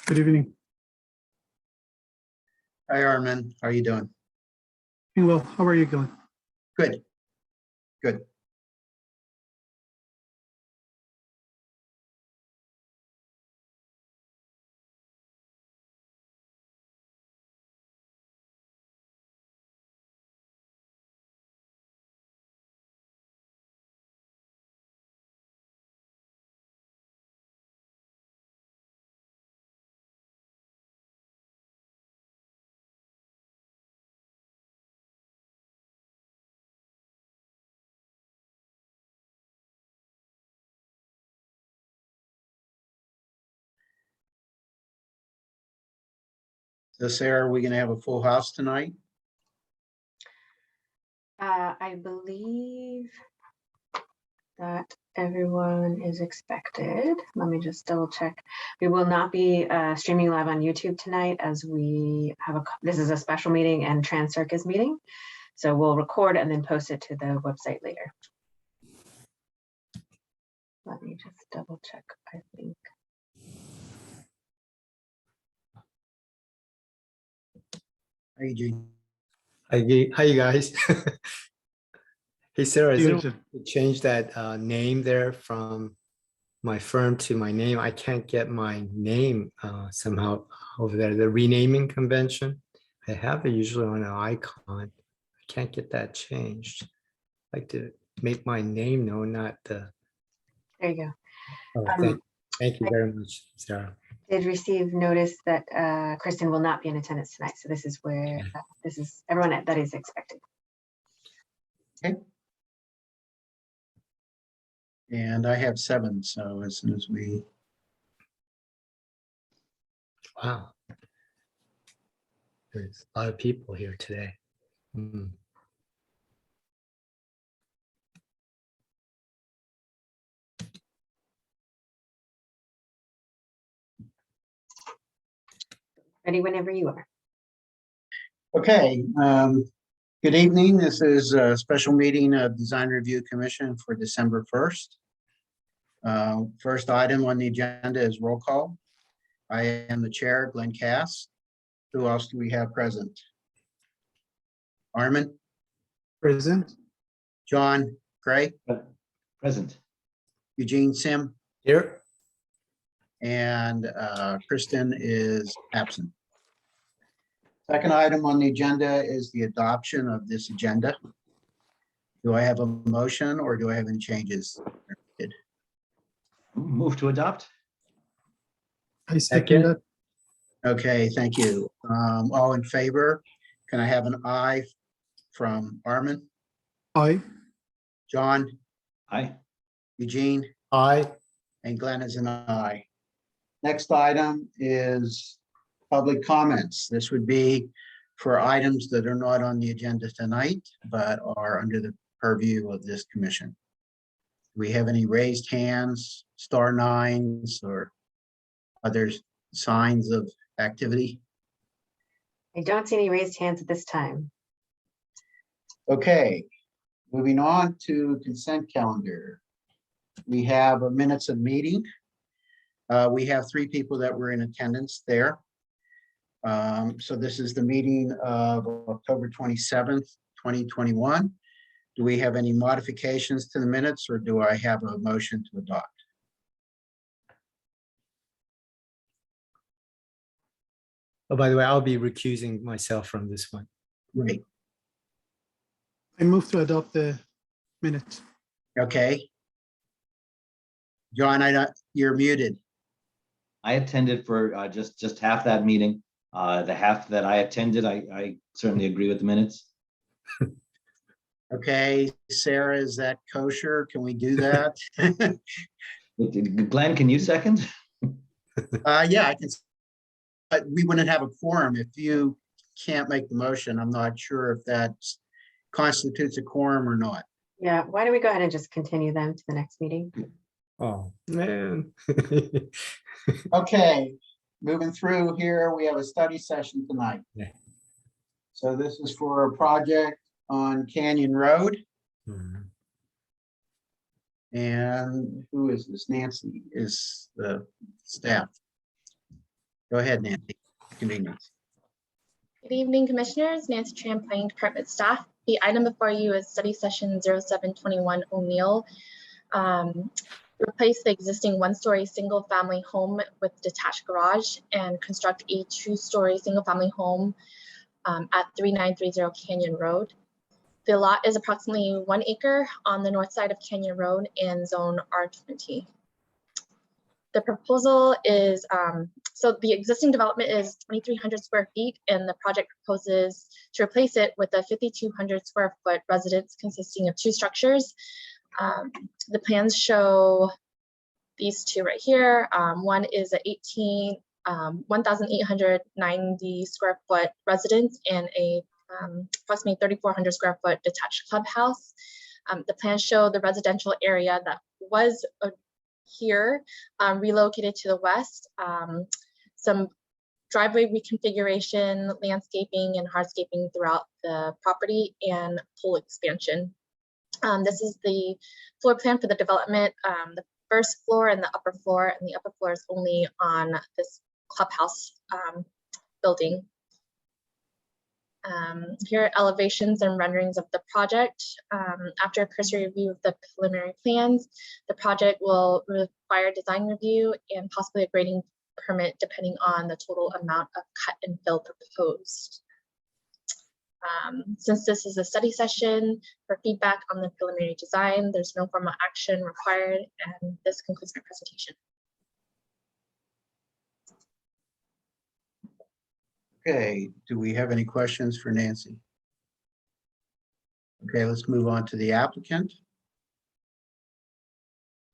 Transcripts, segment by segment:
Good evening. Hi, Armin. How are you doing? Doing well. How are you, Glenn? Good. Good. So Sarah, are we going to have a full house tonight? I believe that everyone is expected. Let me just double check. We will not be streaming live on YouTube tonight as we have this is a special meeting and Trans Circus meeting. So we'll record and then post it to the website later. Let me just double check, I think. Hey, Gene. Hi, you guys. Hey, Sarah, is there a way Beautiful. to change that name there from my firm to my name? I can't get my name somehow over there, the renaming convention. I have it usually on an icon. I can't get that changed. I'd like to make my name known, not the. There you go. Oh, thank you very much, Sarah. Did receive notice that Kristen will not be in attendance tonight. So this is where this is everyone that is expected. Okay. And I have 7, so as soon as we... Wow. There's a lot of people here today. Mm. Ready whenever you are. Okay. Good evening. This is a special meeting of Design Review Commission for December 1st. First item on the agenda is roll call. I am the chair, Glenn Cass. Who else do we have present? Armin, Present. John, Gray, Present. Eugene Sim, Here. and Kristen is absent. Second item on the agenda is the adoption of this agenda. Do I have a motion or do I have any changes? Move to adopt. I second Second. that. Okay, thank you. All in favor? Can I have an aye from Armin, Aye. John, Aye. Eugene, Aye. and Glenn is an aye. Next item is public comments. This would be for items that are not on the agenda tonight, but are under the purview of this commission. Do we have any raised hands, star nines, or other signs of activity? I don't see any raised hands at this time. Okay, moving on to consent calendar. We have a minutes of meeting. We have 3 people that were in attendance there. So this is the meeting of October 27th, 2021. Do we have any modifications to the minutes or do I have a motion to adopt? Oh, by the way, I'll be recusing myself from this one. Great, I move to adopt the minutes. okay. John, you're muted. I attended for just half that meeting. The half that I attended, I certainly agree with the minutes. Okay, Sarah, is that kosher? Can we do that? Glenn, can you second? Yeah, I can. But we wouldn't have a quorum if you can't make the motion. I'm not sure if that constitutes a quorum or not. Yeah, why don't we go ahead and just continue them to the next meeting? Oh, man. Okay, moving through here, we have a study session tonight. Yeah. So this is for a project on Canyon Road. Mhm. And who is this? Nancy is the staff. Go ahead, Nancy. Convenience. Good evening, Commissioners. Nancy Tran, Planning Department staff. The item before you is study session 0721 O'Neill. Replace the existing one-story single-family home with detached garage and construct a two-story single-family home at 3930 Canyon Road. The lot is approximately 1 acre on the north side of Canyon Road in zone R20. The proposal is, so the existing development is 2,300 square feet, and the project proposes to replace it with a 5,200 square foot residence consisting of two structures. The plans show these two right here. One is a 1,890 square foot residence and a approximately 3,400 square foot detached clubhouse. The plans show the residential area that was here relocated to the west. Some driveway reconfiguration, landscaping and hardscaping throughout the property, and pool expansion. This is the floor plan for the development. The first floor and the upper floor, and the upper floor is only on this clubhouse building. Here are elevations and renderings of the project. After a cursory review of the preliminary plans, the project will require design review and possibly a grading permit depending on the total amount of cut and fill proposed. Since this is a study session for feedback on the preliminary design, there's no formal action required, and this concludes my presentation. Okay, do we have any questions for Nancy? Okay, let's move on to the applicant.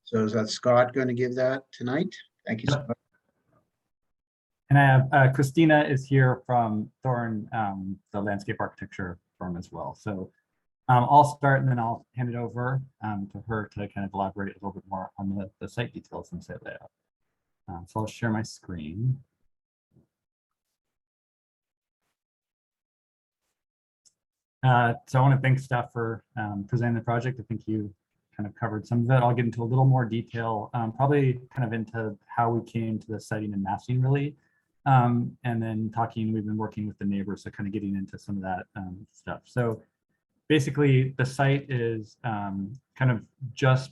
So is that Scott going to give that tonight? Thank you, Scott. And I have Christina is here from Thorne, the landscape architecture firm as well. So I'll start and then I'll hand it over to her to kind of elaborate a little bit more on the site details and site layout. So I'll share my screen. So I want to thank staff for presenting the project. I think you kind of covered some of it. I'll get into a little more detail, probably kind of into how we came to the siting and massing really. And then we've been working with the neighbors, so kind of getting into some of that stuff. So basically the site is kind of just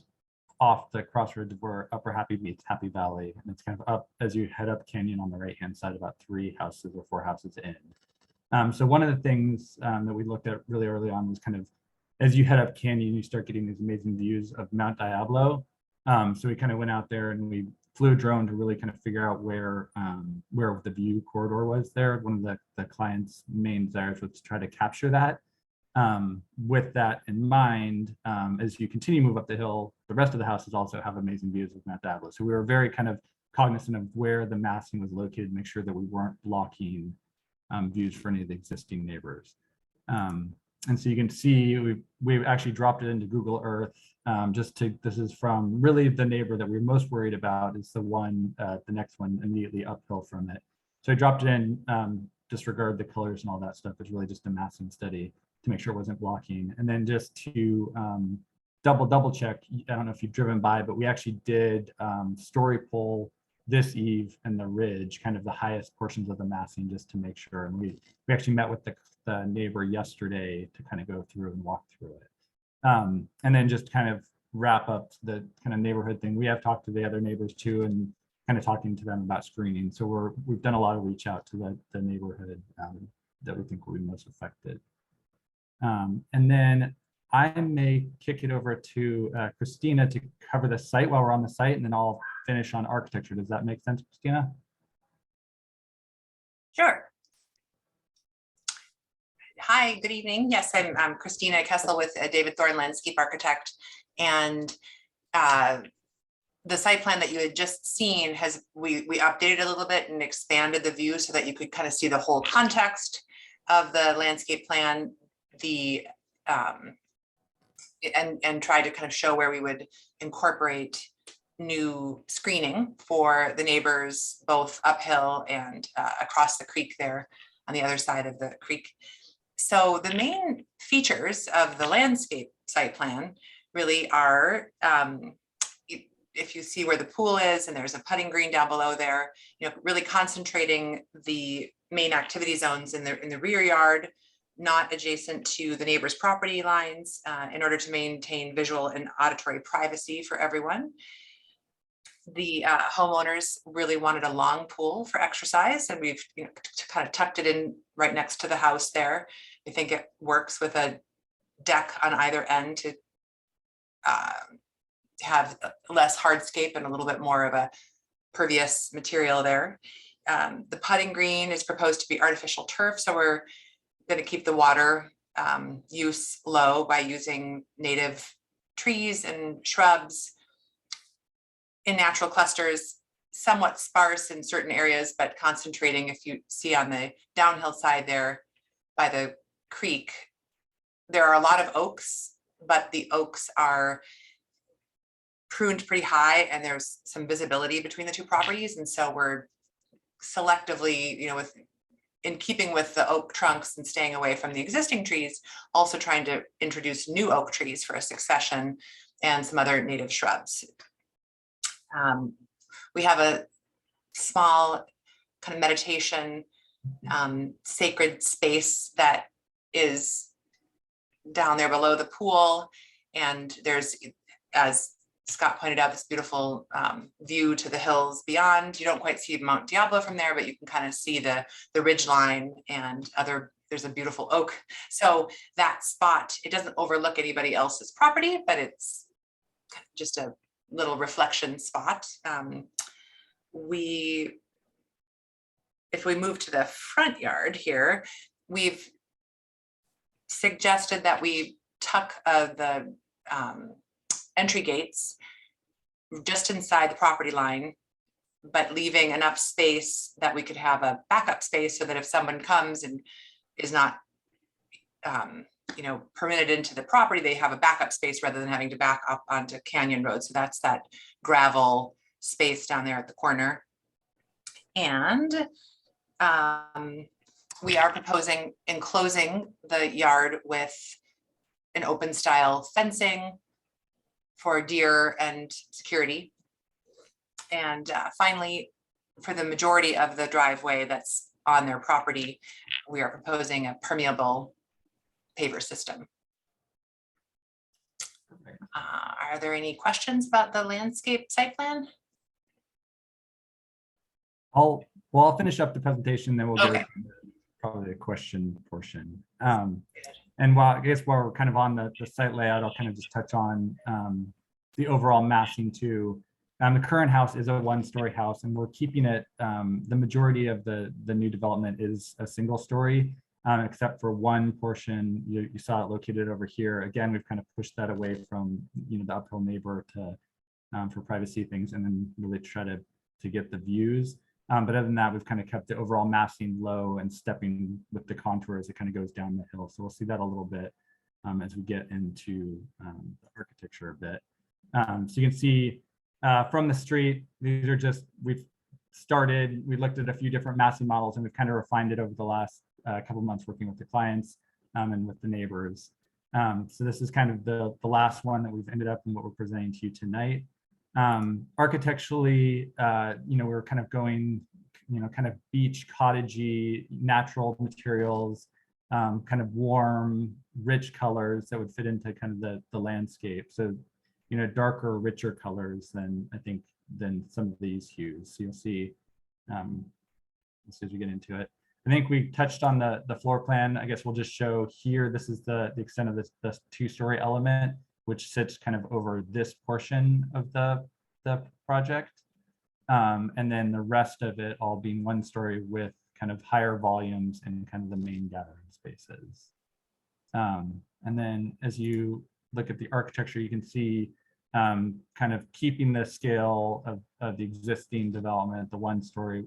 off the crossroads where Upper Happy meets Happy Valley. And it's kind of up as you head up Canyon on the right-hand side, about 3 houses or 4 houses in. So one of the things that we looked at really early on was kind of, as you head up Canyon, you start getting these amazing views of Mount Diablo. So we kind of went out there and we flew a drone to really kind of figure out where the view corridor was there. One of the client's main desires was to try to capture that. With that in mind, as you continue to move up the hill, the rest of the houses also have amazing views of Mount Diablo. So we were very kind of cognizant of where the massing was located, make sure that we weren't blocking views for any of the existing neighbors. And so you can see we actually dropped it into Google Earth this is from really the neighbor that we're most worried about is the next one immediately uphill from it. So I dropped it in, disregard the colors and all that stuff. It's really just a massing study to make sure it wasn't blocking. And then just to double check, I don't know if you've driven by, but we actually did story pole this eave and the ridge, kind of the highest portions of the massing, just to make sure. And we actually met with the neighbor yesterday to kind of go through and walk through it. And then just kind of wrap up the kind of neighborhood thing. We have talked to the other neighbors too, and kind of talking to them about screening. So we've done a lot of reach out to the neighborhood that we think will be most affected. And then I may kick it over to Christina to cover the site while we're on the site, and then I'll finish on architecture. Does that make sense, Christina? Sure. Hi, good evening. Yes, I'm Christina Kessel with David Thorne Landscape Architect, and the site plan that you had just seen we updated a little bit and expanded the view so that you could kind of see the whole context of the landscape plan, and try to kind of show where we would incorporate new screening for the neighbors, both uphill and across the creek there on the other side of the creek. So the main features of the landscape site plan really are, if you see where the pool is and there's a putting green down below there, really concentrating the main activity zones in the rear yard, not adjacent to the neighbor's property lines, in order to maintain visual and auditory privacy for everyone. The homeowners really wanted a long pool for exercise, and we've kind of tucked it in right next to the house there. We think it works with a deck on either end to have less hardscape and a little bit more of a pervious material there. The putting green is proposed to be artificial turf, so we're going to keep the water use low by using native trees and shrubs in natural clusters, somewhat sparse in certain areas, but concentrating. If you see on the downhill side there by the creek, there are a lot of oaks, but the oaks are pruned pretty high and there's some visibility between the two properties. And so we're selectively, in keeping with the oak trunks and staying away from the existing trees, also trying to introduce new oak trees for a succession and some other native shrubs. We have a small kind of meditation sacred space that is down there below the pool. And there's, as Scott pointed out, this beautiful view to the hills beyond. You don't quite see Mount Diablo from there, but you can kind of see the ridge line and there's a beautiful oak. So that spot, it doesn't overlook anybody else's property, but it's just a little reflection spot. If we move to the front yard here, we've suggested that we tuck the entry gates just inside the property line, but leaving enough space that we could have a backup space so that if someone comes and is not permitted into the property, they have a backup space rather than having to back up onto Canyon Road. So that's that gravel space down there at the corner. And we are proposing enclosing the yard with an open style fencing for deer and security. And finally, for the majority of the driveway that's on their property, we are proposing a permeable paver system. Are there any questions about the landscape site plan? I'll finish up the presentation, then we'll go to probably the question portion. And while we're kind of on the site layout, I'll kind of just touch on the overall massing too. The current house is a one-story house, and we're keeping it. The majority of the new development is a single story, except for one portion. You saw it located over here. Again, we've kind of pushed that away from the uphill neighbor to for privacy things, and then really try to get the views. But other than that, we've kind of kept the overall massing low and stepping with the contour as it kind of goes down the hill. So we'll see that a little bit as we get into the architecture a bit. So you can see from the street, these are just, we looked at a few different massing models and we've kind of refined it over the last couple of months working with the clients and with the neighbors. So this is kind of the last one that we've ended up in what we're presenting to you tonight. Architecturally, we're kind of going, kind of beach, cottagey, natural materials, kind of warm, rich colors that would fit into kind of the landscape. So, darker, richer colors than some of these hues. So you'll see as we get into it. I think we touched on the floor plan. I guess we'll just show here. This is the extent of this two-story element, which sits kind of over this portion of the project. And then the rest of it all being one story with kind of higher volumes and kind of the main gathering spaces. And then as you look at the architecture, you can see kind of keeping the scale of the existing development, the one story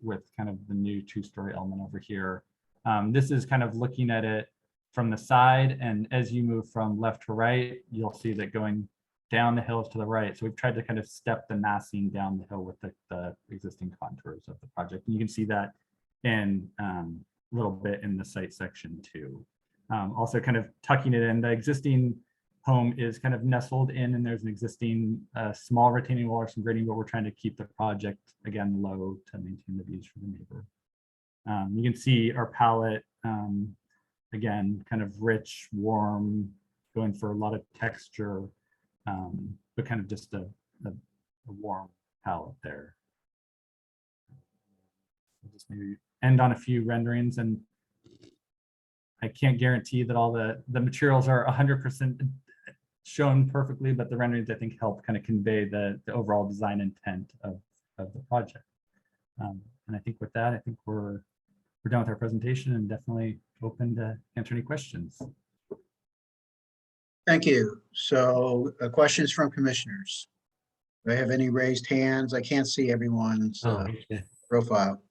with kind of the new two-story element over here. This is kind of looking at it from the side, and as you move from left to right, you'll see that going down the hills to the right. So we've tried to kind of step the massing down the hill with the existing contours of the project. And you can see that in a little bit in the site section too. Also kind of tucking it in. The existing home is kind of nestled in, and there's an existing small retaining wall or some grading, but we're trying to keep the project again low to maintain the views for the neighbor. You can see our palette, again, kind of rich, warm, going for a lot of texture, but kind of just a warm palette there. I'll just maybe end on a few renderings, and I can't guarantee that all the materials are 100% shown perfectly, but the renderings I think help kind of convey the overall design intent of the project. And I think with that, I think we're done with our presentation and definitely open to answer any questions. Thank you. So questions from commissioners? Do I have any raised hands? I can't see everyone's Okay. profile.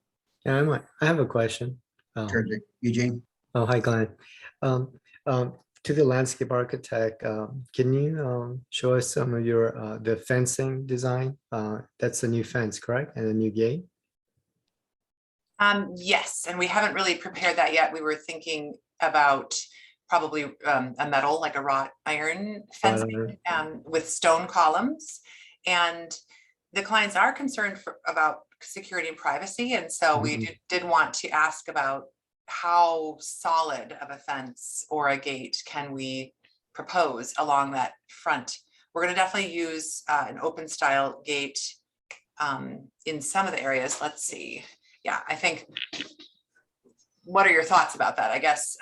Yeah, I have a question. Sure, Eugene? Oh, hi, Glenn. To the landscape architect, can you show us some of your the fencing design? That's a new fence, correct? And a new gate? Yes, and we haven't really prepared that yet. We were thinking about probably a metal, like a wrought iron fencing with stone columns. And the clients are concerned about security and privacy. And so we did want to ask about how solid of a fence or a gate can we propose along that front. We're going to definitely use an open style gate in some of the areas. Let's see. Yeah, I think, what are your thoughts about that? I guess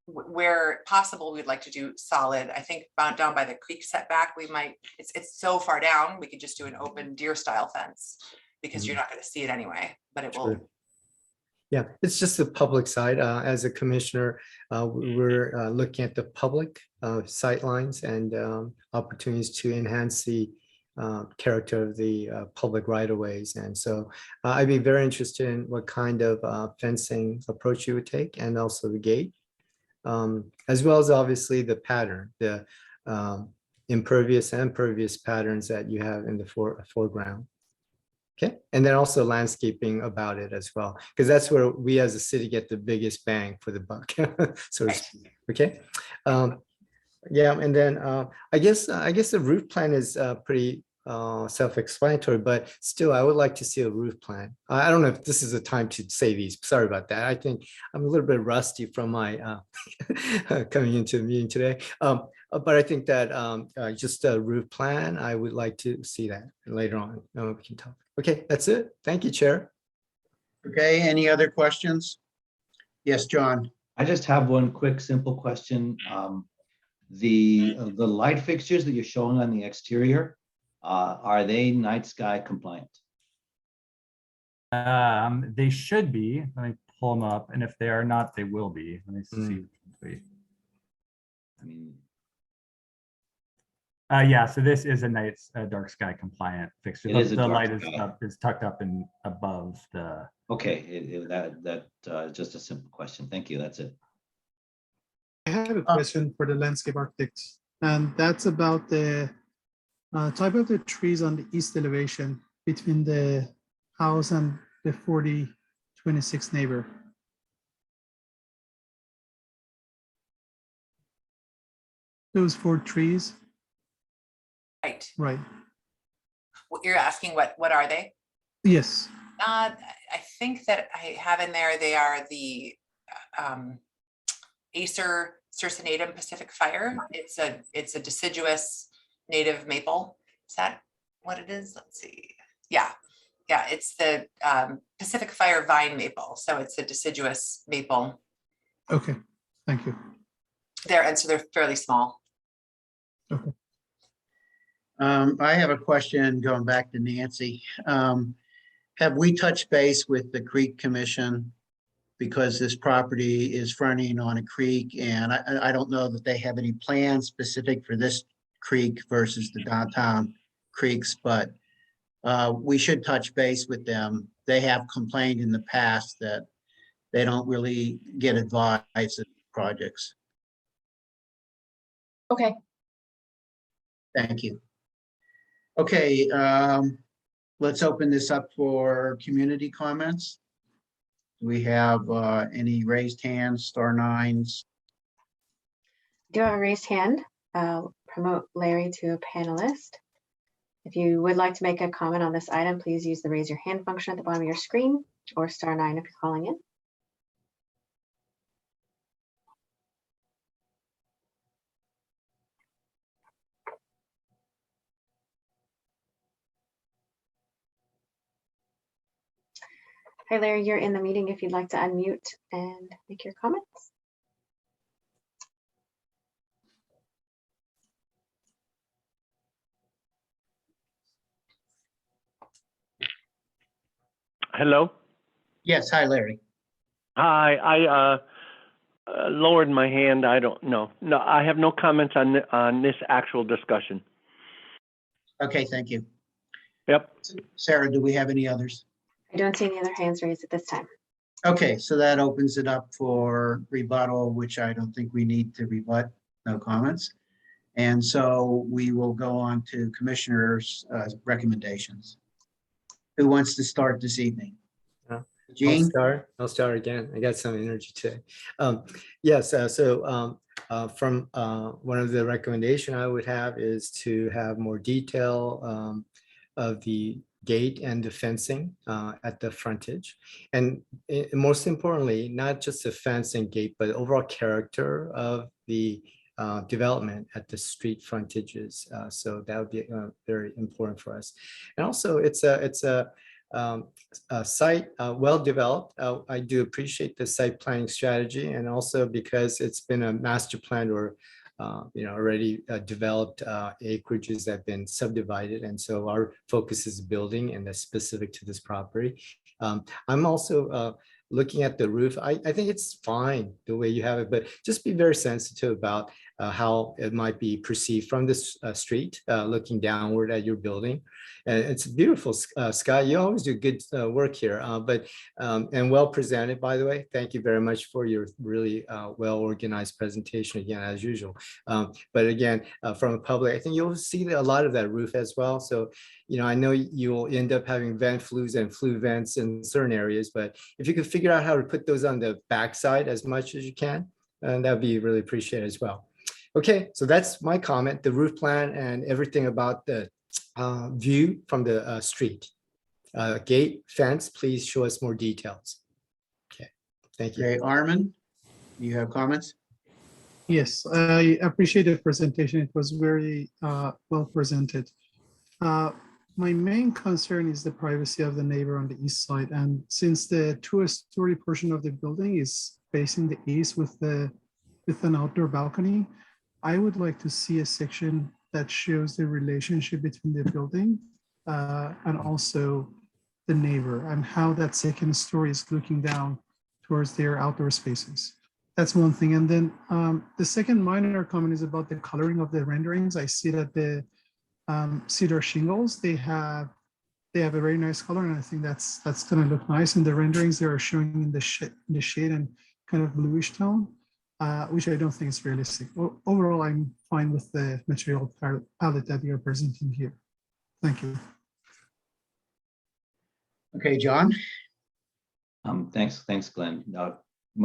where possible, we'd like to do solid. I think down by the creek setback, we might, it's so far down, we could just do an open deer style fence because you're not going to see it anyway, but it will. Yeah, it's just the public side. As a commissioner, we're looking at the public sight lines and opportunities to enhance the character of the public right-of-ways. And so I'd be very interested in what kind of fencing approach you would take, and also the gate, as well as obviously the pattern, the impervious and pervious patterns that you have in the foreground. Okay, and then also landscaping about it as well, because that's where we as a city get the biggest bang for the buck, so to speak. Okay, yeah, and then I guess the roof plan is pretty self-explanatory, but still, I would like to see a roof plan. I don't know if this is the time to say these. Sorry about that. I think I'm a little bit rusty from my coming into the meeting today. But I think that just a roof plan, I would like to see that later on. We can talk. Okay, that's it. Thank you, Chair. Okay, any other questions? Yes, John. I just have one quick, simple question. The light fixtures that you're showing on the exterior, are they night sky compliant? They should be. Let me pull them up, and if they are not, they will be. Let me see. I mean, yeah, so this is a night dark sky compliant fixture. It is a The dark light sky. is tucked up and above the. okay, just a simple question. Thank you. That's it. I have a question for the landscape architect, and that's about the type of the trees on the east elevation between the house and the 4026 neighbor. Those 4 trees, Right. right? What you're asking, what are they? Yes. I think that I have in there, they are the Acer circinatum Pacific Fire. It's a deciduous native maple. Is that what it is? Let's see. Yeah, it's the Pacific Fire vine maple. So it's a deciduous maple. Okay, thank you. And so they're fairly small. Okay. I have a question going back to Nancy. Have we touched base with the Creek Commission? Because this property is fronting on a creek, and I don't know that they have any plans specific for this creek versus the downtown creeks, but we should touch base with them. They have complained in the past that they don't really get advice at projects. Okay. Thank you. Okay, let's open this up for community comments. Do we have any raised hands, star nines? Do have a raised hand. Promote Larry to a panelist. If you would like to make a comment on this item, please use the raise your hand function at the bottom of your screen or *9 if you're calling in. Hi, Larry, you're in the meeting if you'd like to unmute and make your comments. Hello. Yes, hi, Larry. Hi. I lowered my hand. I don't know. No, I have no comments on this actual discussion. Okay, thank you. Yep. Sarah, do we have any others? I don't see any other hands raised at this time. Okay, so that opens it up for rebuttal, which I don't think we need to rebut. No comments. And so we will go on to commissioners' recommendations. Who wants to start this evening? Gene? I'll start again. I got some energy today. Yes, from one of the recommendation I would have is to have more detail of the gate and the fencing at the frontage. And most importantly, not just the fence and gate, but overall character of the development at the street frontages. So that would be very important for us. And also it's a site well developed. I do appreciate the site planning strategy, and also because it's been a master plan or already developed acreages that have been subdivided, and so our focus is building, and that's specific to this property. I'm also looking at the roof. I think it's fine the way you have it, but just be very sensitive about how it might be perceived from this street, looking downward at your building. And it's beautiful, Scott. You always do good work here, and well presented, by the way. Thank you very much for your really well organized presentation again, as usual. But again, from a public, I think you'll see a lot of that roof as well. So, I know you'll end up having vent flues and flue vents in certain areas, but if you could figure out how to put those on the backside as much as you can, and that'd be really appreciated as well. Okay, so that's my comment, the roof plan and everything about the view from the street. Gate, fence, please show us more details. Okay, thank you. Okay, Armin, you have comments? Yes, I appreciate the presentation. It was very well presented. My main concern is the privacy of the neighbor on the east side. And since the two-story portion of the building is facing the east with an outdoor balcony, I would like to see a section that shows the relationship between the building and also the neighbor, and how that second story is looking down towards their outdoor spaces. That's one thing. And then the second minor comment is about the coloring of the renderings. I see that the cedar shingles, they have a very nice color, and I think that's going to look nice. And the renderings they are showing in the shade and kind of bluish tone, which I don't think is realistic. Overall, I'm fine with the material palette that you're presenting here. Thank you. Okay, John. Thanks, Glenn.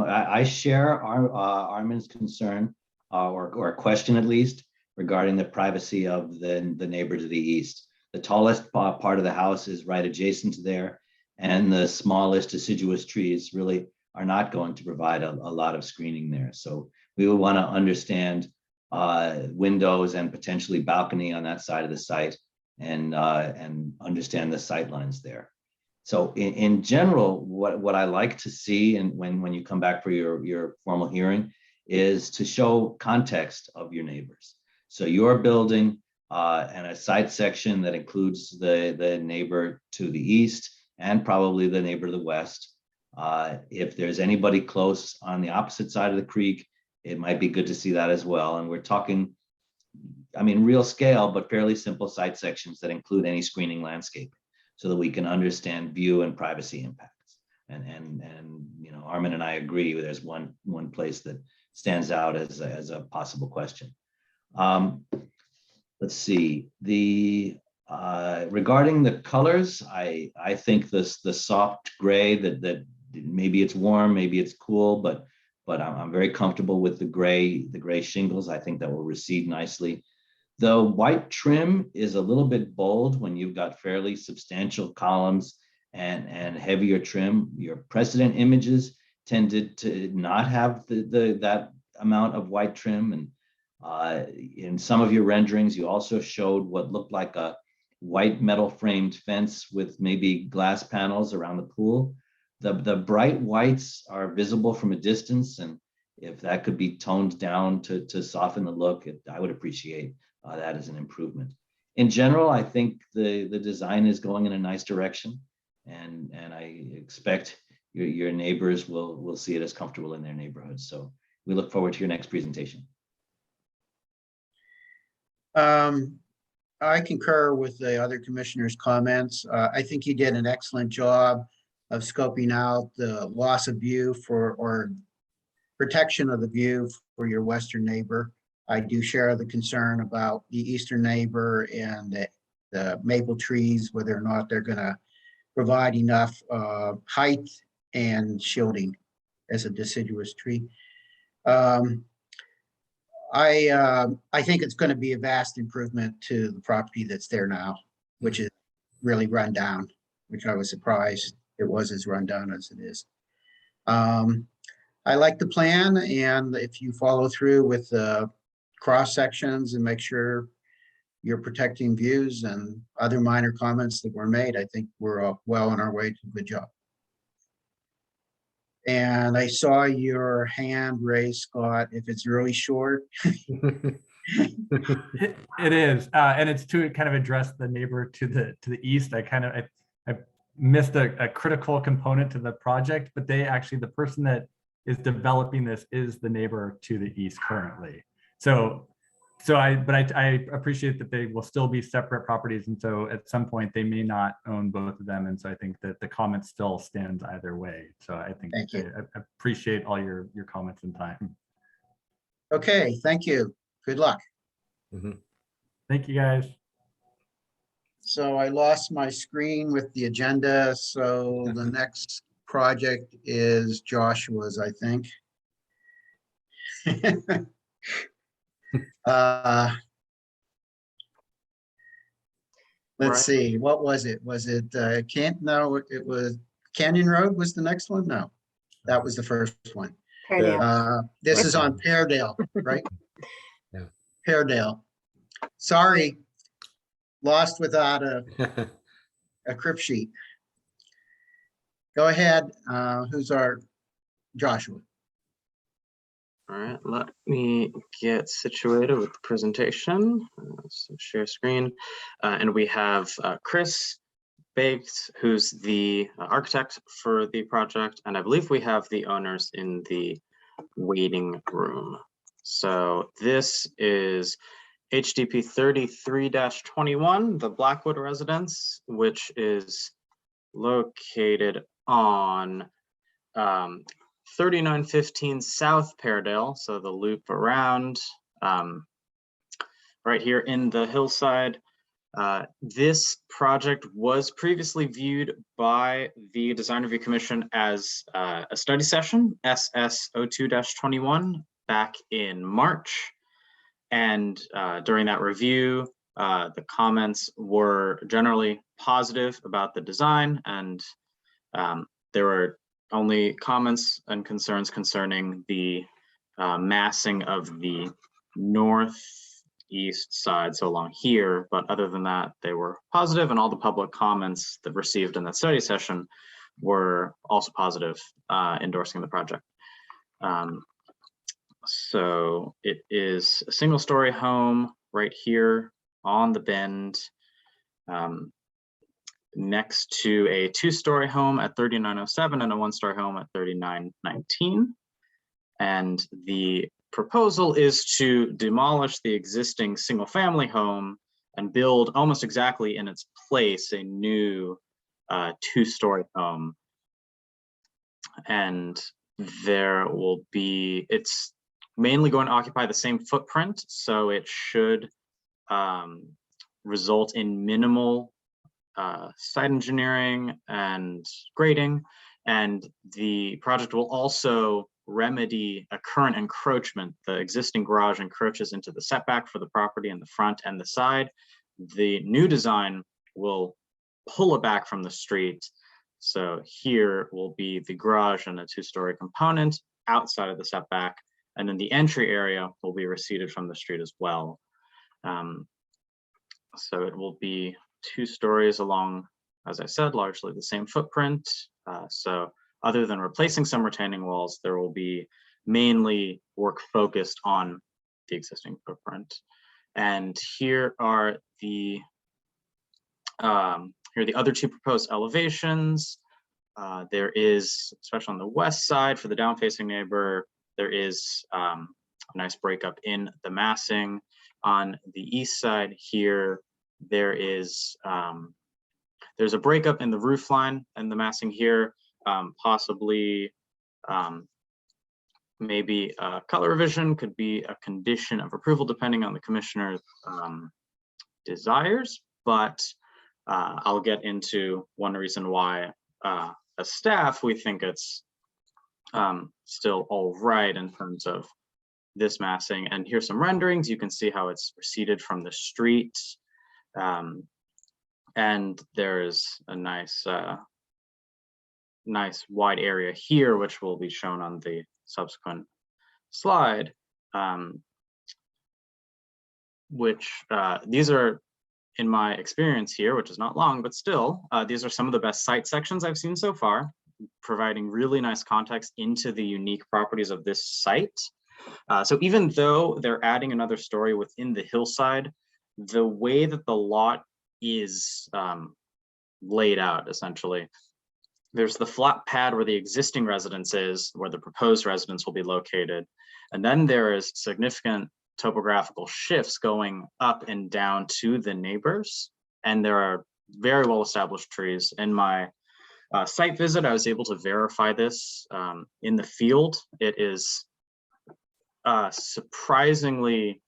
I share Armin's concern or question, at least, regarding the privacy of the neighbor to the east. The tallest part of the house is right adjacent to there, and the smallest deciduous trees really are not going to provide a lot of screening there. So we would want to understand windows and potentially balcony on that side of the site, and understand the sight lines there. So in general, what I like to see, and when you come back for your formal hearing, is to show context of your neighbors. So your building and a site section that includes the neighbor to the east and probably the neighbor to the west. If there's anybody close on the opposite side of the creek, it might be good to see that as well. And we're talking, real scale, but fairly simple site sections that include any screening landscape, so that we can understand view and privacy impacts. And Armin and I agree, there's one place that stands out as a possible question. Let's see, regarding the colors, I think the soft gray that maybe it's warm, maybe it's cool, but but I'm very comfortable with the gray shingles. I think that will recede nicely. The white trim is a little bit bold when you've got fairly substantial columns and heavier trim. Your precedent images tended to not have that amount of white trim. And in some of your renderings, you also showed what looked like a white metal framed fence with maybe glass panels around the pool. The bright whites are visible from a distance, and if that could be toned down to soften the look, I would appreciate that as an improvement. In general, I think the design is going in a nice direction, and I expect your neighbors will see it as comfortable in their neighborhoods. So we look forward to your next presentation. I concur with the other commissioners' comments. I think you did an excellent job of scoping out the loss of view or protection of the view for your western neighbor. I do share the concern about the eastern neighbor and the maple trees, whether or not they're going to provide enough height and shielding as a deciduous tree. I think it's going to be a vast improvement to the property that's there now, which is really run down, which I was surprised it was as run down as it is. I like the plan, and if you follow through with the cross sections and make sure you're protecting views and other minor comments that were made, I think we're well on our way to a good job. And I saw your hand raised, Scott, if it's really short. It is, and it's to kind of address the neighbor to the east. I missed a critical component to the project, but the person that is developing this is the neighbor to the east currently. So I appreciate that they will still be separate properties, and so at some point they may not own both of them, and so I think that the comment still stands either way. So I think I appreciate all your comments and time. Okay, thank you. Good luck. Thank you, guys. So I lost my screen with the agenda, so the next project is Joshua's, I think. Let's see, what was it? Was it no, it was Canyon Road was the next one? No, that was the first one. This is on Peardale, right? Yeah. Peardale. Sorry, lost without a crib sheet. Go ahead. Who's our Joshua? All right, let me get situated with the presentation. So share screen. And we have Chris Bakes, who's the architect for the project. And I believe we have the owners in the waiting room. So this is HDP 33-21, the Blackwood residence, which is located on 3915 South Peardale, so the loop around right here in the Hillside. This project was previously viewed by the Design Review Commission as a study session, SS02-21, back in March. And during that review, the comments were generally positive about the design, and there were only comments and concerns concerning the massing of the northeast side, so along here. But other than that, they were positive, and all the public comments that received in that study session were also positive, endorsing the project. So it is a single-story home right here on the bend, next to a two-story home at 3907 and a one-story home at 3919. And the proposal is to demolish the existing single-family home and build almost exactly in its place a new two-story home. And there will be, it's mainly going to occupy the same footprint, so it should result in minimal site engineering and grading. And the project will also remedy a current encroachment. The existing garage encroaches into the setback for the property in the front and the side. The new design will pull it back from the street. So here will be the garage and a two-story component outside of the setback. And then the entry area will be receded from the street as well. So it will be 2 stories along, as I said, largely the same footprint. So other than replacing some retaining walls, there will be mainly work focused on the existing footprint. And here are the other 2 proposed elevations. There is, especially on the west side for the down-facing neighbor, there is a nice breakup in the massing. On the east side here, there is there's a breakup in the roof line and the massing here, possibly maybe a color revision could be a condition of approval depending on the commissioner's desires, but I'll get into one reason why as staff we think it's still all right in terms of this massing. And here's some renderings. You can see how it's receded from the street. And there's a nice wide area here, which will be shown on the subsequent slide, these are, in my experience here, which is not long, but still, these are some of the best site sections I've seen so far, providing really nice context into the unique properties of this site. So even though they're adding another story within the hillside, the way that the lot is laid out, essentially, there's the flat pad where the existing residence is, where the proposed residence will be located. And then there is significant topographical shifts going up and down to the neighbors. And there are very well-established trees. In my site visit, I was able to verify this in the field. It is surprisingly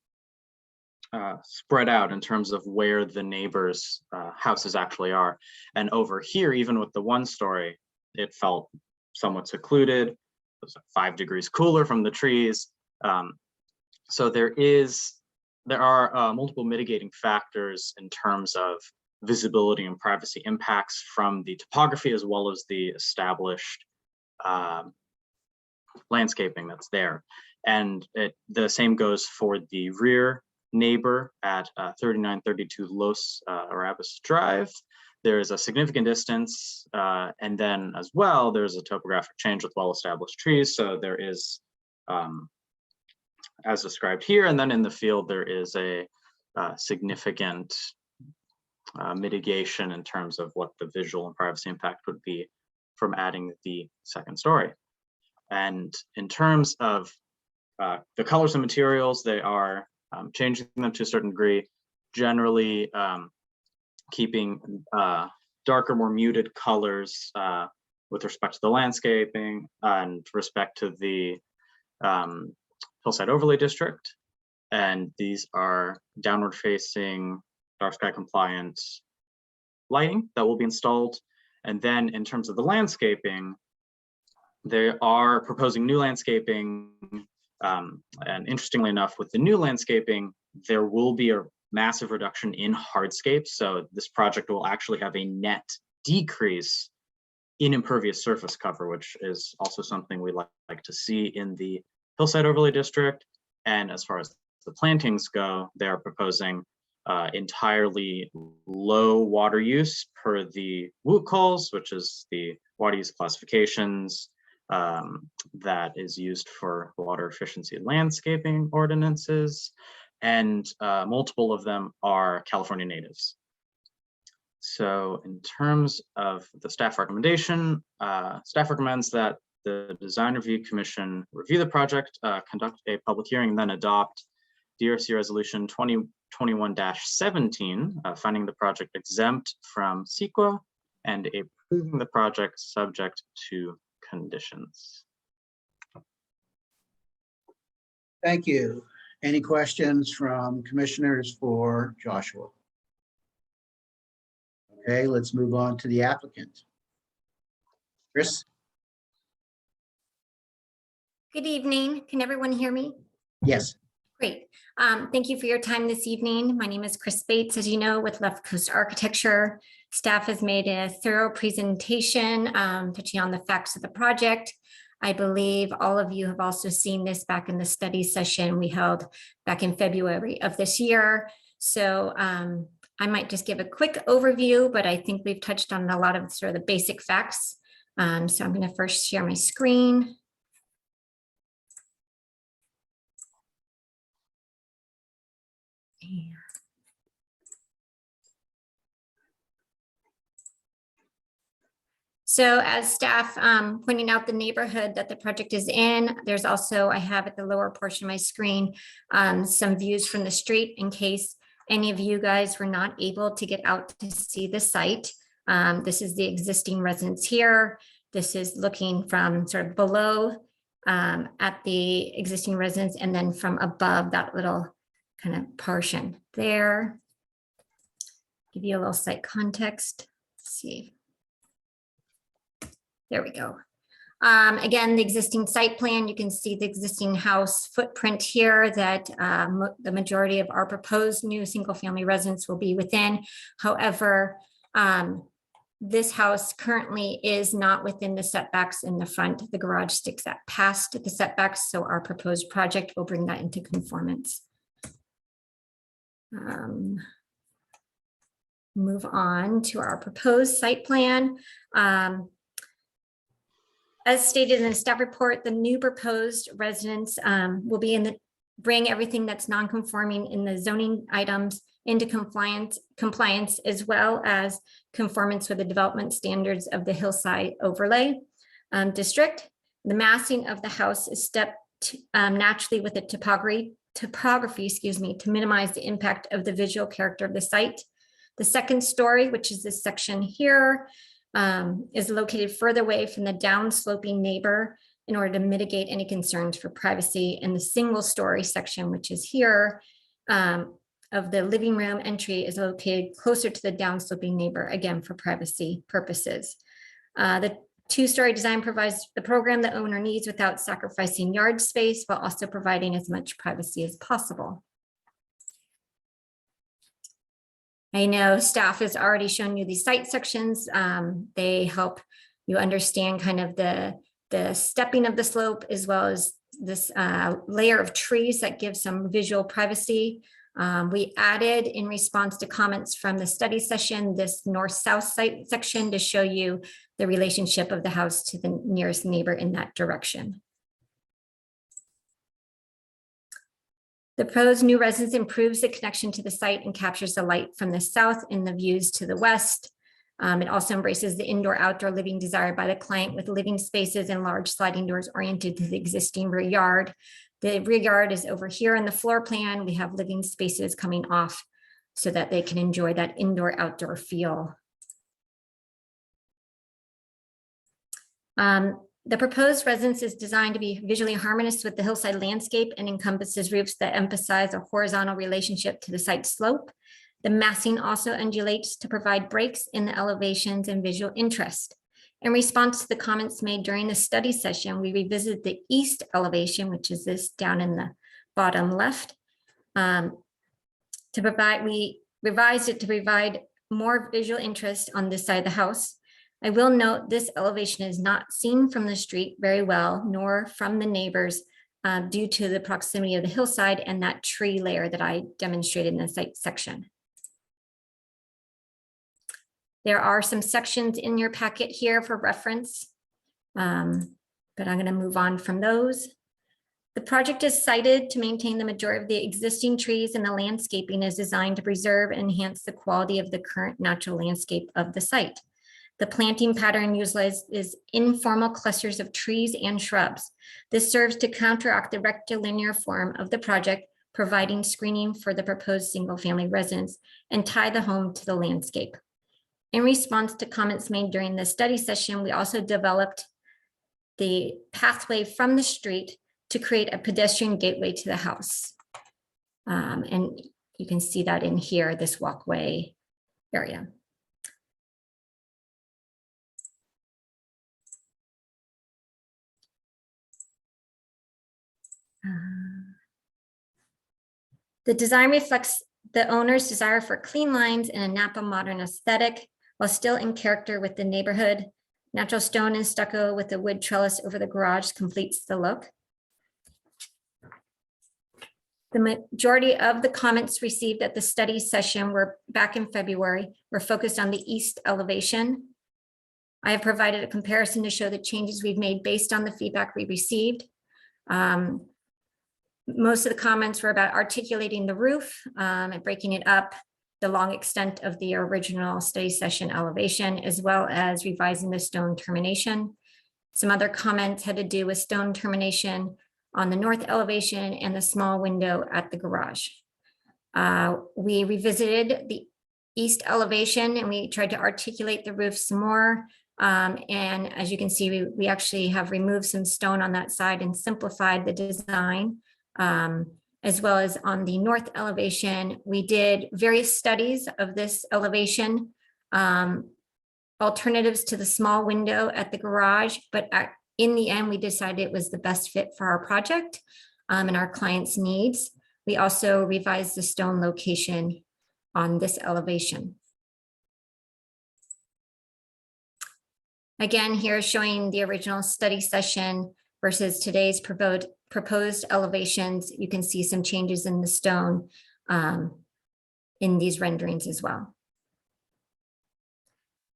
spread out in terms of where the neighbors' houses actually are. And over here, even with the 1 story, it felt somewhat secluded. It was 5 degrees cooler from the trees. So there are multiple mitigating factors in terms of visibility and privacy impacts from the topography, as well as the established landscaping that's there. And the same goes for the rear neighbor at 3932 Los Arabas Drive. There is a significant distance, and then as well, there's a topographic change with well-established trees. So there is, as described here, and then in the field, there is a significant mitigation in terms of what the visual and privacy impact would be from adding the 2nd story. And in terms of the colors and materials, they are changing them to a certain degree, generally keeping darker, more muted colors with respect to the landscaping and respect to the Hillside Overlay District. And these are downward facing, dark sky compliant lighting that will be installed. And then in terms of the landscaping, they are proposing new landscaping. And interestingly enough, with the new landscaping, there will be a massive reduction in hardscapes. So this project will actually have a net decrease in impervious surface cover, which is also something we like to see in the Hillside Overlay District. And as far as the plantings go, they're proposing entirely low water use per the WUCOLs, which is the water use classifications that is used for water efficiency landscaping ordinances, and multiple of them are California natives. So in terms of the staff recommendation, staff recommends that the Design Review Commission review the project, conduct a public hearing, and then adopt DRC Resolution 2021-17, finding the project exempt from CEQA and approving the project subject to conditions. Thank you. Any questions from commissioners for Joshua? Okay, let's move on to the applicant. Chris? Good evening. Can everyone hear me? Yes. Great. Thank you for your time this evening. My name is Chris Bates, as you know, with Left Coast Architecture. Staff has made a thorough presentation touching on the facts of the project. I believe all of you have also seen this back in the study session we held back in February of this year. So I might just give a quick overview, but I think we've touched on a lot of sort of the basic facts. So I'm going to first share my screen. So as staff pointing out the neighborhood that the project is in, there's also, I have at the lower portion of my screen, some views from the street in case any of you guys were not able to get out to see the site. This is the existing residence here. This is looking from sort of below at the existing residence and then from above that little kind of portion there. Give you a little site context. Let's see. There we go. Again, the existing site plan, you can see the existing house footprint here that the majority of our proposed new single family residence will be within. However, this house currently is not within the setbacks in the front. The garage sticks at past the setbacks, so our proposed project will bring that into conformance. Move on to our proposed site plan. As stated in the staff report, the new proposed residence will be bring everything that's non-conforming in the zoning items into compliance as well as conformance with the development standards of the Hillside overlay district. The massing of the house is stepped naturally with the topography, excuse me, to minimize the impact of the visual character of the site. The second story, which is this section here, is located further away from the downsloping neighbor in order to mitigate any concerns for privacy. And the single story section, which is here, of the living room entry is located closer to the downsloping neighbor, again, for privacy purposes. The two-story design provides the program the owner needs without sacrificing yard space while also providing as much privacy as possible. I know staff has already shown you these site sections. They help you understand kind of the stepping of the slope as well as this layer of trees that gives some visual privacy. We added in response to comments from the study session, this north-south site section to show you the relationship of the house to the nearest neighbor in that direction. The proposed new residence improves the connection to the site and captures the light from the south in the views to the west. It also embraces the indoor-outdoor living desired by the client with living spaces and large sliding doors oriented to the existing rear yard. The rear yard is over here in the floor plan. We have living spaces coming off so that they can enjoy that indoor-outdoor feel. The proposed residence is designed to be visually harmonious with the hillside landscape and encompasses roofs that emphasize a horizontal relationship to the site slope. The massing also undulates to provide breaks in the elevations and visual interest. In response to the comments made during the study session, we revisited the east elevation, which is this down in the bottom left. We revised it to provide more visual interest on this side of the house. I will note this elevation is not seen from the street very well, nor from the neighbors due to the proximity of the hillside and that tree layer that I demonstrated in the site section. There are some sections in your packet here for reference, but I'm going to move on from those. The project is cited to maintain the majority of the existing trees, and the landscaping is designed to preserve and enhance the quality of the current natural landscape of the site. The planting pattern utilizes informal clusters of trees and shrubs. This serves to counteract the rectilinear form of the project, providing screening for the proposed single-family residence and tie the home to the landscape. In response to comments made during the study session, we also developed the pathway from the street to create a pedestrian gateway to the house. And you can see that in here, this walkway area. The design reflects the owner's desire for clean lines and a Napa modern aesthetic, while still in character with the neighborhood. Natural stone and stucco with a wood trellis over the garage completes the look. The majority of the comments received at the study session were back in February, were focused on the east elevation. I have provided a comparison to show the changes we've made based on the feedback we received. Most of the comments were about articulating the roof and breaking it up, the long extent of the original study session elevation, as well as revising the stone termination. Some other comments had to do with stone termination on the north elevation and the small window at the garage. We revisited the east elevation and we tried to articulate the roof some more. And as you can see, we actually have removed some stone on that side and simplified the design. As well as on the north elevation, we did various studies of this elevation, alternatives to the small window at the garage, but in the end, we decided it was the best fit for our project and our client's needs. We also revised the stone location on this elevation. Again, here showing the original study session versus today's proposed elevations. You can see some changes in the stone in these renderings as well.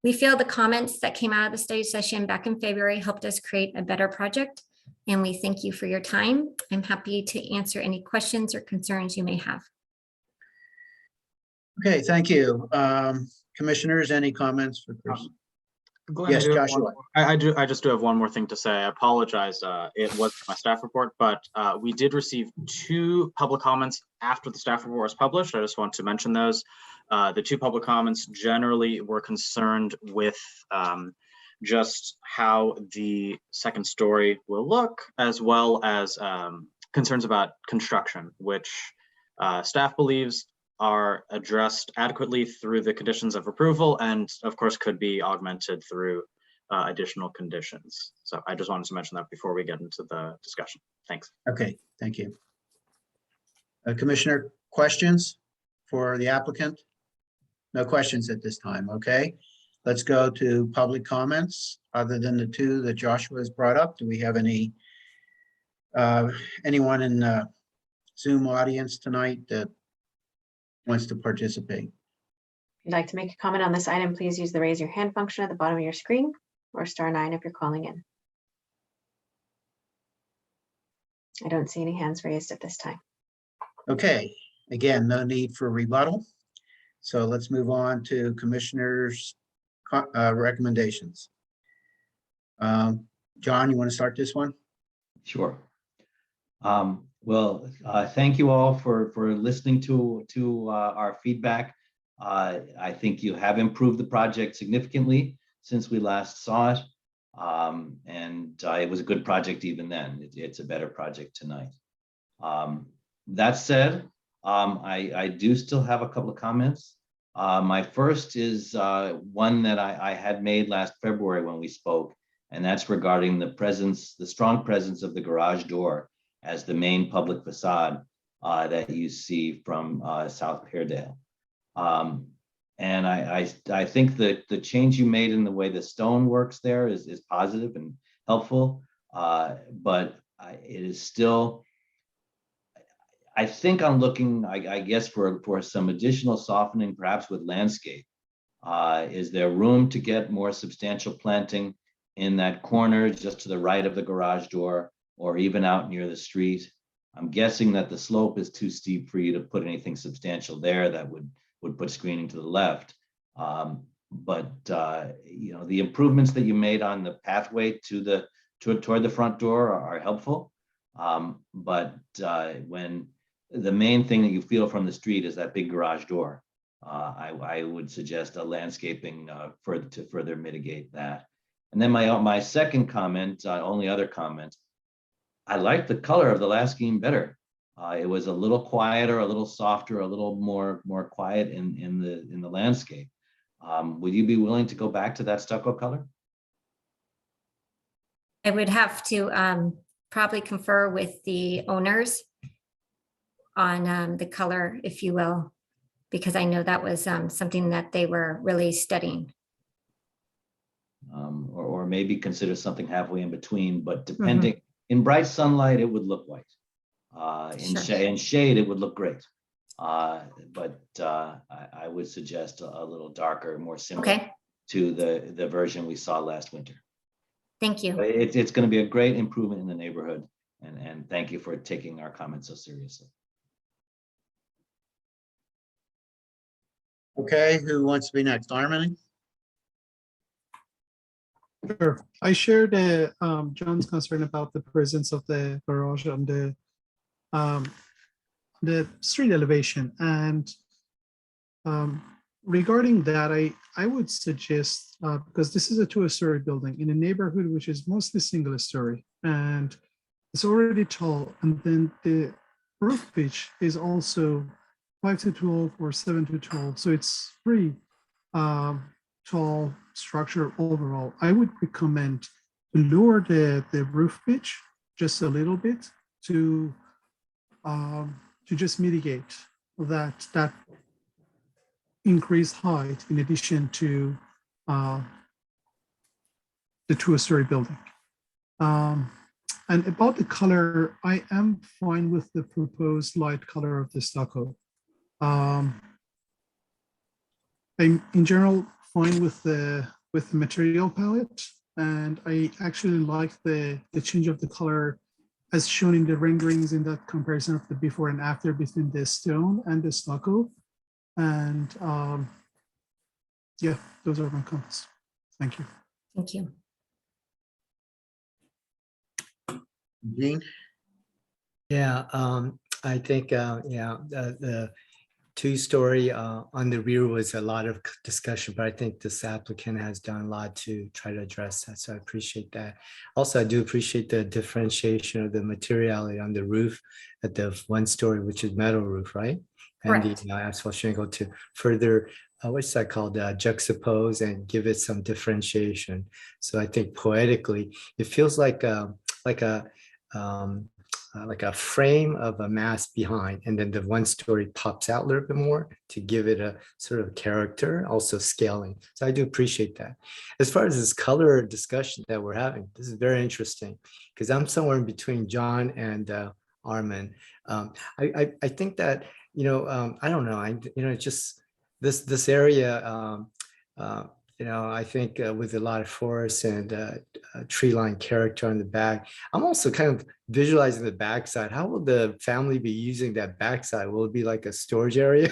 We feel the comments that came out of the study session back in February helped us create a better project, and we thank you for your time. I'm happy to answer any questions or concerns you may have. Okay, thank you. Commissioners, any comments for Chris? Glenn, Yes, I Joshua. I just do have one more thing to say. I apologize. It was my staff report, but we did receive 2 public comments after the staff report was published. I just want to mention those. The 2 public comments generally were concerned with just how the second story will look, as well as concerns about construction, which staff believes are addressed adequately through the conditions of approval and of course could be augmented through additional conditions. So I just wanted to mention that before we get into the discussion. Thanks. Okay, thank you. Commissioner, questions for the applicant? No questions at this time, okay? Let's go to public comments. Other than the 2 that Joshua has brought up, do we have any anyone in the Zoom audience tonight that wants to participate? If you'd like to make a comment on this item, please use the raise your hand function at the bottom of your screen or *9 if you're calling in. I don't see any hands raised at this time. Okay, again, no need for rebuttal. So let's move on to commissioners' recommendations. John, you want to start this one? Sure. Well, thank you all for listening to our feedback. I think you have improved the project significantly since we last saw it. And it was a good project even then. It's a better project tonight. That said, I do still have a couple of comments. My first is one that I had made last February when we spoke, and that's regarding the strong presence of the garage door as the main public facade that you see from South Peardale. And I think that the change you made in the way the stone works there is positive and helpful, but it is still, I think I'm looking, I guess, for some additional softening, perhaps with landscape. Is there room to get more substantial planting in that corner just to the right of the garage door, or even out near the street? I'm guessing that the slope is too steep for you to put anything substantial there that would put screening to the left. But you know, the improvements that you made on the pathway toward the front door are helpful. But when the main thing that you feel from the street is that big garage door, I would suggest a landscaping to further mitigate that. And then my second comment, only other comment, I like the color of the last scheme better. It was a little quieter, a little softer, a little more quiet in the landscape. Would you be willing to go back to that stucco color? I would have to probably confer with the owners on the color, if you will, because I know that was something that they were really studying. Or maybe consider something halfway in between, but depending, in bright sunlight, it would look white. In shade, it would look great. But I would suggest a little darker, more similar to the version we saw last winter. Thank you. It's going to be a great improvement in the neighborhood, and thank you for taking our comments so seriously. Okay, who wants to be next? Armin? Sure. I shared John's concern about the presence of the garage on the street elevation, and regarding that, I would suggest because this is a two-story building in a neighborhood which is mostly single story, and it's already tall, and then the roof pitch is also 5 to 12 or 7 to 12, so it's pretty tall structure overall. I would recommend to lower the roof pitch just a little bit to just mitigate that increased height in addition to the two-story building. And about the color, I am fine with the proposed light color of the stucco. I'm in general fine with the material palette, and I actually like the change of the color as shown in the renderings in that comparison of the before and after between the stone and the stucco. And yeah, those are my comments. Thank you. Thank you. Gene? Yeah, I think, the two-story on the rear was a lot of discussion, but I think this applicant has done a lot to try to address that. So I appreciate that. Also, I do appreciate the differentiation of the materiality on the roof at the one story, which is metal roof, right? And Correct. the asphalt shingle to further, what's that called, juxtapose and give it some differentiation. So I think poetically, it feels like a frame of a mass behind, and then the one story pops out a little bit more to give it a sort of character, also scaling. So I do appreciate that. As far as this color discussion that we're having, this is very interesting because I'm somewhere in between John and Armin. I think that, I don't know, just this area, I think with a lot of forest and tree line character on the back, I'm also kind of visualizing the backside. How will the family be using that backside? Will it be like a storage area?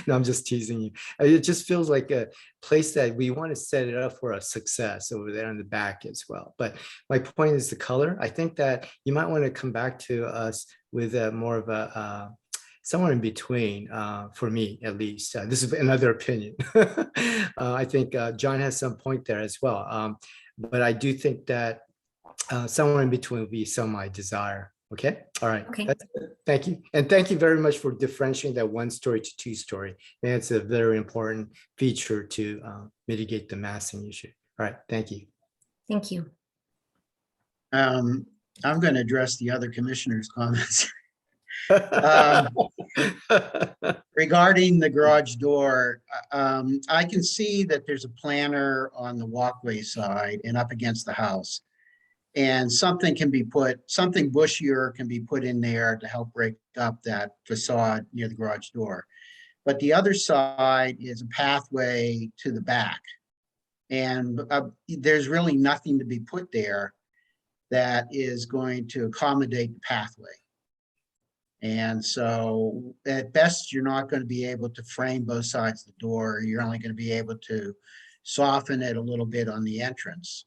No, I'm just teasing you. It just feels like a place that we want to set it up for a success over there on the back as well. But my point is the color. I think that you might want to come back to us with more of a somewhere in between, for me at least. This is another opinion. I think John has some point there as well. But I do think that somewhere in between would be some my desire. Okay. All right. Okay. That's it. Thank you. And thank you very much for differentiating that one story to two story. And it's a very important feature to mitigate the massing issue. All right. Thank you. Thank you. I'm going to address the other commissioners' comments. Regarding the garage door, I can see that there's a planter on the walkway side and up against the house. And something bushier can be put in there to help break up that facade near the garage door. But the other side is a pathway to the back. And there's really nothing to be put there that is going to accommodate the pathway. And so at best, you're not going to be able to frame both sides of the door. You're only going to be able to soften it a little bit on the entrance.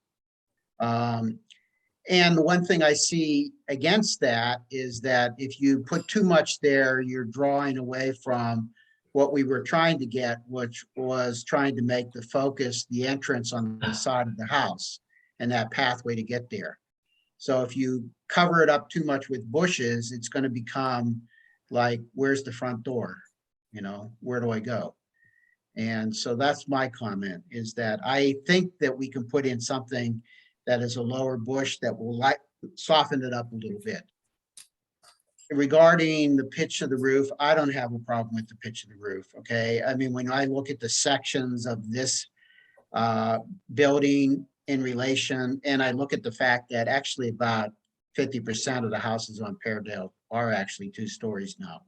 And the one thing I see against that is that if you put too much there, you're drawing away from what we were trying to get, which was trying to make the focus, the entrance on the side of the house and that pathway to get there. So if you cover it up too much with bushes, it's going to become like, where's the front door? Where do I go? And so that's my comment, is that I think that we can put in something that is a lower bush that will softened it up a little bit. Regarding the pitch of the roof, I don't have a problem with the pitch of the roof, okay? I mean, when I look at the sections of this building in relation, and I look at the fact that actually about 50% of the houses on Peardale are actually 2 stories now.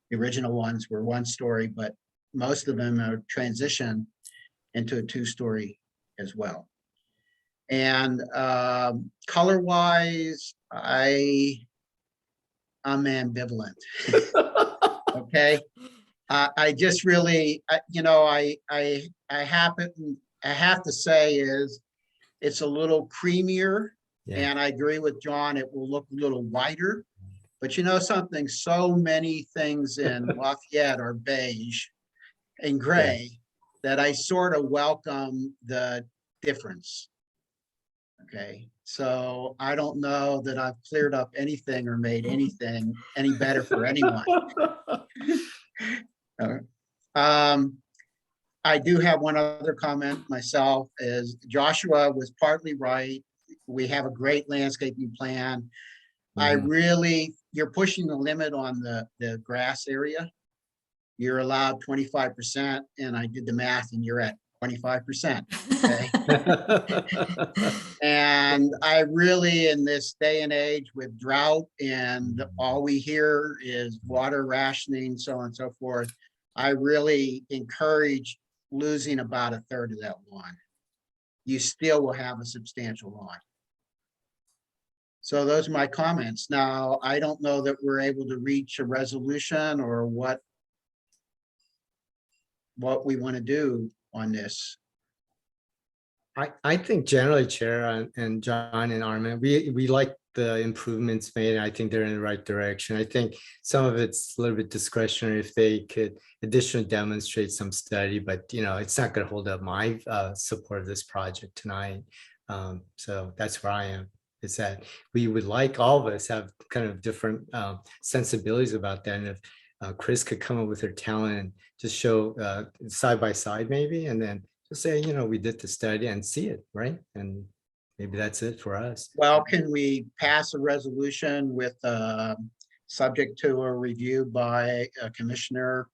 The original ones were 1 story, but most of them are transitioned into a 2-story as well. And color-wise, I'm ambivalent. Okay, I just really, I have to say is it's a little creamier, Yeah. and I agree with John. It will look a little whiter, but you know something, so many things in Lafayette are beige and gray that I sort of welcome the difference. Okay, so I don't know that I've cleared up anything or made anything any better for anyone. I do have one other comment myself, is Joshua was partly right. We have a great landscaping plan. I really, you're pushing the limit on the grass area. You're allowed 25%, and I did the math, and you're at 25%. Okay. And I really, in this day and age with drought and all we hear is water rationing, so on and so forth, I really encourage losing about 1/3 of that lawn. You still will have a substantial lawn. So those are my comments. Now, I don't know that we're able to reach a resolution or what we want to do on this. I think generally, Chair and John and Armin, we like the improvements made. I think they're in the right direction. I think some of it's a little bit discretionary if they could additionally demonstrate some study, but it's not going to hold up my support of this project tonight. So that's where I am. Is that we would like, all of us have kind of different sensibilities about that. And if Chris could come up with her talent and just show side by side maybe, and then just say, we did the study and see it, right? And maybe that's it for us. Well, can we pass a resolution with subject to a review by a commissioner,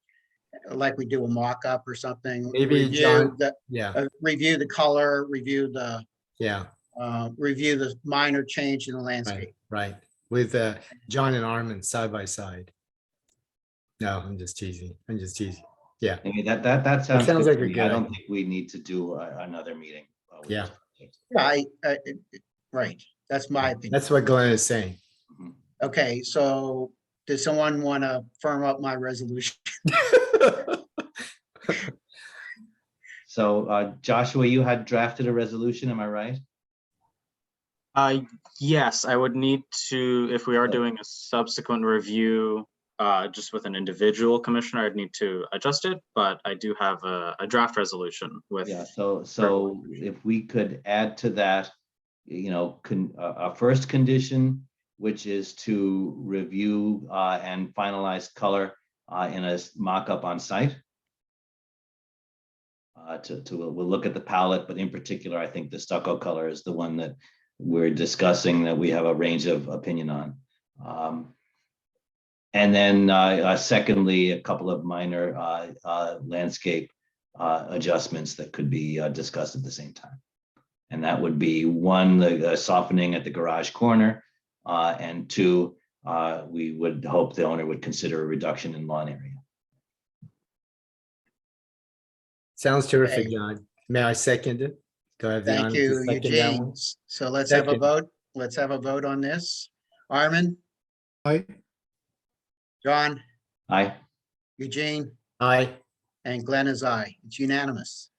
like we do a mock-up or something? Maybe review John, review the color, review the review the minor change in the landscape. Right. With John and Armin side by side. No, I'm just teasing. Yeah. I mean, that sounds sounds good like to a me. good I don't idea. think we need to do another meeting. With Yeah. this project. Right. That's my opinion. That's what Glenn is saying. Okay, so does someone want to firm up my resolution? So Joshua, you had drafted a resolution, am I right? Yes, I would need to, if we are doing a subsequent review, just with an individual commissioner, I'd need to adjust it, but I do have a draft resolution with. Yeah, so if we could add to that, a first condition, which is to review and finalize color in a mock-up on site. We'll look at the palette, but in particular, I think the stucco color is the one that we're discussing, that we have a range of opinion on. And then secondly, a couple of minor landscape adjustments that could be discussed at the same time. And that would be 1, the softening at the garage corner, and 2, we would hope the owner would consider a reduction in lawn area. Sounds terrific, John. May I second it? Go ahead. Thank you, Eugene. So let's have a vote. Let's have a vote on this. Armin? Aye. John? Aye. Eugene? Aye. And Glenn is aye. It's unanimous.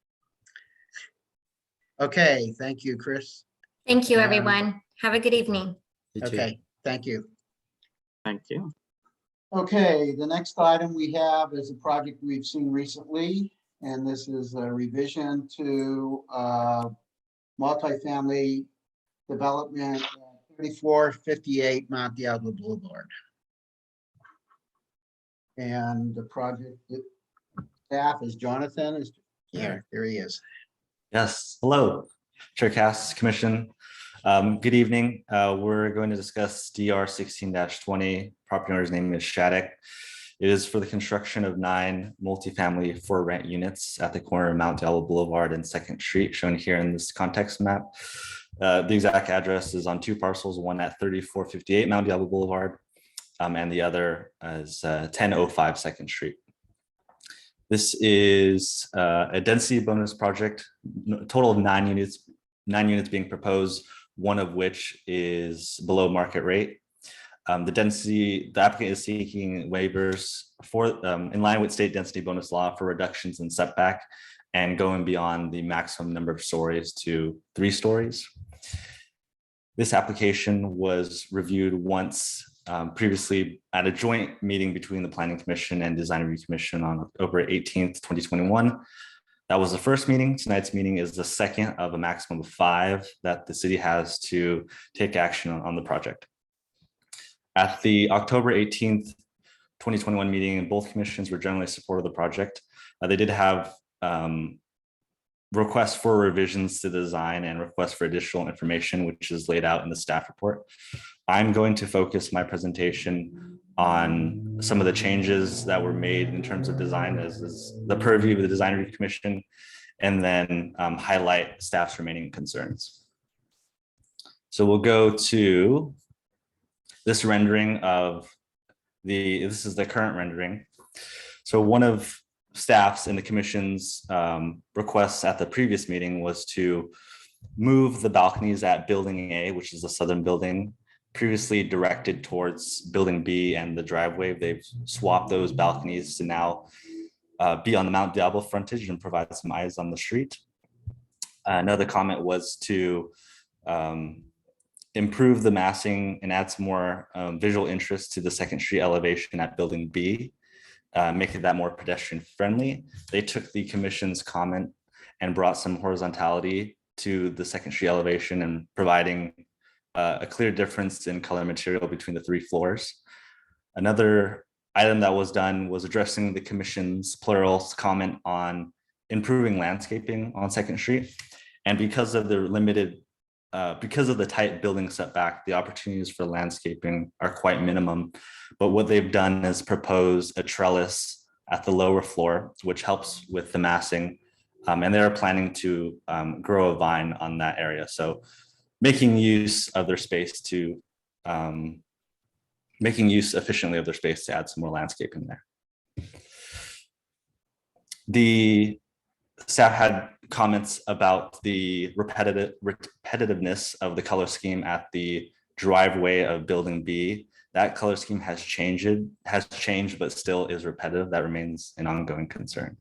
Okay, thank you, Chris. Thank you, everyone. Have a good evening. Okay, thank you. Thank you. Okay, the next item we have is a project we've seen recently, and this is a revision to multifamily development, 3458 Mount Diablo Boulevard. And the project staff is Jonathan. There he is. Yes, hello, Chair Cass, Commission. Good evening. We're going to discuss DR 16-20. Property owner's name is Shattuck. It is for the construction of 9 multifamily for rent units at the corner of Mount Diablo Boulevard and 2nd Street, shown here in this context map. The exact address is on 2 parcels, one at 3458 Mount Diablo Boulevard, and the other is 1005 2nd Street. This is a density bonus project, a total of 9 units being proposed, one of which is below market rate. The applicant is seeking waivers for in line with state density bonus law for reductions in setback and going beyond the maximum number of stories to 3 stories. This application was reviewed once previously at a joint meeting between the Planning Commission and Design Review Commission on October 18th, 2021. That was the first meeting. Tonight's meeting is the second of a maximum of 5 that the city has to take action on the project. At the October 18th, 2021 meeting, both commissions were generally supportive of the project. They did have requests for revisions to the design and requests for additional information, which is laid out in the staff report. I'm going to focus my presentation on some of the changes that were made in terms of design as is the purview of the Design Review Commission, and then highlight staff's remaining concerns. So we'll go to this rendering of this is the current rendering. So one of staff's and the commission's requests at the previous meeting was to move the balconies at building A, which is the southern building, previously directed towards building B and the driveway. They've swapped those balconies to now be on the Mount Diablo frontage and provide some eyes on the street. Another comment was to improve the massing and add some more visual interest to the 2nd Street elevation at building B, making that more pedestrian friendly. They took the commission's comment and brought some horizontality to the 2nd Street elevation and providing a clear difference in color material between the 3 floors. Another item that was done was addressing the commission's plural's comment on improving landscaping on 2nd Street. And because of the tight building setback, the opportunities for landscaping are quite minimum. But what they've done is propose a trellis at the lower floor, which helps with the massing. And they're planning to grow a vine on that area. So making use of their space to making use efficiently of their space to add some more landscaping there. The staff had comments about the repetitiveness of the color scheme at the driveway of building B. That color scheme has changed, but still is repetitive. That remains an ongoing concern.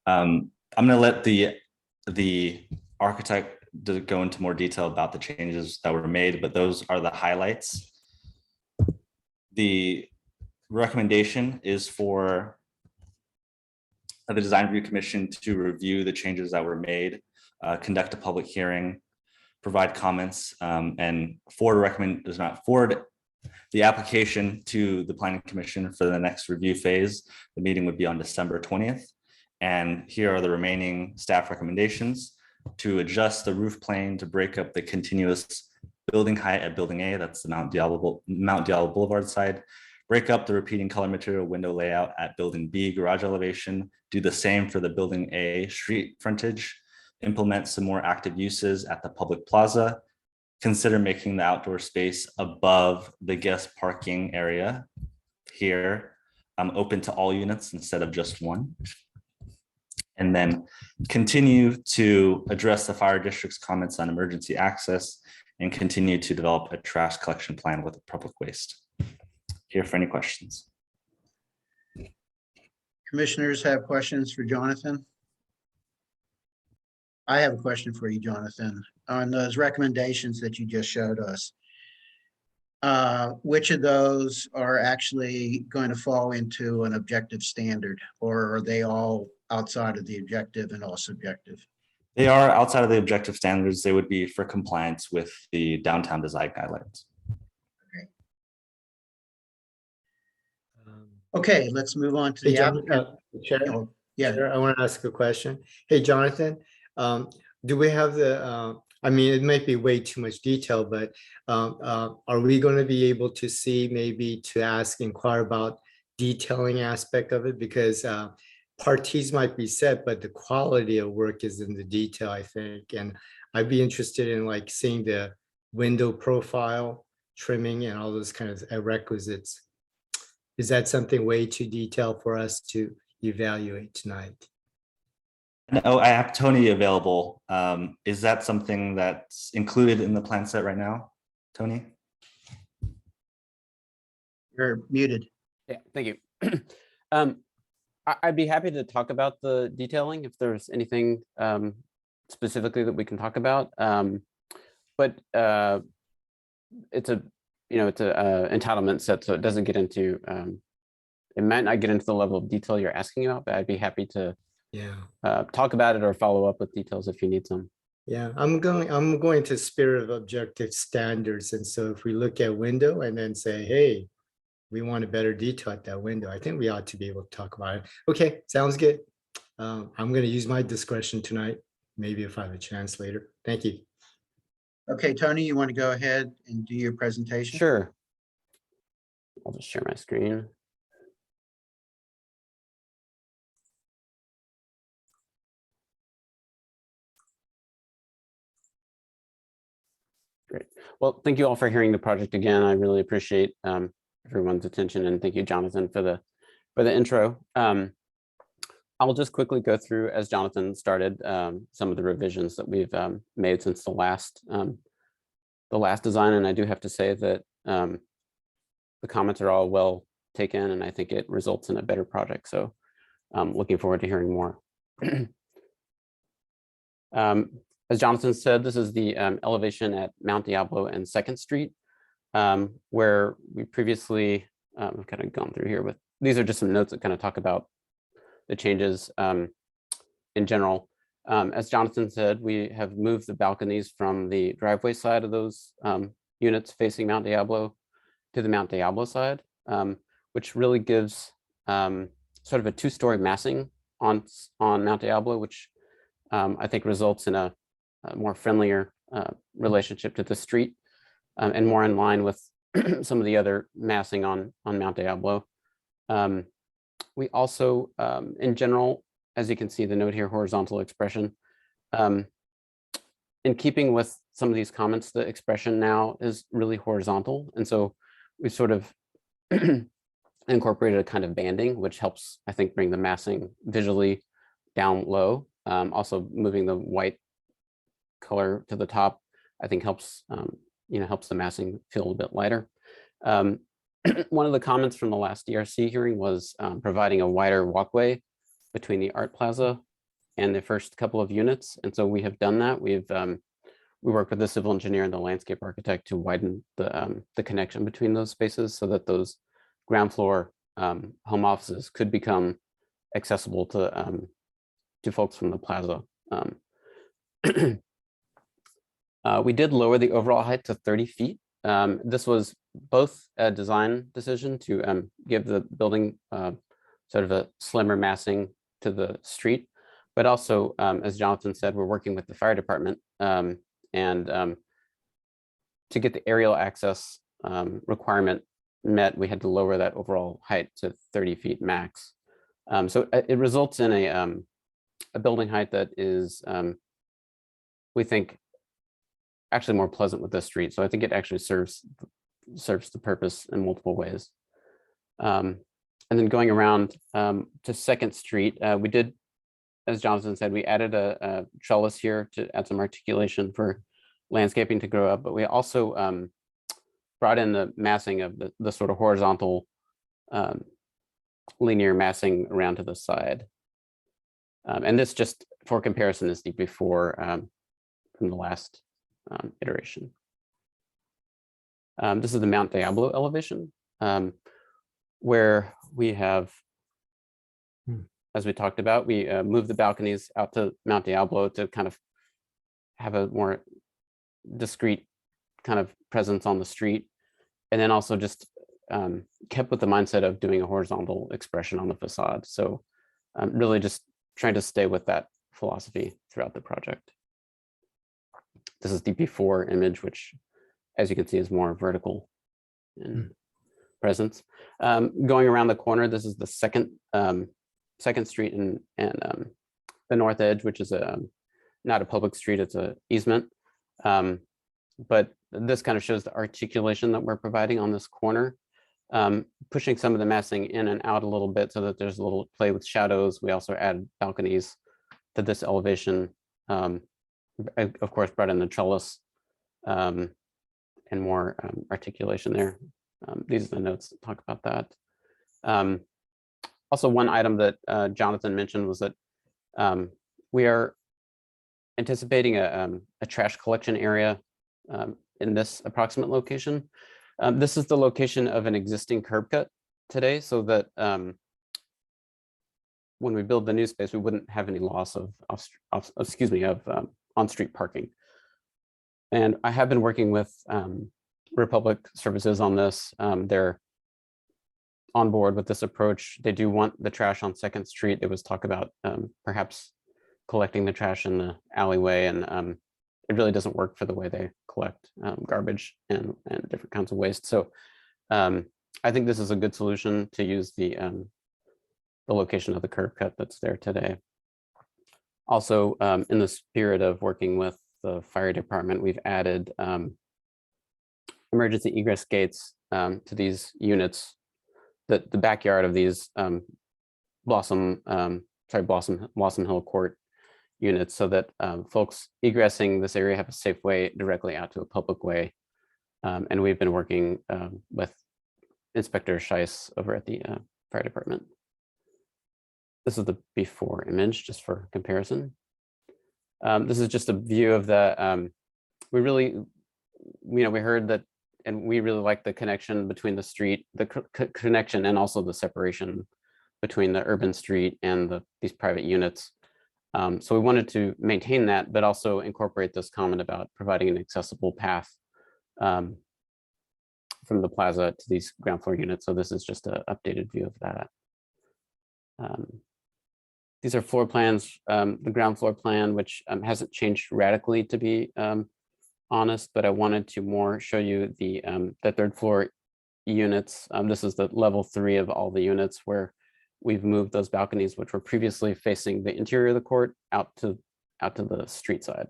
I'm going to let the architect go into more detail about the changes that were made, but those are the highlights. The recommendation is for the Design Review Commission to review the changes that were made, conduct a public hearing, provide comments, and forward the application to the Planning Commission for the next review phase. The meeting would be on December 20th. And here are the remaining staff recommendations: to adjust the roof plane to break up the continuous building height at building A, that's the Mount Diablo Boulevard side, break up the repeating color material window layout at building B garage elevation, do the same for the building A street frontage, implement some more active uses at the public plaza, consider making the outdoor space above the guest parking area here open to all units instead of just one. And then continue to address the fire district's comments on emergency access and continue to develop a trash collection plan with public waste. Here for any questions. Commissioners have questions for Jonathan? I have a question for you, Jonathan, on those recommendations that you just showed us. Which of those are actually going to fall into an objective standard, or are they all outside of the objective and all subjective? They are outside of the objective standards. They would be for compliance with the downtown design guidelines. Okay, let's move on to the applicant. Chair, Yeah, Chair, I want to ask a question. Hey, Jonathan, do we have the I mean, it might be way too much detail, but are we going to be able to see, maybe to inquire about detailing aspect of it? Because parties might be set, but the quality of work is in the detail, I think. And I'd be interested in like seeing the window profile, trimming, and all those kind of requisites. Is that something way too detailed for us to evaluate tonight? No, I have Tony available. Is that something that's included in the plan set right now, Tony? You're muted. Yeah, thank you. I'd be happy to talk about the detailing if there's anything specifically that we can talk about. But it's a entitlement set, so it doesn't get into it might not get into the level of detail you're asking about, but I'd be happy to talk about it or follow up with details if you need some. Yeah, I'm going to spirit of objective standards. And so if we look at window and then say, hey, we want a better detail at that window, I think we ought to be able to talk about it. Okay, sounds good. I'm going to use my discretion tonight, maybe if I have a chance later. Thank you. Okay, Tony, you want to go ahead and do your presentation? Sure. I'll just share my screen. Great. Well, thank you all for hearing the project again. I really appreciate everyone's attention, and thank you, Jonathan, for the intro. I'll just quickly go through, as Jonathan started, some of the revisions that we've made since the last design, and I do have to say that the comments are all well taken, and I think it results in a better project. So I'm looking forward to hearing more. As Jonathan said, this is the elevation at Mount Diablo and 2nd Street, where we previously have kind of gone through here with, these are just some notes that kind of talk about the changes in general. As Jonathan said, we have moved the balconies from the driveway side of those units facing Mount Diablo to the Mount Diablo side, which really gives sort of a two-story massing on Mount Diablo, which I think results in a more friendlier relationship to the street and more in line with some of the other massing on Mount Diablo. We also, in general, as you can see the note here, horizontal expression. In keeping with some of these comments, the expression now is really horizontal. And so we sort of incorporated a kind of banding, which helps, I think, bring the massing visually down low. Also moving the white color to the top, I think helps, helps the massing feel a bit lighter. One of the comments from the last DRC hearing was providing a wider walkway between the art plaza and the first couple of units. And so we have done that. We worked with the civil engineer and the landscape architect to widen the connection between those spaces so that those ground floor home offices could become accessible to folks from the plaza. We did lower the overall height to 30 feet. This was both a design decision to give the building sort of a slimmer massing to the street, but also, as Jonathan said, we're working with the fire department and to get the aerial access requirement met, we had to lower that overall height to 30 feet max. So it results in a building height that is, we think, actually more pleasant with the street. So I think it actually serves the purpose in multiple ways. And then going around to 2nd Street, we did, as Jonathan said, we added a trellis here to add some articulation for landscaping to grow up, but we also brought in the massing of the sort of horizontal linear massing around to the side. And this, just for comparison, is the before from the last iteration. This is the Mount Diablo elevation, where we have, as we talked about, we moved the balconies out to Mount Diablo to kind of have a more discrete kind of presence on the street, and then also just kept with the mindset of doing a horizontal expression on the facade. So really just trying to stay with that philosophy throughout the project. this is the before image, which, as you can see, is more vertical in presence. Going around the corner, this is the second street and the north edge, which is not a public street, it's a easement. But this kind of shows the articulation that we're providing on this corner, pushing some of the massing in and out a little bit so that there's a little play with shadows. We also add balconies to this elevation. Of course, brought in the trellis and more articulation there. These are the notes that talk about that. Also, one item that Jonathan mentioned was that we are anticipating a trash collection area in this approximate location. This is the location of an existing curb cut today, so that when we build the new space, we wouldn't have any loss of on-street parking. And I have been working with Republic Services on this. They're on board with this approach. They do want the trash on 2nd Street. It was talk about perhaps collecting the trash in the alleyway, and it really doesn't work for the way they collect garbage and different kinds of waste. So I think this is a good solution to use the location of the curb cut that's there today. Also, in the spirit of working with the fire department, we've added emergency egress gates to these units. The backyard of these Blossom Hill Court units, so that folks egressing this area have a safe way directly out to a public way. And we've been working with Inspector Scheiss over at the fire department. This is the before image, just for comparison. This is just a view of the, we heard that, and we really like the connection between the street, the connection, and also the separation between the urban street and these private units. So we wanted to maintain that, but also incorporate this comment about providing an accessible path from the plaza to these ground floor units. So this is just an updated view of that. These are floor plans, the ground floor plan, which hasn't changed radically, to be honest, but I wanted to more show you the 3rd floor units. This is the level 3 of all the units, where we've moved those balconies, which were previously facing the interior of the court, out to the street side.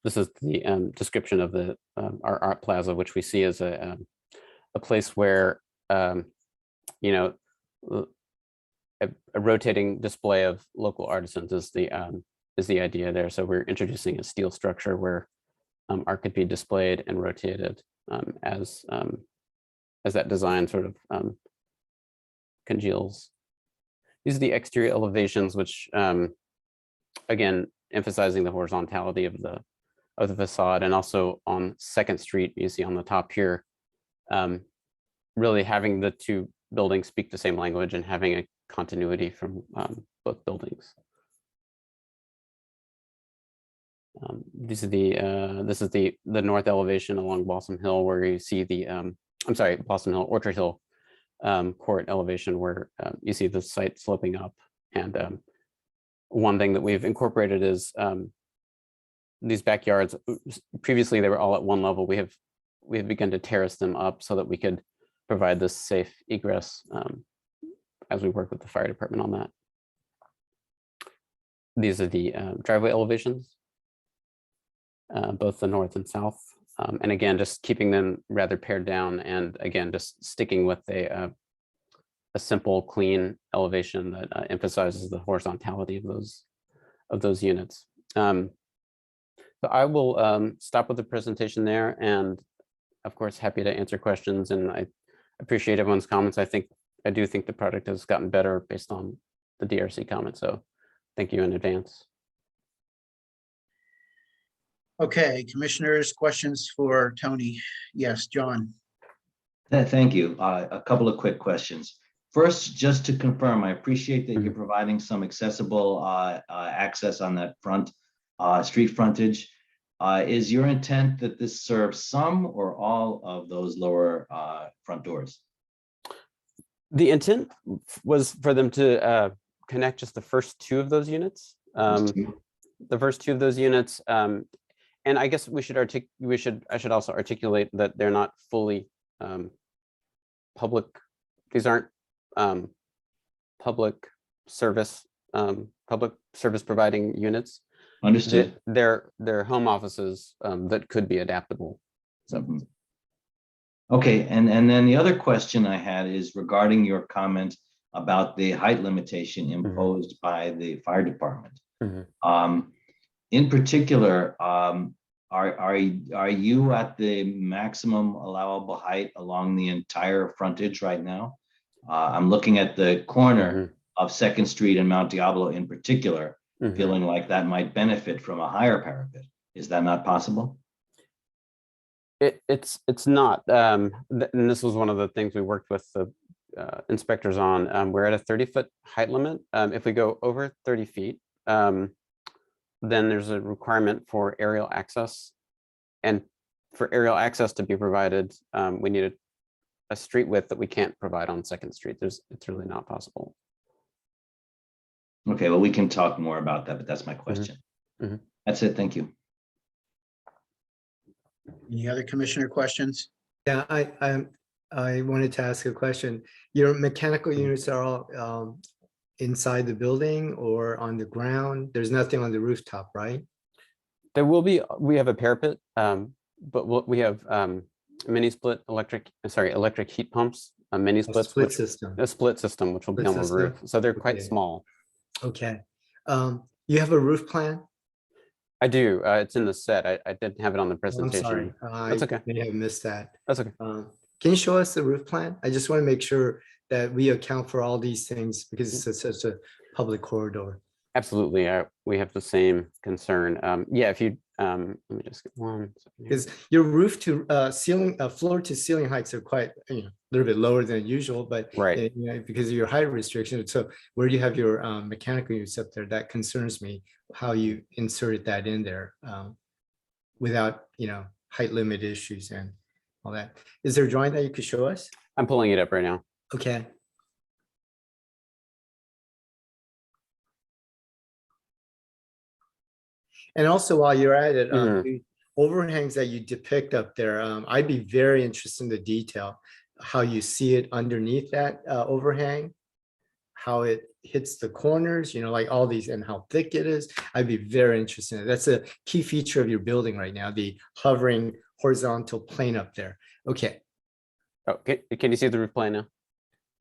This is the description of our art plaza, which we see as a place where a rotating display of local artisans is the idea there. So we're introducing a steel structure where art could be displayed and rotated as that design sort of congeals. These are the exterior elevations, which again, emphasizing the horizontality of the facade, and also on 2nd Street, you see on the top here, really having the two buildings speak the same language and having a continuity from both buildings. This is the north elevation along Blossom Hill, where you see the Blossom Hill, Orchard Hill court elevation, where you see the site sloping up. And one thing that we've incorporated is these backyards. Previously, they were all at one level. We have begun to terrace them up so that we could provide this safe egress as we work with the fire department on that. These are the driveway elevations, both the north and south. And again, just keeping them rather pared down, and again, just sticking with a simple, clean elevation that emphasizes the horizontality of those units. So I will stop with the presentation there, and of course, happy to answer questions. And I appreciate everyone's comments. I do think the product has gotten better based on the DRC comments. So thank you in advance. Okay, commissioners, questions for Tony? Yes, John. Thank you. A couple of quick questions. First, just to confirm, I appreciate that you're providing some accessible access on that front street frontage. Is your intent that this serves some or all of those lower front doors? The intent was for them to connect just the first two of those units. the first two of those units. And I guess I should also articulate that they're not fully public. These aren't public service providing units. Understood. They're home offices that could be adaptable. So. Mhm. Okay, and then the other question I had is regarding your comment about the height limitation imposed by the fire department. In particular, are you at the maximum allowable height along the entire frontage right now? I'm looking at the corner of Second Street and Mount Diablo in particular, feeling like that might benefit from a higher parapet. Is that not possible? It's not, and this was one of the things we worked with the inspectors on. We're at a 30-foot height limit. If we go over 30 feet, then there's a requirement for aerial access, and for aerial access to be provided, we need a street width that we can't provide on Second Street. It's really not possible. Okay, well, we can talk more about that, but that's my question. That's it. Thank you. Any other commissioner questions? Yeah, I wanted to ask a question. Your mechanical units are all inside the building or on the ground? There's nothing on the rooftop, right? There will be. We have a parapet, but we have electric heat pumps, a mini split system. A split system, which will be on the roof. So they're quite small. Okay. You have a roof plan? I do. It's in the set. I didn't have it on the I'm presentation. sorry. That's okay. I may have missed that. That's okay. Can you show us the roof plan? I just want to make sure that we account for all these things because it's such a public corridor. Absolutely. We have the same concern. Yeah, if you, let me just get one. Because your roof to ceiling, floor to ceiling heights are quite, a little bit lower than usual, but right. Because of your height restriction. So where do you have your mechanical units up there? That concerns me, how you inserted that in there without, height limit issues and all that. Is there a drawing that you could show us? I'm pulling it up right now. Okay. And also while you're at it, the overhangs that you depict up there, I'd be very interested in the detail, how you see it underneath that overhang, how it hits the corners, like all these and how thick it is. I'd be very interested in it. That's a key feature of your building right now, the hovering horizontal plane up there. Okay. Oh, can you see the roof plane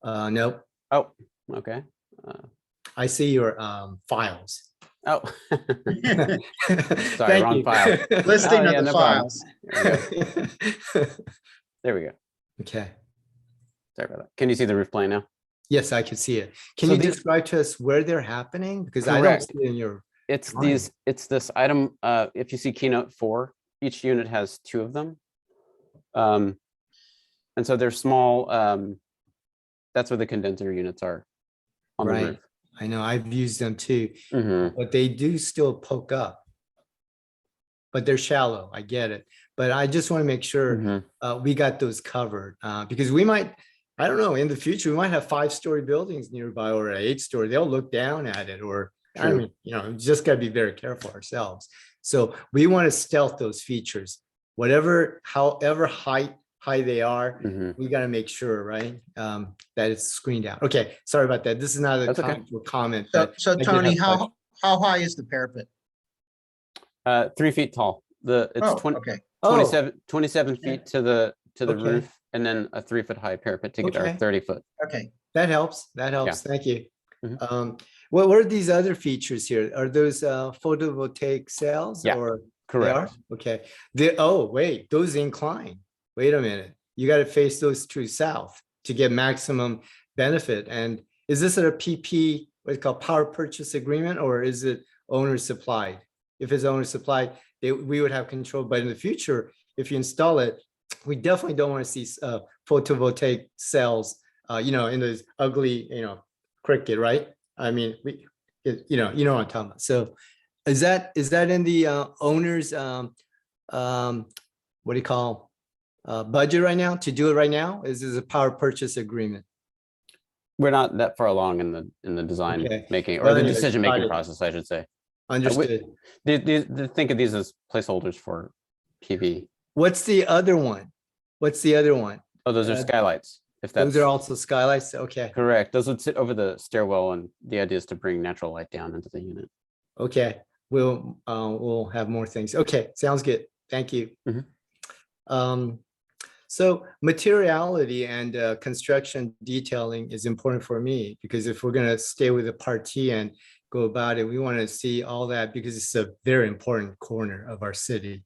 now? Nope. Oh, okay. I see your files. Oh, sorry, Thank wrong you. file. Listing Oh, yeah, of the no problem. files. There we go. Okay. Sorry about that. Can you see the roof plane now? Yes, I can see it. Can So you these- describe to us where they're happening? Because I don't Correct. see it in your. It's drawing. it's this item. If you see keynote 4, each unit has 2 of them. And so they're small. That's where the condenser units are on the Right. roof. I know I've used them too, Mhm. but they do still poke up. But they're shallow. I get it. But I just want to make sure Mhm. we got those covered because we might, I don't know, in the future, we might have 5-story buildings nearby or an 8-story. They'll look down at it or, I True. mean, just got to be very careful ourselves. So we want to stealth those features, however high they are. Mhm. We got to make sure, right, that it's screened out. Okay, sorry about that. This is not a That's okay. time for comment. So, but so I did Tony, have questions. how high is the parapet? 3 feet tall. It's Oh, 20, okay. 27 okay. feet to the Okay. roof, and then a 3-foot high parapet to get our Okay. 30-foot. Okay. That helps. That helps. Thank you. Mhm. What are these other features here? Are those photovoltaic cells Yeah, or? They correct. are? Okay. Wait, those incline. Wait a minute. You got to face those true south to get maximum benefit. And is this a PP, what's called power purchase agreement, or is it owner supplied? If it's owner supplied, we would have control. But in the future, if you install it, we definitely don't want to see photovoltaic cells, in those ugly, cricket, right? I mean, you know what I'm talking about. So is that in the owner's, what do you call, budget right now to do it right now? Is this a power purchase agreement? We're not that far along in the design Okay. making, or Well, the anyways, decision got making it. process, I should say. Understood. Think of these as placeholders for PV. What's the other one? What's the other one? Oh, those are skylights. If that's Those are also skylights. Okay. correct, those would sit over the stairwell, and the idea is to bring natural light down into the unit. Okay. We'll have more things. Okay. Sounds good. Thank you. Mhm. So materiality and construction detailing is important for me, because if we're going to stay with the Part T and go about it, we want to see all that, because it's a very important corner of our city.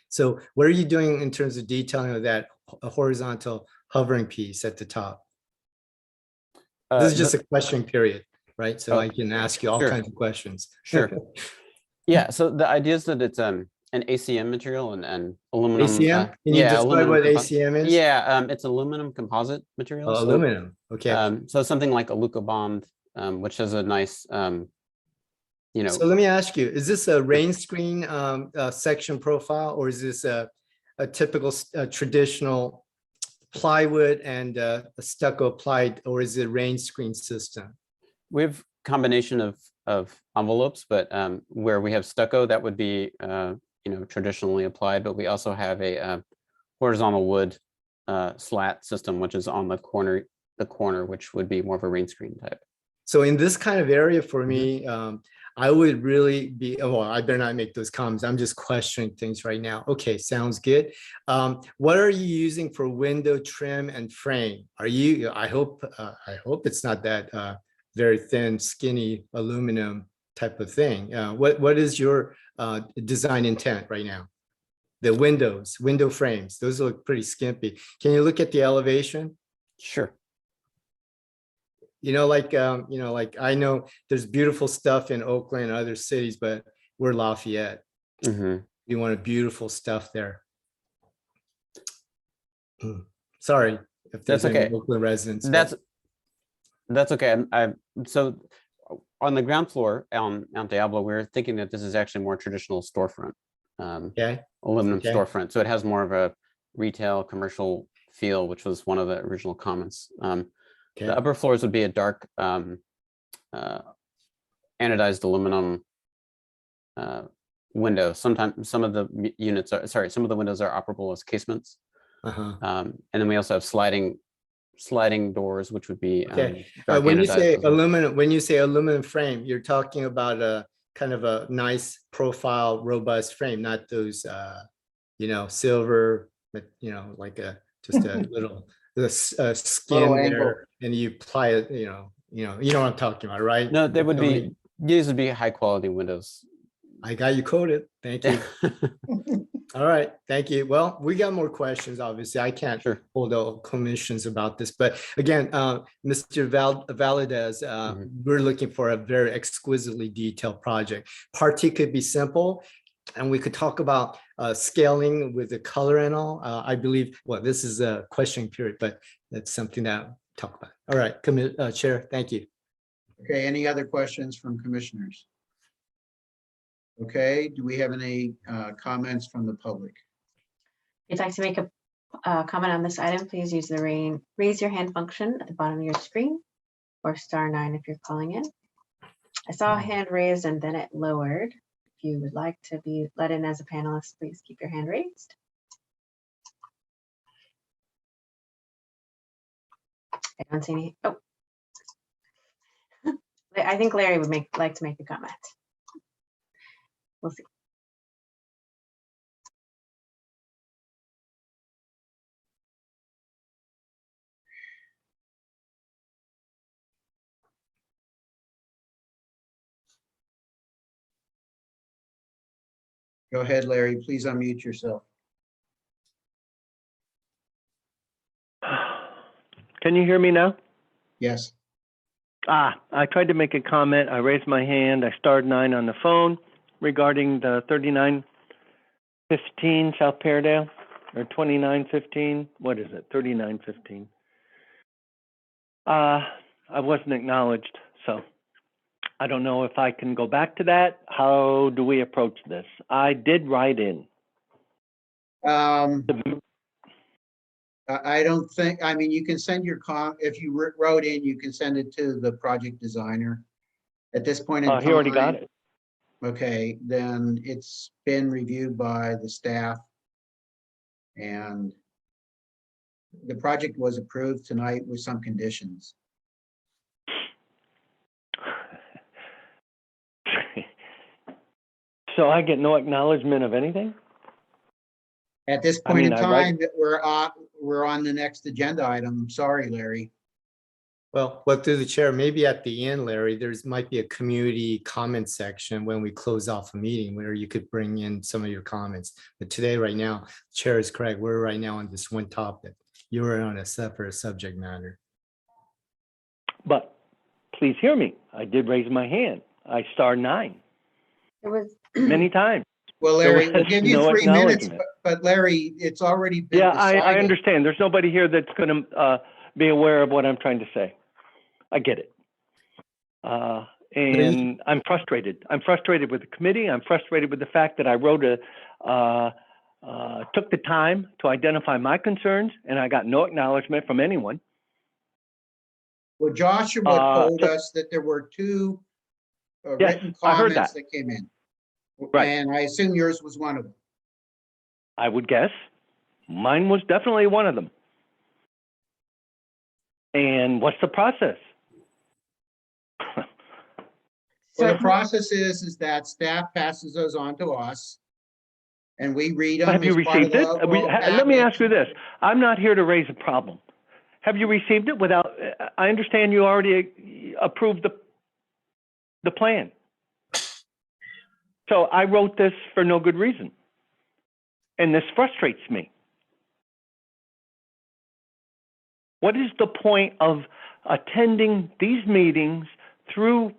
So what are you doing in terms of detailing of that horizontal hovering piece at the top? This is just a question period, right? So I can ask you all sure. kinds of questions. Sure. Yeah, so the idea is that it's an ACM material and aluminum. ACM? Can you describe what ACM is? Yeah, it's aluminum composite material. Oh, aluminum. Okay. So something like a Luca bond, which has a nice, So let me ask you: is this a rain screen section profile, or is this a typical traditional plywood and a stucco applied, or is it a rain screen system? We have combination of envelopes, but where we have stucco, that would be traditionally applied, but we also have a horizontal wood slat system, which is on the corner, which would be more of a rain screen type. So in this kind of area for me, I would really be, well, I better not make those comments. I'm just questioning things right now. Okay, sounds good. What are you using for window trim and frame? Are you, I hope it's not that very thin, skinny aluminum type of thing. What is your design intent right now? The window frames, those look pretty skimpy. Can you look at the elevation? Sure. Like I know there's beautiful stuff in Oakland and other cities, but we're Lafayette. Mm-hmm. You want beautiful stuff there. Sorry if there's okay. any Oakland residents. That's okay. So on the ground floor on Diablo, we're thinking that this is actually more traditional storefront, aluminum storefront. So it has more of a retail commercial feel, which was one of the original comments. The upper floors would be a dark anodized aluminum window. Sometimes some of the windows are operable as casements. And then we also have sliding doors, which would be when you say aluminum, when you say aluminum frame, you're talking about a kind of a nice profile, robust frame, not those silver, like just a little skin there, and you apply it, you know what I'm talking about, right? No, these would be high quality windows. I got you coded. Thank you. All right, thank you. Well, we got more questions. Obviously, I can't hold out commissions about this, but again, Mr. Valadez, we're looking for a very exquisitely detailed project. Part T could be simple, and we could talk about scaling with the color and all. I believe, well, this is a question period, but that's something that I'll talk about. All right, Chair, thank you. Okay, any other questions from commissioners? Okay, do we have any comments from the public? If you'd like to make a comment on this item, please use the raise your hand function at the bottom of your screen, or *9 if you're calling in. I saw a hand raised and then it lowered. If you would like to be let in as a panelist, please keep your hand raised. I don't see any. Oh, I think Larry would like to make a comment. We'll see. Go ahead, Larry. Please unmute yourself. Can you hear me now? Yes. I tried to make a comment. I raised my hand. I *9 on the phone regarding the 3915 South Peardale, or 2915. What is it? 3915. I wasn't acknowledged, so I don't know if I can go back to that. How do we approach this? I did write in. I don't think, I mean, you can send your if you wrote in, you can send it to the project designer. At this point in time. He already got it. Okay, then it's been reviewed by the staff. And the project was approved tonight with some conditions. So I get no acknowledgement of anything? At this I point mean, in I write- time, that we're on the next agenda item. Sorry, Larry. Well, through the chair, maybe at the end, Larry, might be a community comment section when we close off a meeting where you could bring in some of your comments. But today, right now, chair is correct. We're right now on this one topic. You were on a separate subject matter. But please hear me. I did raise my hand. I star 9 It was many times. Well, There Larry, we'll was give you no 3 minutes, acknowledgement. but Larry, it's already been Yeah, decided. I understand. There's nobody here that's going to be aware of what I'm trying to say. I get it. And I'm frustrated. I'm frustrated with the committee. I'm frustrated with the fact that I wrote took the time to identify my concerns, and I got no acknowledgement from anyone. Well, Joshua told us that there were 2 Yes, written I heard comments that. that came in. Right. And I assume yours was one of them. I would guess. Mine was definitely one of them. And what's the process? Well, the process is that staff passes those on to us. And we read them. Have you as part of received it? the overall Let me package. ask you this. I'm not here to raise a problem. Have you received it without, I understand you already approved the plan. So I wrote this for no good reason. And this frustrates me. What is the point of attending these meetings through,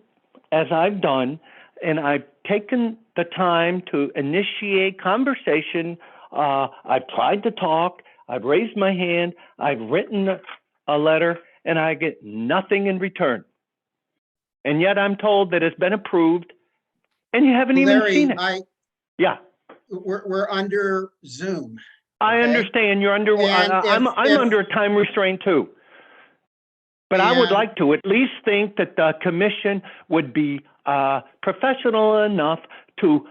as I've done, and I've taken the time to initiate conversation. I've tried to talk. I've raised my hand. I've written a letter, and I get nothing in return. And yet I'm told that it's been approved, and you haven't even Larry, seen it. Yeah, we're under Zoom. I okay? understand you're under. And I'm if- under a time restraint too. But I would And- like to at least think that the commission would be professional enough to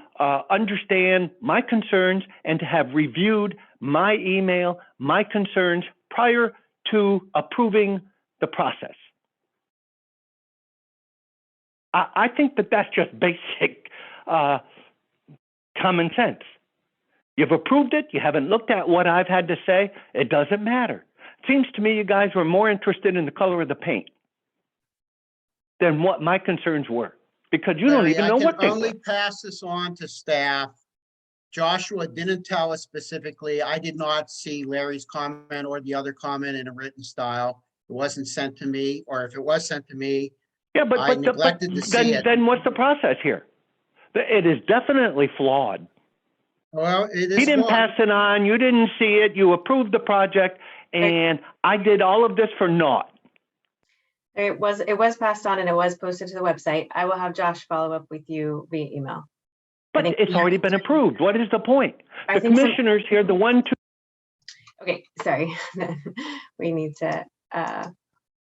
understand my concerns and to have reviewed my email, my concerns prior to approving the process. I think that that's just basic common sense. You've approved it. You haven't looked at what I've had to say. It doesn't matter. It seems to me you guys were more interested in the color of the paint than what my concerns were, because you don't Larry, even know what I they can only were. pass this on to staff. Joshua didn't tell us specifically. I did not see Larry's comment or the other comment in a written style. It wasn't sent to me, or if it was sent to me, Yeah, but, I but neglected to see it. then what's the process here? It is definitely flawed. Well, it He is didn't flawed. pass it on. You didn't see it. You approved the project, and I did all of this for naught. It was passed on and it was posted to the website. I will have Josh follow up with you via email. But think- it's already been approved. What is the point? I The think some- commissioners here, the one, two. Okay, sorry. We need to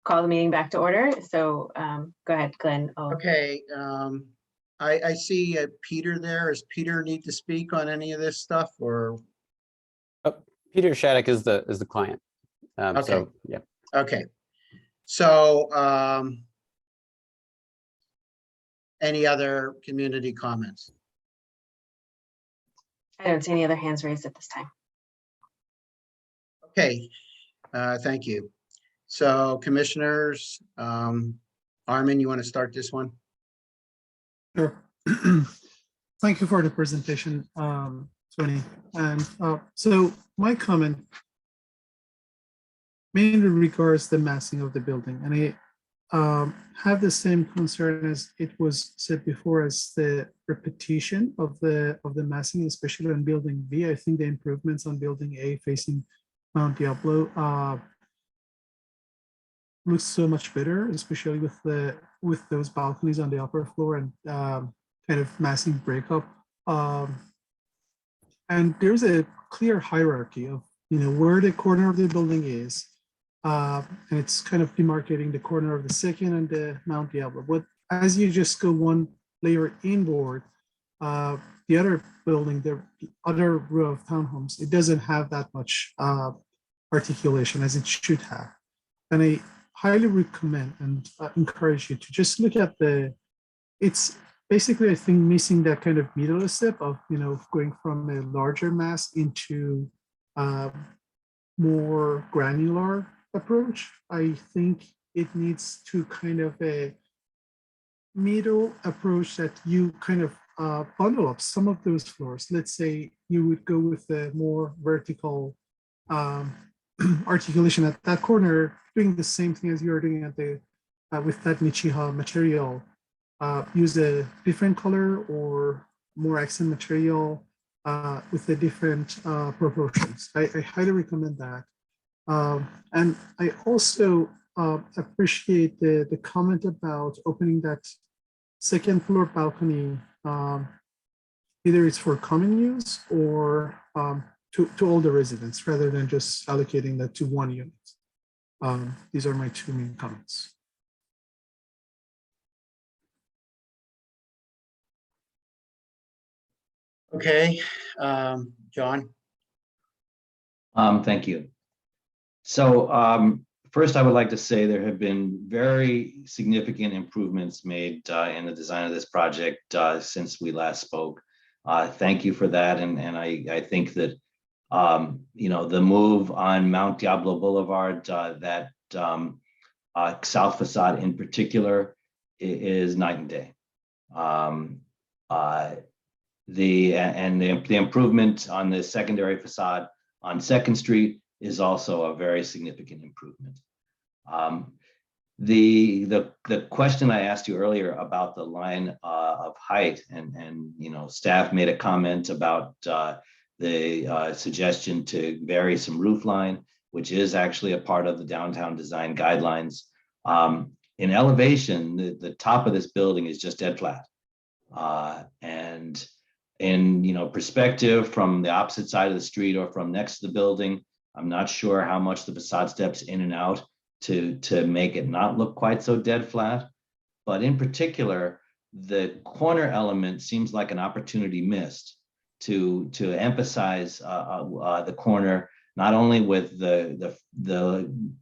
call the meeting back to order. So go ahead, Glenn. Okay, I see Peter there. Does Peter need to speak on any of this stuff, or? Peter Shattuck is the client. So, yeah. Okay, so any other community comments? I don't see any other hands raised at this time. Okay, thank you. So commissioners, Armin, you want to start this one? Sure. Thank you for the presentation, Tony. And so my comment mainly regards the massing of the building, and I have the same concern as it was said before, as the repetition of the massing, especially on building B. I think the improvements on building A facing Mount Diablo looks so much better, especially with those balconies on the upper floor and kind of massing breakup. And there's a clear hierarchy of where the corner of the building is, and it's kind of demarcating the corner of the second and the Mount Diablo. But as you just go one layer inboard, the other building, the other row of townhomes, it doesn't have that much articulation as it should have. And I highly recommend and encourage you to just look at it's basically, I think, missing that kind of middle step of, going from a larger mass into more granular approach. I think it needs to kind of a middle approach that you kind of bundle up some of those floors. Let's say you would go with a more vertical articulation at that corner, doing the same thing as you're doing at the with that Nichiha material. Use a different color or more accent material with the different proportions. I highly recommend that. And I also appreciate the comment about opening that second floor balcony. Either it's for common use or to all the residents rather than just allocating that to one unit. These are my two main comments. Okay, John. Thank you. So first, I would like to say there have been very significant improvements made in the design of this project since we last spoke. Thank you for that, and I think that the move on Mount Diablo Boulevard, that south facade in particular, is night and day. The improvement on the secondary facade on 2nd Street is also a very significant improvement. The question I asked you earlier about the line of height, and staff made a comment about the suggestion to vary some roof line, which is actually a part of the downtown design guidelines. In elevation, the top of this building is just dead flat, and in perspective from the opposite side of the street or from next to the building, I'm not sure how much the facade steps in and out to make it not look quite so dead flat. But in particular, the corner element seems like an opportunity missed to emphasize the corner, not only with the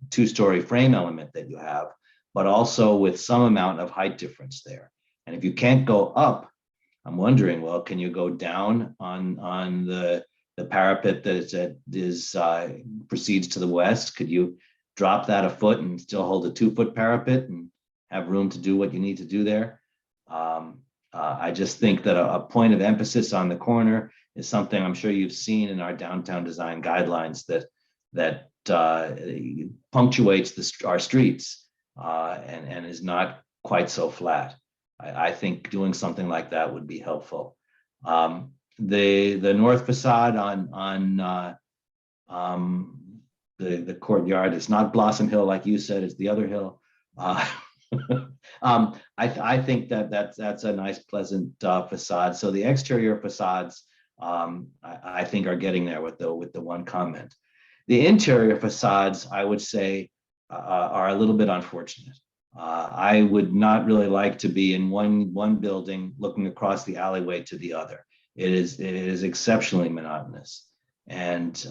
2-story frame element that you have, but also with some amount of height difference there. And if you can't go up, I'm wondering, well, can you go down on the parapet that proceeds to the west? Could you drop that a foot and still hold a 2-foot parapet and have room to do what you need to do there? I just think that a point of emphasis on the corner is something I'm sure you've seen in our downtown design guidelines that punctuates our streets and is not quite so flat. I think doing something like that would be helpful. The north facade on the courtyard, it's not Blossom Hill like you said, it's the other hill. I think that's a nice, pleasant facade. So the exterior facades, I think, are getting there with the one comment. The interior facades, I would say, are a little bit unfortunate. I would not really like to be in one building looking across the alleyway to the other. It is exceptionally monotonous. And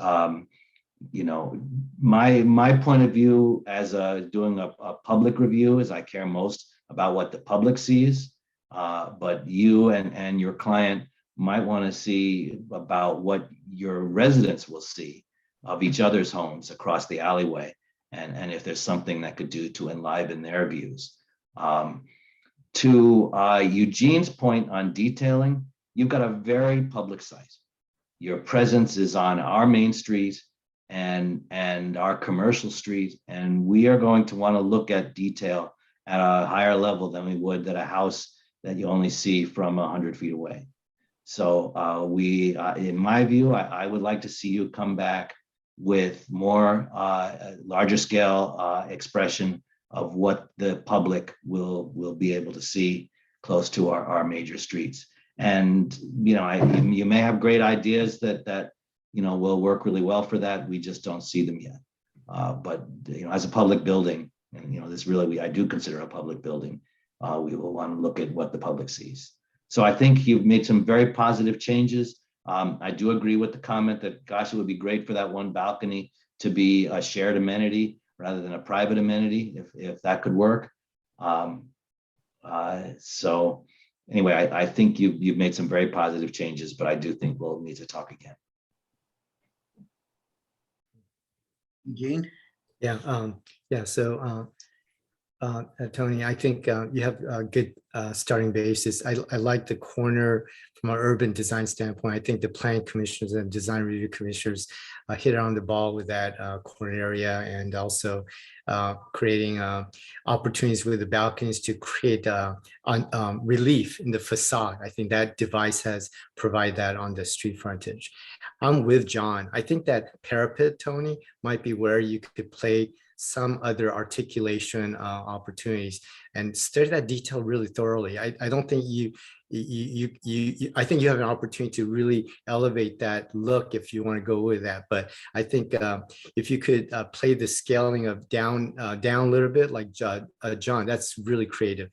my point of view as doing a public review is I care most about what the public sees, but you and your client might want to see about what your residents will see of each other's homes across the alleyway. And if there's something that could do to enliven their views. To Eugene's point on detailing, you've got a very public site. Your presence is on our main street and our commercial street, and we are going to want to look at detail at a higher level than we would at a house that you only see from 100 feet away. So in my view, I would like to see you come back with more larger scale expression of what the public will be able to see close to our major streets. And you may have great ideas that will work really well for that. We just don't see them yet. But as a public building, and this really I do consider a public building. We will want to look at what the public sees. So I think you've made some very positive changes. I do agree with the comment that, gosh, it would be great for that one balcony to be a shared amenity rather than a private amenity, if that could work. So anyway, I think you've made some very positive changes, but I do think we'll need to talk again. Gene? Yeah. So, Tony, I think you have a good starting basis. I like the corner from an urban design standpoint. I think the planning commissioners and design review commissioners hit it on the ball with that corner area, and also creating opportunities with the balconies to create relief in the facade. I think that device has provided that on the street frontage. I'm with John. I think that parapet, Tony, might be where you could play some other articulation opportunities and study that detail really thoroughly. I don't think I think you have an opportunity to really elevate that look if you want to go with that. But I think if you could play the scaling of down a little bit, like John, that's really creative.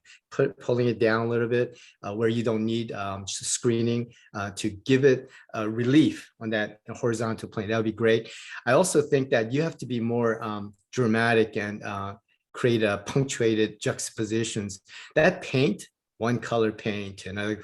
Pulling it down a little bit where you don't need screening to give it relief on that horizontal plane. That would be great. I also think that you have to be more dramatic and create punctuated juxtapositions. That paint, one color paint, another,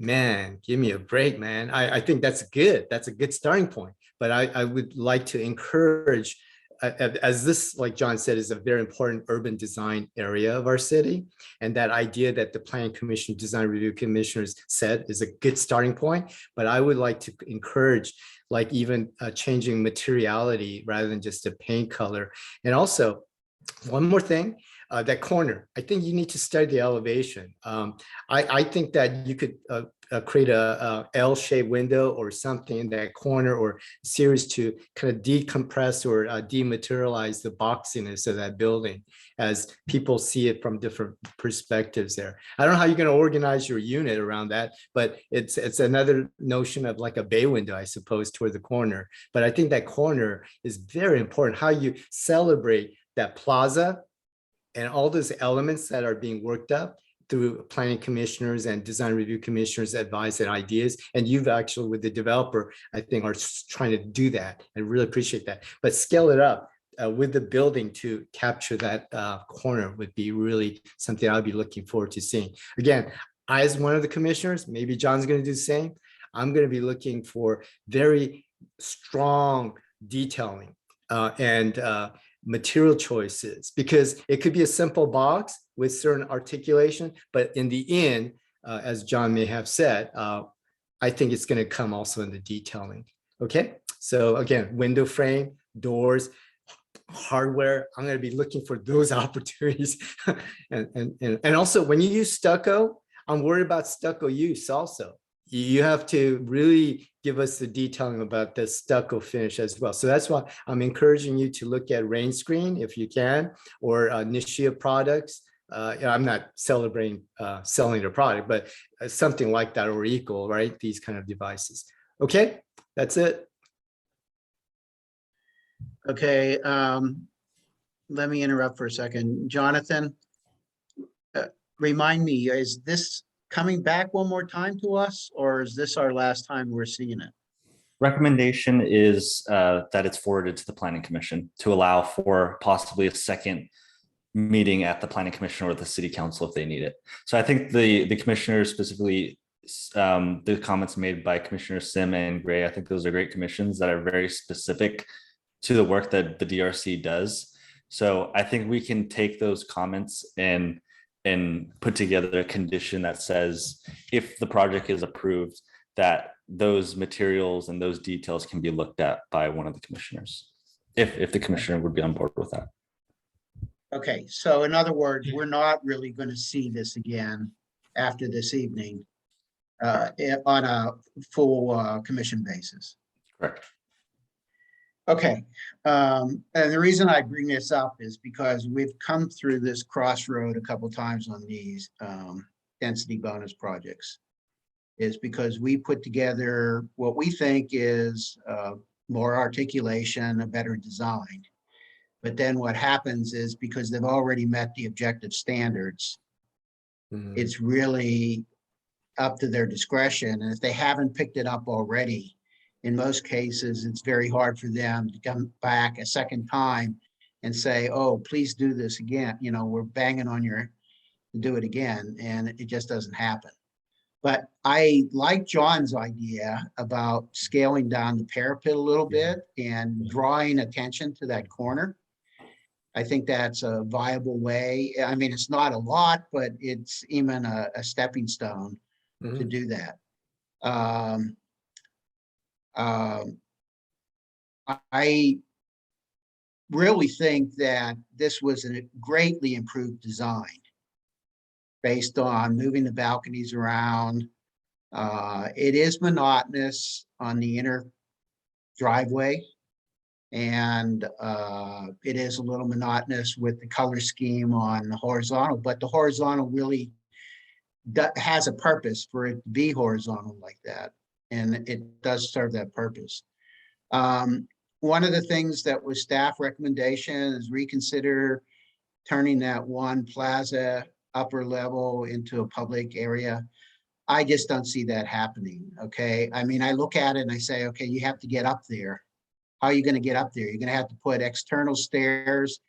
man, give me a break, man. I think that's good. That's a good starting point. But I would like to encourage, as this, like John said, is a very important urban design area of our city. And that idea that the Planning Commission, Design Review Commissioners said is a good starting point. But I would like to encourage, like, even changing materiality rather than just a paint color. And also, one more thing, that corner, I think you need to study the elevation. I think that you could create a L-shaped window or something in that corner, or series to kind of decompress or dematerialize the boxiness of that building as people see it from different perspectives there. I don't know how you're going to organize your unit around that, but it's another notion of like a bay window, I suppose, toward the corner. But I think that corner is very important, how you celebrate that plaza and all those elements that are being worked up through planning commissioners and design review commissioners' advice and ideas. And you've actually, with the developer, I think, are trying to do that. I really appreciate that. But scale it up with the building to capture that corner would be really something I'll be looking forward to seeing. Again, as one of the commissioners, maybe John's going to do the same. I'm going to be looking for very strong detailing and material choices, because it could be a simple box with certain articulation, but in the end, as John may have said, I think it's going to come also in the detailing. Okay, so again, window frame, doors, hardware, I'm going to be looking for those opportunities. and also, when you use stucco, I'm worried about stucco use also. You have to really give us the detailing about the stucco finish as well. So that's why I'm encouraging you to look at Rain Screen if you can, or Nishia products. I'm not selling their product, but something like that or equal, right? These kind of devices. Okay, that's it. Okay, let me interrupt for a second. Jonathan, remind me, is this coming back one more time to us, or is this our last time we're seeing it? Recommendation is that it's forwarded to the Planning Commission to allow for possibly a second meeting at the Planning Commission or the City Council if they need it. So I think the commissioners, specifically the comments made by Commissioner Sim and Gray, I think those are great commissions that are very specific to the work that the DRC does. So I think we can take those comments and put together a condition that says, if the project is approved, that those materials and those details can be looked at by one of the commissioners, if the commissioner would be on board with that. Okay, so in other words, we're not really going to see this again after this evening on a full commission basis. Correct. Okay, and the reason I bring this up is because we've come through this crossroad a couple times on these density bonus projects. Is because we put together what we think is more articulation, a better design. But then what happens is, because they've already met the objective standards, it's really up to their discretion. And if they haven't picked it up already, in most cases, it's very hard for them to come back a second time and say, oh, please do this again. You know, we're banging on your to do it again, and it just doesn't happen. But I like John's idea about scaling down the parapet a little bit and drawing attention to that corner. I think that's a viable way. I mean, it's not a lot, but it's even a stepping stone to do that. I really think that this was a greatly improved design based on moving the balconies around. It is monotonous on the inner driveway, and it is a little monotonous with the color scheme on the horizontal, but the horizontal really has a purpose for it to be horizontal like that, and it does serve that purpose. One of the things that was staff recommendation is reconsider turning that one plaza upper level into a public area. I just don't see that happening, okay? I mean, I look at it and I say, okay, you have to get up there. How are you gonna get up there? You're gonna have to put external stairs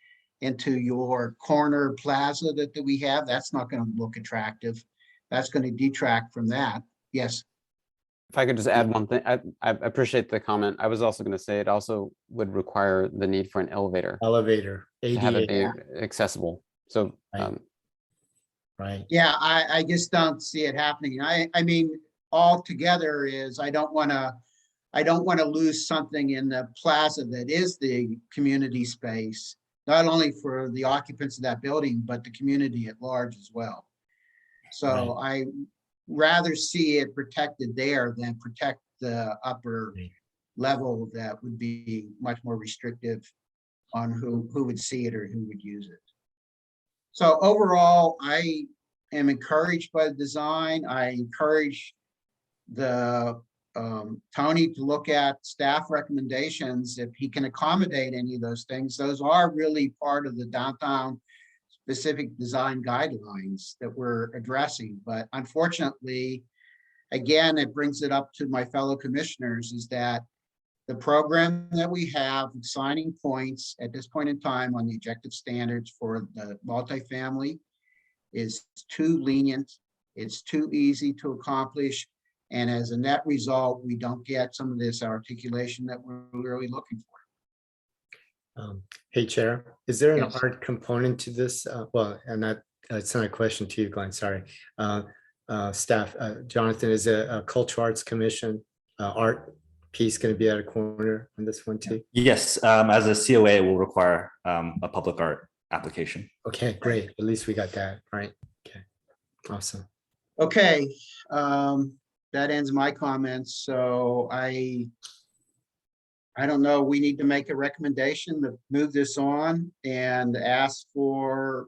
into your corner plaza that we have. That's not gonna look attractive. That's gonna detract from that. Yes. If I could just add one thing, I appreciate the comment. I was also going to say it also would require the need for an elevator to have it be ADA, accessible. So, Right. right? Yeah, I just don't see it happening. I mean, altogether is I don't want to lose something in the plaza that is the community space, not only for the occupants of that building, but the community at large as well. So I rather see it protected there than protect the upper level that would be much more restrictive on who would see it or who would use it. So overall, I am encouraged by the design. I encourage the Tony to look at staff recommendations if he can accommodate any of those things. Those are really part of the downtown specific design guidelines that we're addressing. But unfortunately, again, it brings it up to my fellow commissioners is that the program that we have signing points at this point in time on the objective standards for the multifamily is too lenient. It's too easy to accomplish. And as a net result, we don't get some of this articulation that we're really looking for. Hey, Chair, is there an Yes. art component to this? Well, and that it's not a question to you, Glenn, sorry. Staff, Jonathan, is a Cultural Arts Commission art piece going to be at a corner on this one too? Yes, as a COA, it will require a public art application. Okay, great. At least we got that, right? Okay, awesome. Okay, that ends my comments. So I don't know, we need to make a recommendation to move this on and ask for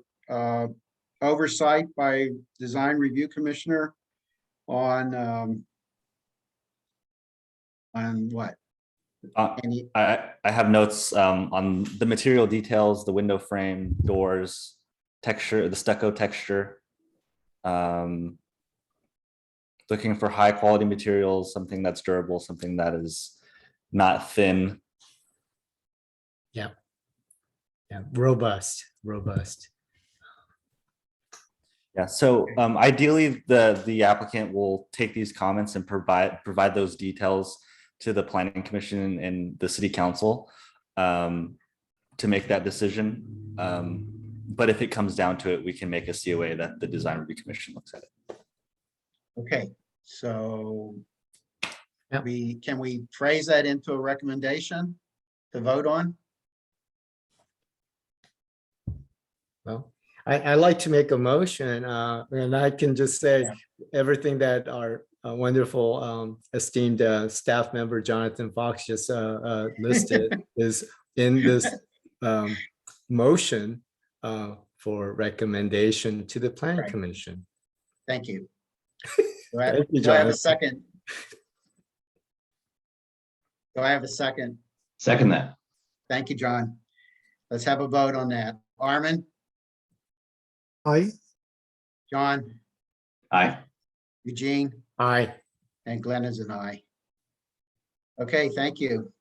oversight by Design Review Commissioner on what? Any, I have notes on the material details, the window frame, doors, texture, the stucco texture. Looking for high quality materials, something that's durable, something that is not thin. Yeah, robust. Yeah, so ideally the applicant will take these comments and provide those details to the Planning Commission and the City Council to make that decision. But if it comes down to it, we can make a COA that the Design Review Commission looks at it. okay, so Yep. can we phrase that into a recommendation to vote on? Well, I like to make a motion and I can just say everything that our wonderful esteemed staff member Jonathan Fox just listed is in this motion for recommendation to the Planning Right. Commission. Thank you. Thank you, Do I have a Jonathan. second? Do I have a second? Second that. Thank you, John. Let's have a vote on that. Armin, Aye. John, Aye. Eugene, Aye. and Glenn is an aye. Okay, thank you.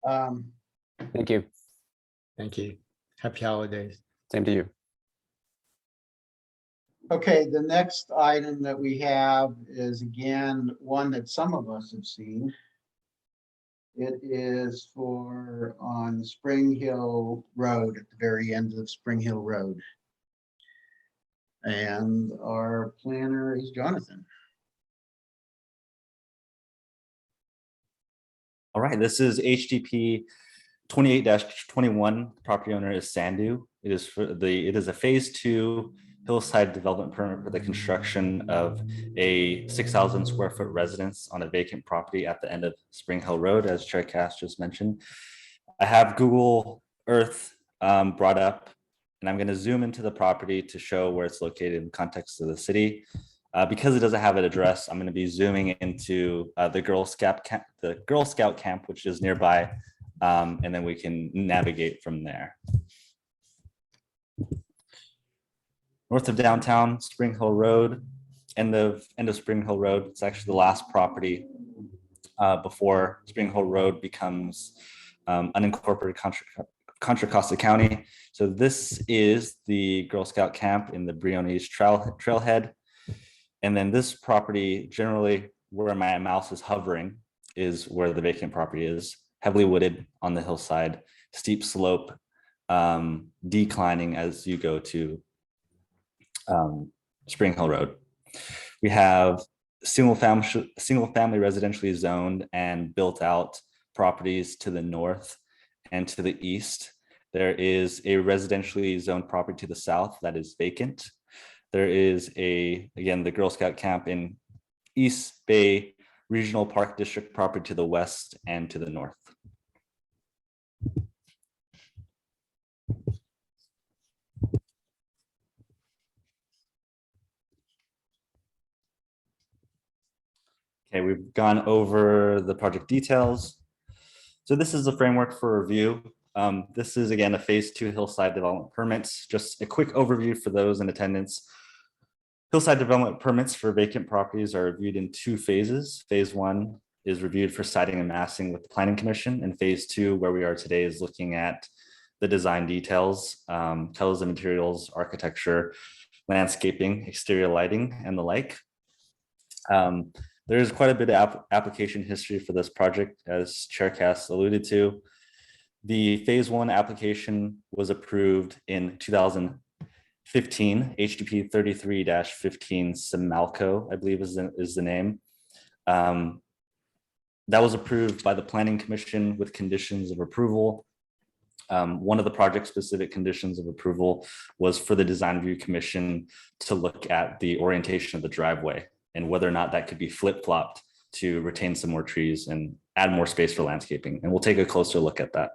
Thank you. Thank you. Happy holidays. Same to you. Okay, the next item that we have is again, one that some of us have seen. It is for on Spring Hill Road, at the very end of Spring Hill Road. And our planner is Jonathan. All right, this is HDP 28-21. Property owner is Sandu. It is a phase 2 hillside development permit for the construction of a 6,000 square foot residence on a vacant property at the end of Spring Hill Road, as Chair Cass just mentioned. I have Google Earth brought up, and I'm going to zoom into the property to show where it's located in context of the city. Because it doesn't have an address, I'm going to be zooming into the Girl Scout camp, which is nearby, and then we can navigate from there. North of downtown, Spring Hill Road, end of Spring Hill Road. It's actually the last property before Spring Hill Road becomes unincorporated Contra Costa County. So this is the Girl Scout camp in the Briones trailhead. And then this property, generally where my mouse is hovering, is where the vacant property is, heavily wooded on the hillside, steep slope, declining as you go to Spring Hill Road. We have single family residentially zoned and built out properties to the north and to the east. There is a residentially zoned property to the south that is vacant. There is again, the Girl Scout camp in East Bay Regional Park District property to the west and to the north. Okay, we've gone over the project details. So this is the framework for review. This is again a phase 2 hillside development permits. Just a quick overview for those in attendance. Hillside development permits for vacant properties are reviewed in 2 phases. Phase 1 is reviewed for siting and massing with the Planning Commission, and phase 2, where we are today, is looking at the design details, colors and materials, architecture, landscaping, exterior lighting, and the like. There is quite a bit of application history for this project, as Chair Cass alluded to. The phase 1 application was approved in 2015, HDP 33-15 Simalco, I believe is the name. That was approved by the Planning Commission with conditions of approval. One of the project-specific conditions of approval was for the Design Review Commission to look at the orientation of the driveway and whether or not that could be flip-flopped to retain some more trees and add more space for landscaping. And we'll take a closer look at that.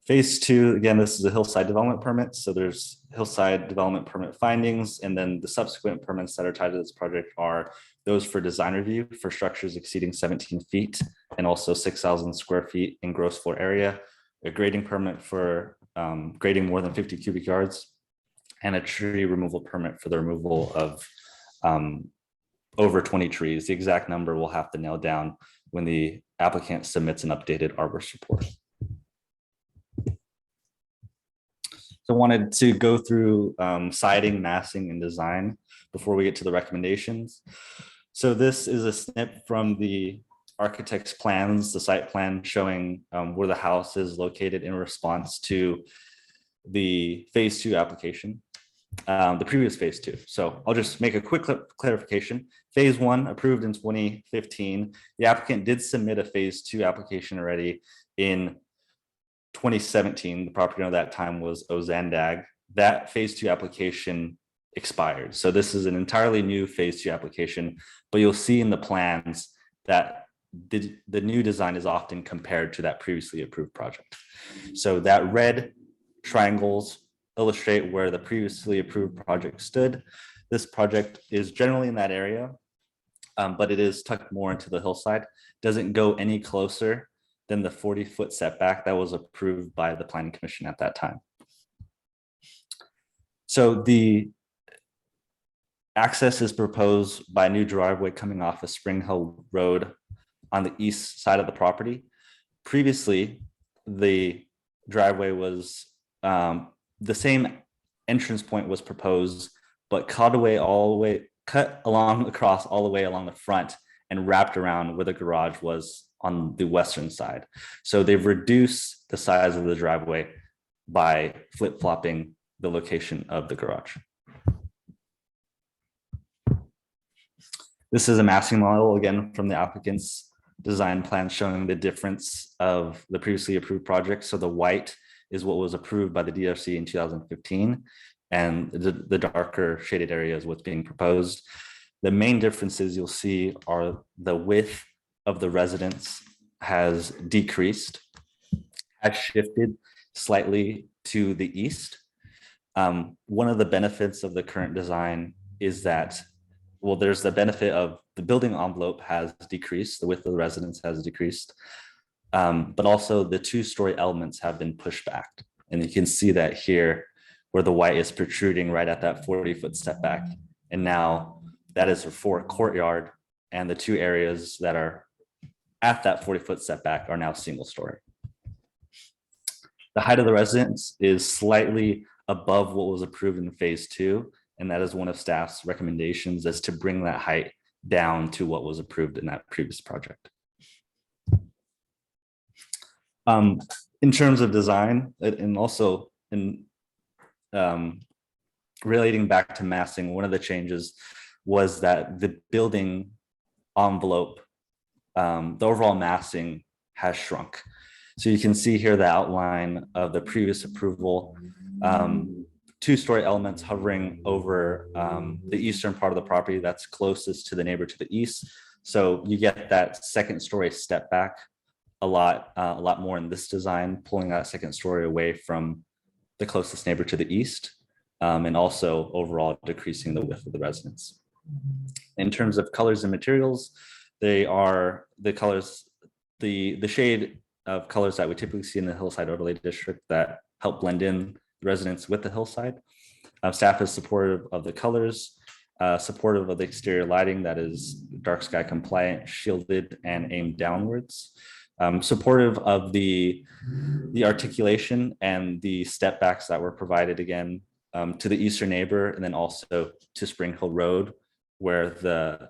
Phase 2, again, this is a hillside development permit. So there's hillside development permit findings, and then the subsequent permits that are tied to this project are those for design review for structures exceeding 17 feet and also 6,000 square feet in gross floor area, a grading permit for grading more than 50 cubic yards, and a tree removal permit for the removal of over 20 trees. The exact number we'll have to nail down when the applicant submits an updated arborist report. So I wanted to go through siding, massing, and design before we get to the recommendations. So this is a snip from the architect's plans, the site plan showing where the house is located in response to the phase 2 application, the previous phase 2. So I'll just make a quick clarification. Phase 1 approved in 2015. The applicant did submit a phase 2 application already in 2017. The property owner at that time was Ozandag. That phase 2 application expired. So this is an entirely new phase 2 application, but you'll see in the plans that the new design is often compared to that previously approved project. So that red triangles illustrate where the previously approved project stood. This project is generally in that area, but it is tucked more into the hillside. Doesn't go any closer than the 40-foot setback that was approved by the Planning Commission at that time. So the access is proposed by a new driveway coming off of Spring Hill Road on the east side of the property. Previously, the driveway was the same entrance point was proposed, but cut across all the way along the front and wrapped around where the garage was on the western side. So they've reduced the size of the driveway by flip-flopping the location of the garage. This is a massing model, again, from the applicant's design plan showing the difference of the previously approved project. So the white is what was approved by the DRC in 2015, and the darker shaded area is what's being proposed. The main differences you'll see are the width of the residence has decreased, has shifted slightly to the east. One of the benefits of the current design is that, well, there's the benefit of the building envelope has decreased, the width of the residence has decreased, but also the two-story elements have been pushed back. And you can see that here where the white is protruding right at that 40-foot setback. And now that is for a courtyard, and the two areas that are at that 40-foot setback are now single story. The height of the residence is slightly above what was approved in phase 2. And that is one of staff's recommendations, is to bring that height down to what was approved in that previous project. In terms of design, and also in relating back to massing, one of the changes was that the building envelope, the overall massing has shrunk. So you can see here the outline of the previous approval, two-story elements hovering over the eastern part of the property that's closest to the neighbor to the east. So you get that second story step back a lot more in this design, pulling that second story away from the closest neighbor to the east, and also overall decreasing the width of the residence. In terms of colors and materials, they are the colors, the shade of colors that we typically see in the Hillside Overlay District that help blend in the residents with the hillside. Staff is supportive of the colors, supportive of the exterior lighting that is dark sky compliant, shielded, and aimed downwards. Supportive of the articulation and the step backs that were provided again to the eastern neighbor, and then also to Spring Hill Road, where the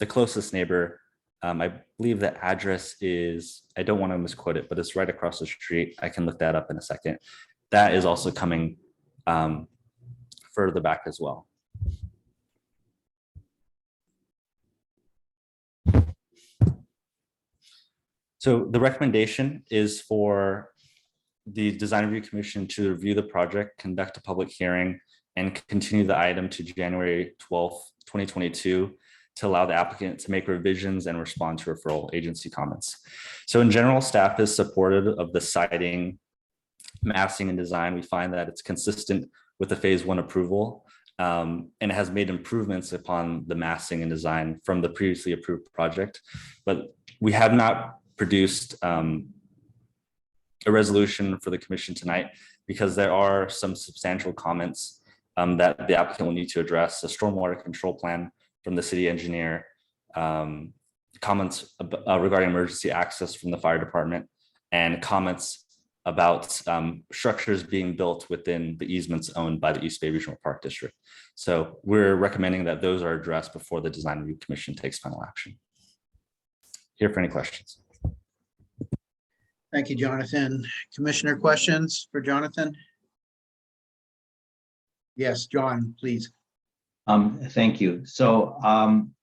closest neighbor, I believe the address is, I don't want to misquote it, but it's right across the street. I can look that up in a second. That is also coming further back as well. So the recommendation is for the Design Review Commission to review the project, conduct a public hearing, and continue the item to January 12th, 2022 to allow the applicant to make revisions and respond to referral agency comments. So in general, staff is supportive of the siding, massing, and design. We find that it's consistent with the phase 1 approval, and has made improvements upon the massing and design from the previously approved project. But we have not produced a resolution for the commission tonight because there are some substantial comments that the applicant will need to address: the stormwater control plan from the city engineer, comments regarding emergency access from the fire department, and comments about structures being built within the easements owned by the East Bay Regional Park District. So we're recommending that those are addressed before the Design Review Commission takes final action. Here for any questions. Thank you, Jonathan. Commissioner questions for Jonathan? Yes, John, please. Thank you. So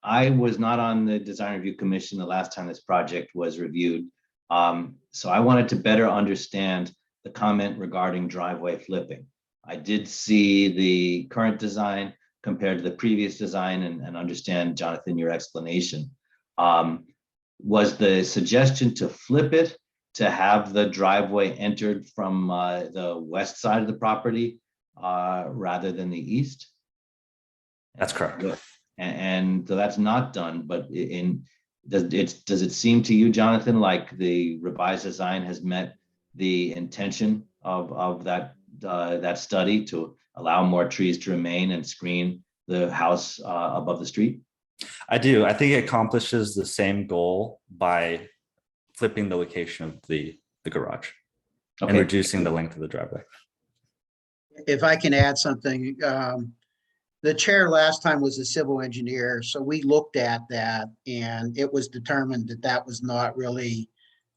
I was not on the Design Review Commission the last time this project was reviewed. So I wanted to better understand the comment regarding driveway flipping. I did see the current design compared to the previous design and understand, Jonathan, your explanation. Was the suggestion to flip it, to have the driveway entered from the west side of the property rather than the east? That's correct. And so that's not done, but does it seem to you, Jonathan, like the revised design has met the intention of that that study to allow more trees to remain and screen the house above the street? I do. I think it accomplishes the same goal by flipping the location of the garage and Okay. reducing the length of the driveway. If I can add something, the chair last time was a civil engineer, so we looked at that and it was determined that that was not really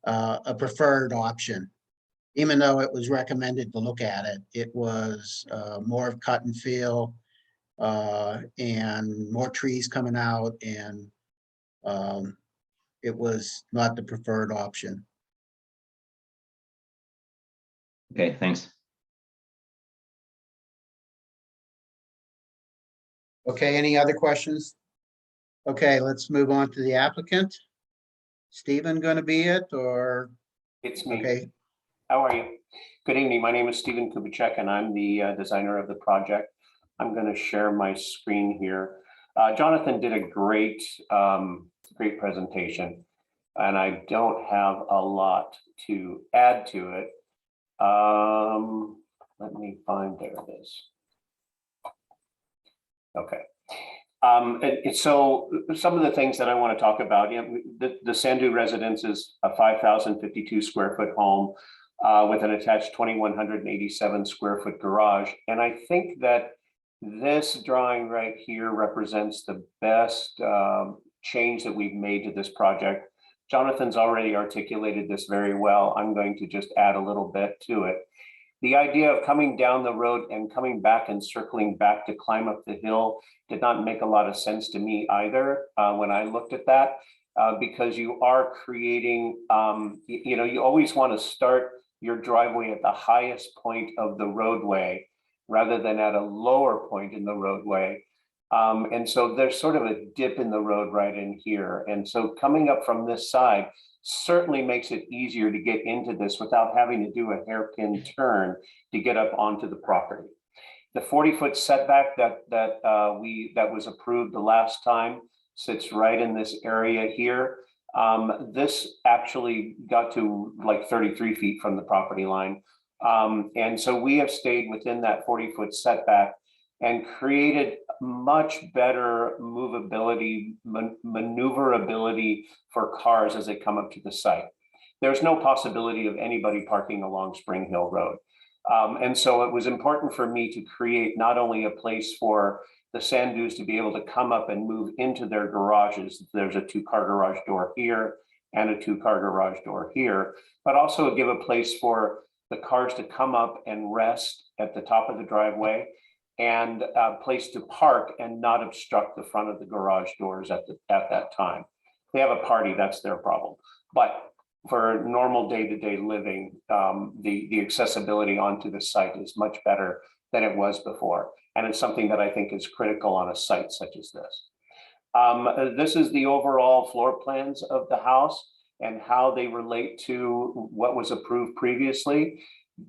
a preferred option. Even though it was recommended to look at it, it was more of cut and fill and more trees coming out, and it was not the preferred option. Okay, thanks. Okay, any other questions? Okay, let's move on to the applicant. Stephen going to be it, or? It's me. Okay, How are you? Good evening. My name is Stephen Kubicek, and I'm the designer of the project. I'm going to share my screen here. Jonathan did a great presentation, and I don't have a lot to add to it. Let me find, there it is. Okay. So some of the things that I want to talk about, the Sandu residence is a 5,052 square foot home with an attached 2,187 square foot garage. And I think that this drawing right here represents the best change that we've made to this project. Jonathan's already articulated this very well. I'm going to just add a little bit to it. The idea of coming down the road and coming back and circling back to climb up the hill did not make a lot of sense to me either when I looked at that, because you are creating, you always want to start your driveway at the highest point of the roadway rather than at a lower point in the roadway. And so there's sort of a dip in the road right in here. And so coming up from this side certainly makes it easier to get into this without having to do a hairpin turn to get up onto the property. The 40-foot setback that was approved the last time sits right in this area here. This actually got to like 33 feet from the property line. And so we have stayed within that 40-foot setback and created much better movability, maneuverability for cars as they come up to the site. There's no possibility of anybody parking along Spring Hill Road. And so it was important for me to create not only a place for the Sandus to be able to come up and move into their garages. There's a 2-car garage door here and a 2-car garage door here, but also give a place for the cars to come up and rest at the top of the driveway, and a place to park and not obstruct the front of the garage doors at that time. If they have a party, that's their problem. But for normal day-to-day living, the accessibility onto the site is much better than it was before. And it's something that I think is critical on a site such as this. This is the overall floor plans of the house and how they relate to what was approved previously.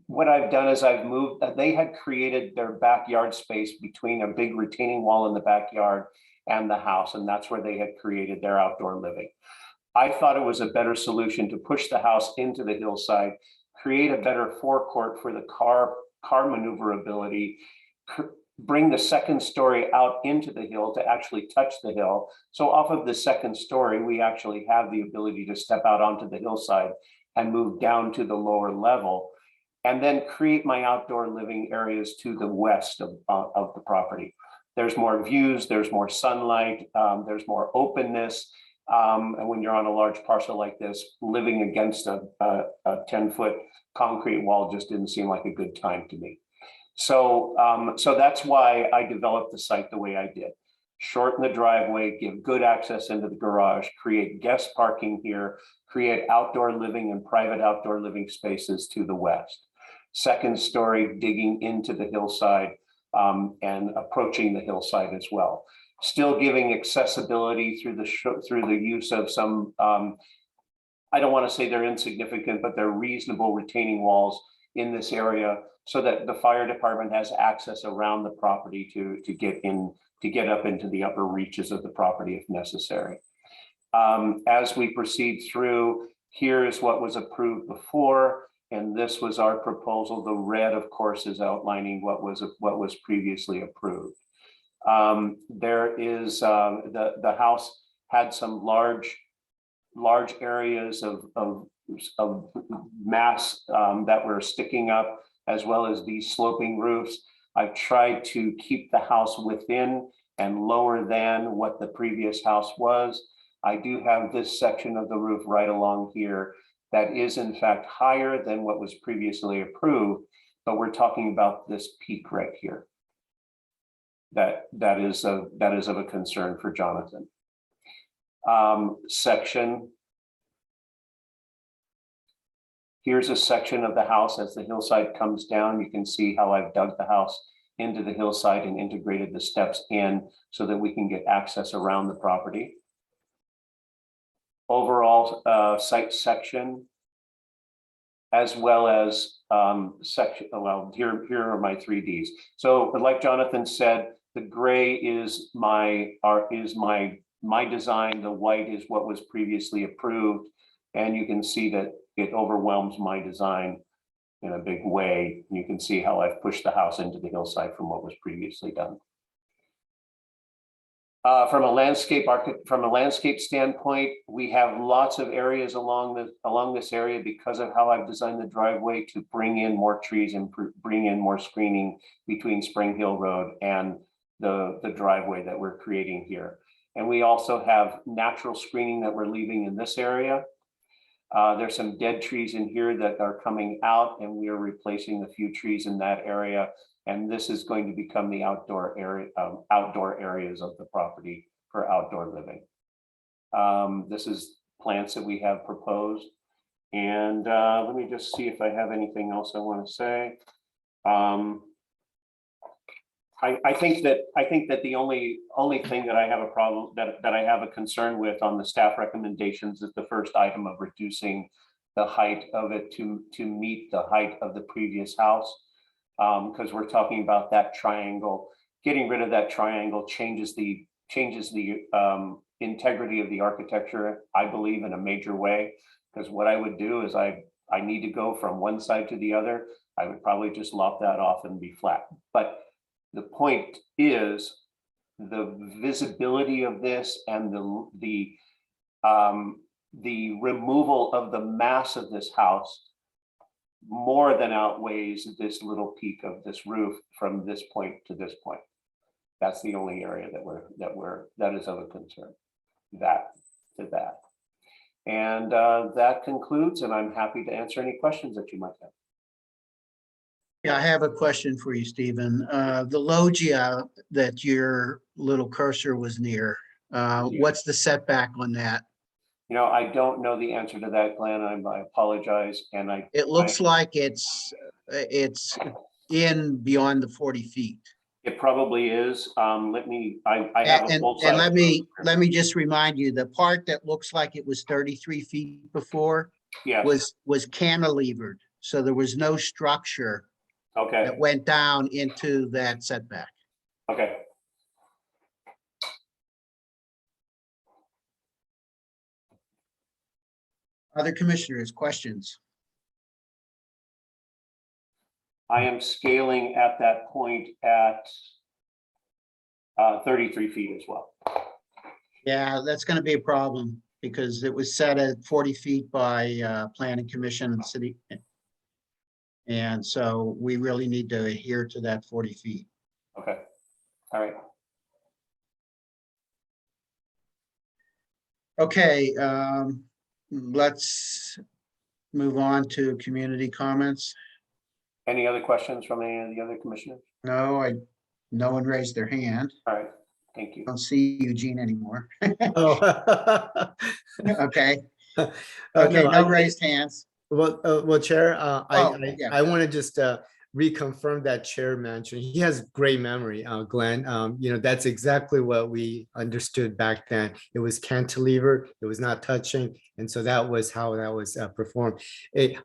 What I've done is I've moved, they had created their backyard space between a big retaining wall in the backyard and the house, and that's where they had created their outdoor living. I thought it was a better solution to push the house into the hillside, create a better forecourt for the car maneuverability, bring the second story out into the hill to actually touch the hill. So off of the second story, we actually have the ability to step out onto the hillside and move down to the lower level, and then create my outdoor living areas to the west of the property. There's more views, there's more sunlight, there's more openness. And when you're on a large parcel like this, living against a 10-foot concrete wall just didn't seem like a good time to me. So that's why I developed the site the way I did. Shorten the driveway, give good access into the garage, create guest parking here, create outdoor living and private outdoor living spaces to the west. Second story digging into the hillside and approaching the hillside as well. Still giving accessibility through the use of some, I don't want to say they're insignificant, but they're reasonable retaining walls in this area so that the fire department has access around the property to get up into the upper reaches of the property if necessary. As we proceed through, here is what was approved before. And this was our proposal. The red, of course, is outlining what was previously approved. There is the house had some large areas of mass that were sticking up, as well as these sloping roofs. I've tried to keep the house within and lower than what the previous house was. I do have this section of the roof right along here that is in fact higher than what was previously approved, but we're talking about this peak right here. That is of a concern for Jonathan. Here's a section of the house as the hillside comes down. You can see how I've dug the house into the hillside and integrated the steps in so that we can get access around the property. Overall site section, as well as section, well, here are my 3Ds. So like Jonathan said, the gray is my design, the white is what was previously approved. And you can see that it overwhelms my design in a big way. You can see how I've pushed the house into the hillside from what was previously done. From a landscape standpoint, we have lots of areas along this area because of how I've designed the driveway to bring in more trees and bring in more screening between Spring Hill Road and the driveway that we're creating here. And we also have natural screening that we're leaving in this area. There's some dead trees in here that are coming out, and we are replacing a few trees in that area. And this is going to become the outdoor areas of the property for outdoor living. This is plants that we have proposed. And let me just see if I have anything else I want to say. I think that the only thing that I have a problem that I have a concern with on the staff recommendations is the first item of reducing the height of it to meet the height of the previous house. Because we're talking about that triangle. Getting rid of that triangle changes the integrity of the architecture, I believe, in a major way. Because what I would do is I need to go from one side to the other. I would probably just lop that off and be flat. But the point is the visibility of this and the removal of the mass of this house more than outweighs this little peak of this roof from this point to this point. That's the only area that is of a concern. And that concludes, and I'm happy to answer any questions that you might have. Yeah, I have a question for you, Stephen. The loggia that your little cursor was near, what's the setback on that? You know, I don't know the answer to that, Glenn. I apologize. And it looks like it's in beyond the 40 feet. It probably is. I have a full size. And let me just remind you, the part that looks like it was 33 feet before was cantilevered. So there was no structure that went down into that setback. Okay. Other commissioners, questions? I am scaling at that point at 33 feet as well. Yeah, that's going to be a problem because it was set at 40 feet by Planning Commission and City. And so we really need to adhere to that 40 feet. Okay. All right. Okay. Let's move on to community comments. Any other questions from any of the other commissioners? No, no one raised their hand. All right, thank you. I don't see Eugene anymore. Oh. Okay. Okay, No raised hands. Well, Chair, yeah. I want to just reconfirm that Chair mentioned. He has great memory, Glenn. You know, that's exactly what we understood back then. It was cantilever, it was not touching. And so that was how that was performed.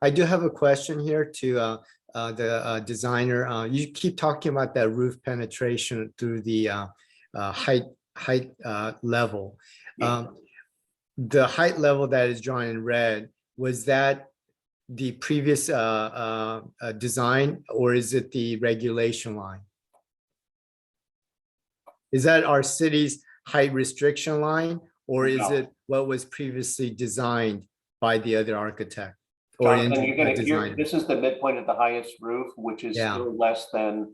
I do have a question here to the designer. You keep talking about that roof penetration through the height level. Yeah. The height level that is drawn in red, was that the previous design, or is it the regulation line? Is that our city's height restriction line, or is No. it what was previously designed by the other architect? Or Jonathan, designer? this is the midpoint of the highest roof, which is Yeah. still less than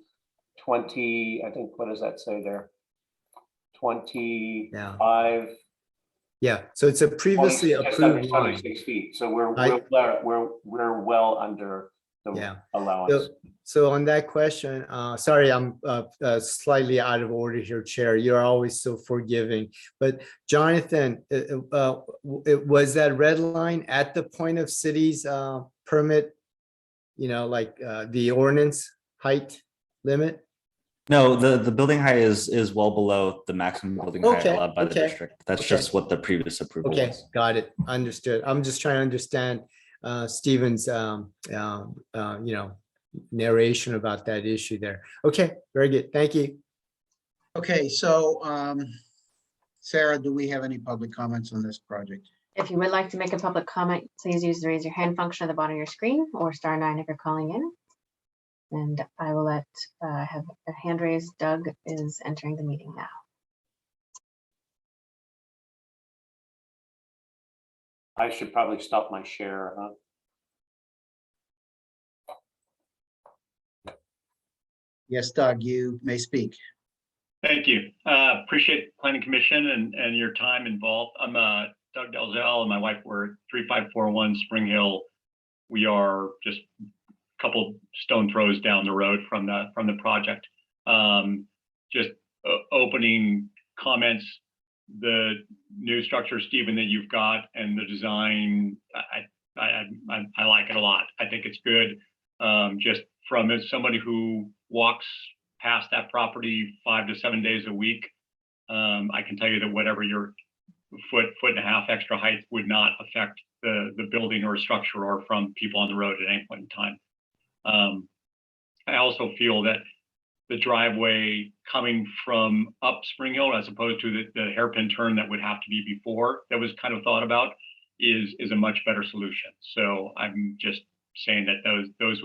20, I think, what does that say there? 25. Yeah, so it's a previously 26, just under approved line. 26 feet. So we're Right. we're well under the Yeah. allowance. So on that question, sorry, I'm slightly out of order here, Chair. You're always so forgiving. But Jonathan, was that red line at the point of city's permit, like the ordinance height limit? No, the building height is well below the maximum building height Okay, allowed by the okay, district. That's okay. just what the previous approval Okay, was. got it, understood. I'm just trying to understand Stephen's, narration about that issue there. Okay, very good, thank you. Okay, so Sarah, do we have any public comments on this project? If you would like to make a public comment, please use the raise your hand function at the bottom of your screen, or *9 if you're calling in. And I will have a hand raised. Doug is entering the meeting now. I should probably stop my share, huh? Yes, Doug, you may speak. Thank you. Appreciate Planning Commission and your time involved. I'm Doug Dalzell and my wife. We're at 3541 Spring Hill. We are just a couple stone throws down the road from the project. Just opening comments. The new structure, Stephen, that you've got, and the design, I like it a lot. I think it's good. Just from as somebody who walks past that property 5 to 7 days a week, I can tell you that whatever your foot and a half extra height would not affect the building or structure or from people on the road at any point in time. I also feel that the driveway coming from up Spring Hill, as opposed to the hairpin turn that would have to be before, that was kind of thought about, is a much better solution. So I'm just saying that those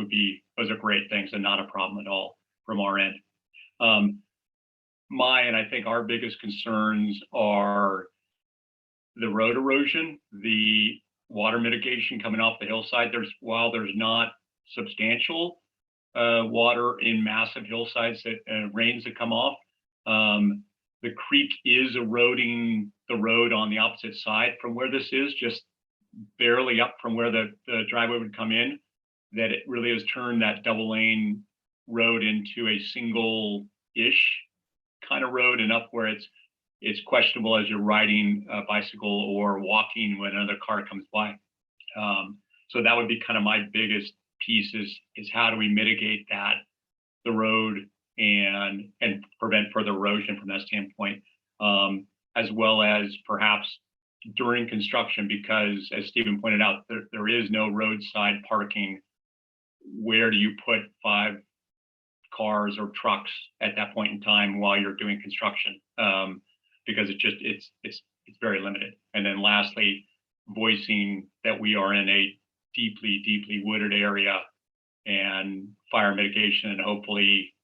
are great things and not a problem at all from our end. And I think our biggest concerns are the road erosion, the water mitigation coming off the hillside. While there's not substantial water in massive hillsides that rains that come off, the creek is eroding the road on the opposite side from where this is, just barely up from where the driveway would come in, that it really has turned that double lane road into a single-ish kind of road, enough where it's questionable as you're riding a bicycle or walking when another car comes by. So that would be kind of my biggest piece is how do we mitigate the road and prevent further erosion from that standpoint, as well as perhaps during construction, because as Stephen pointed out, there is no roadside parking. Where do you put 5 cars or trucks at that point in time while you're doing construction? Because it's very limited. And then lastly, voicing that we are in a deeply wooded area, and fire mitigation and hopefully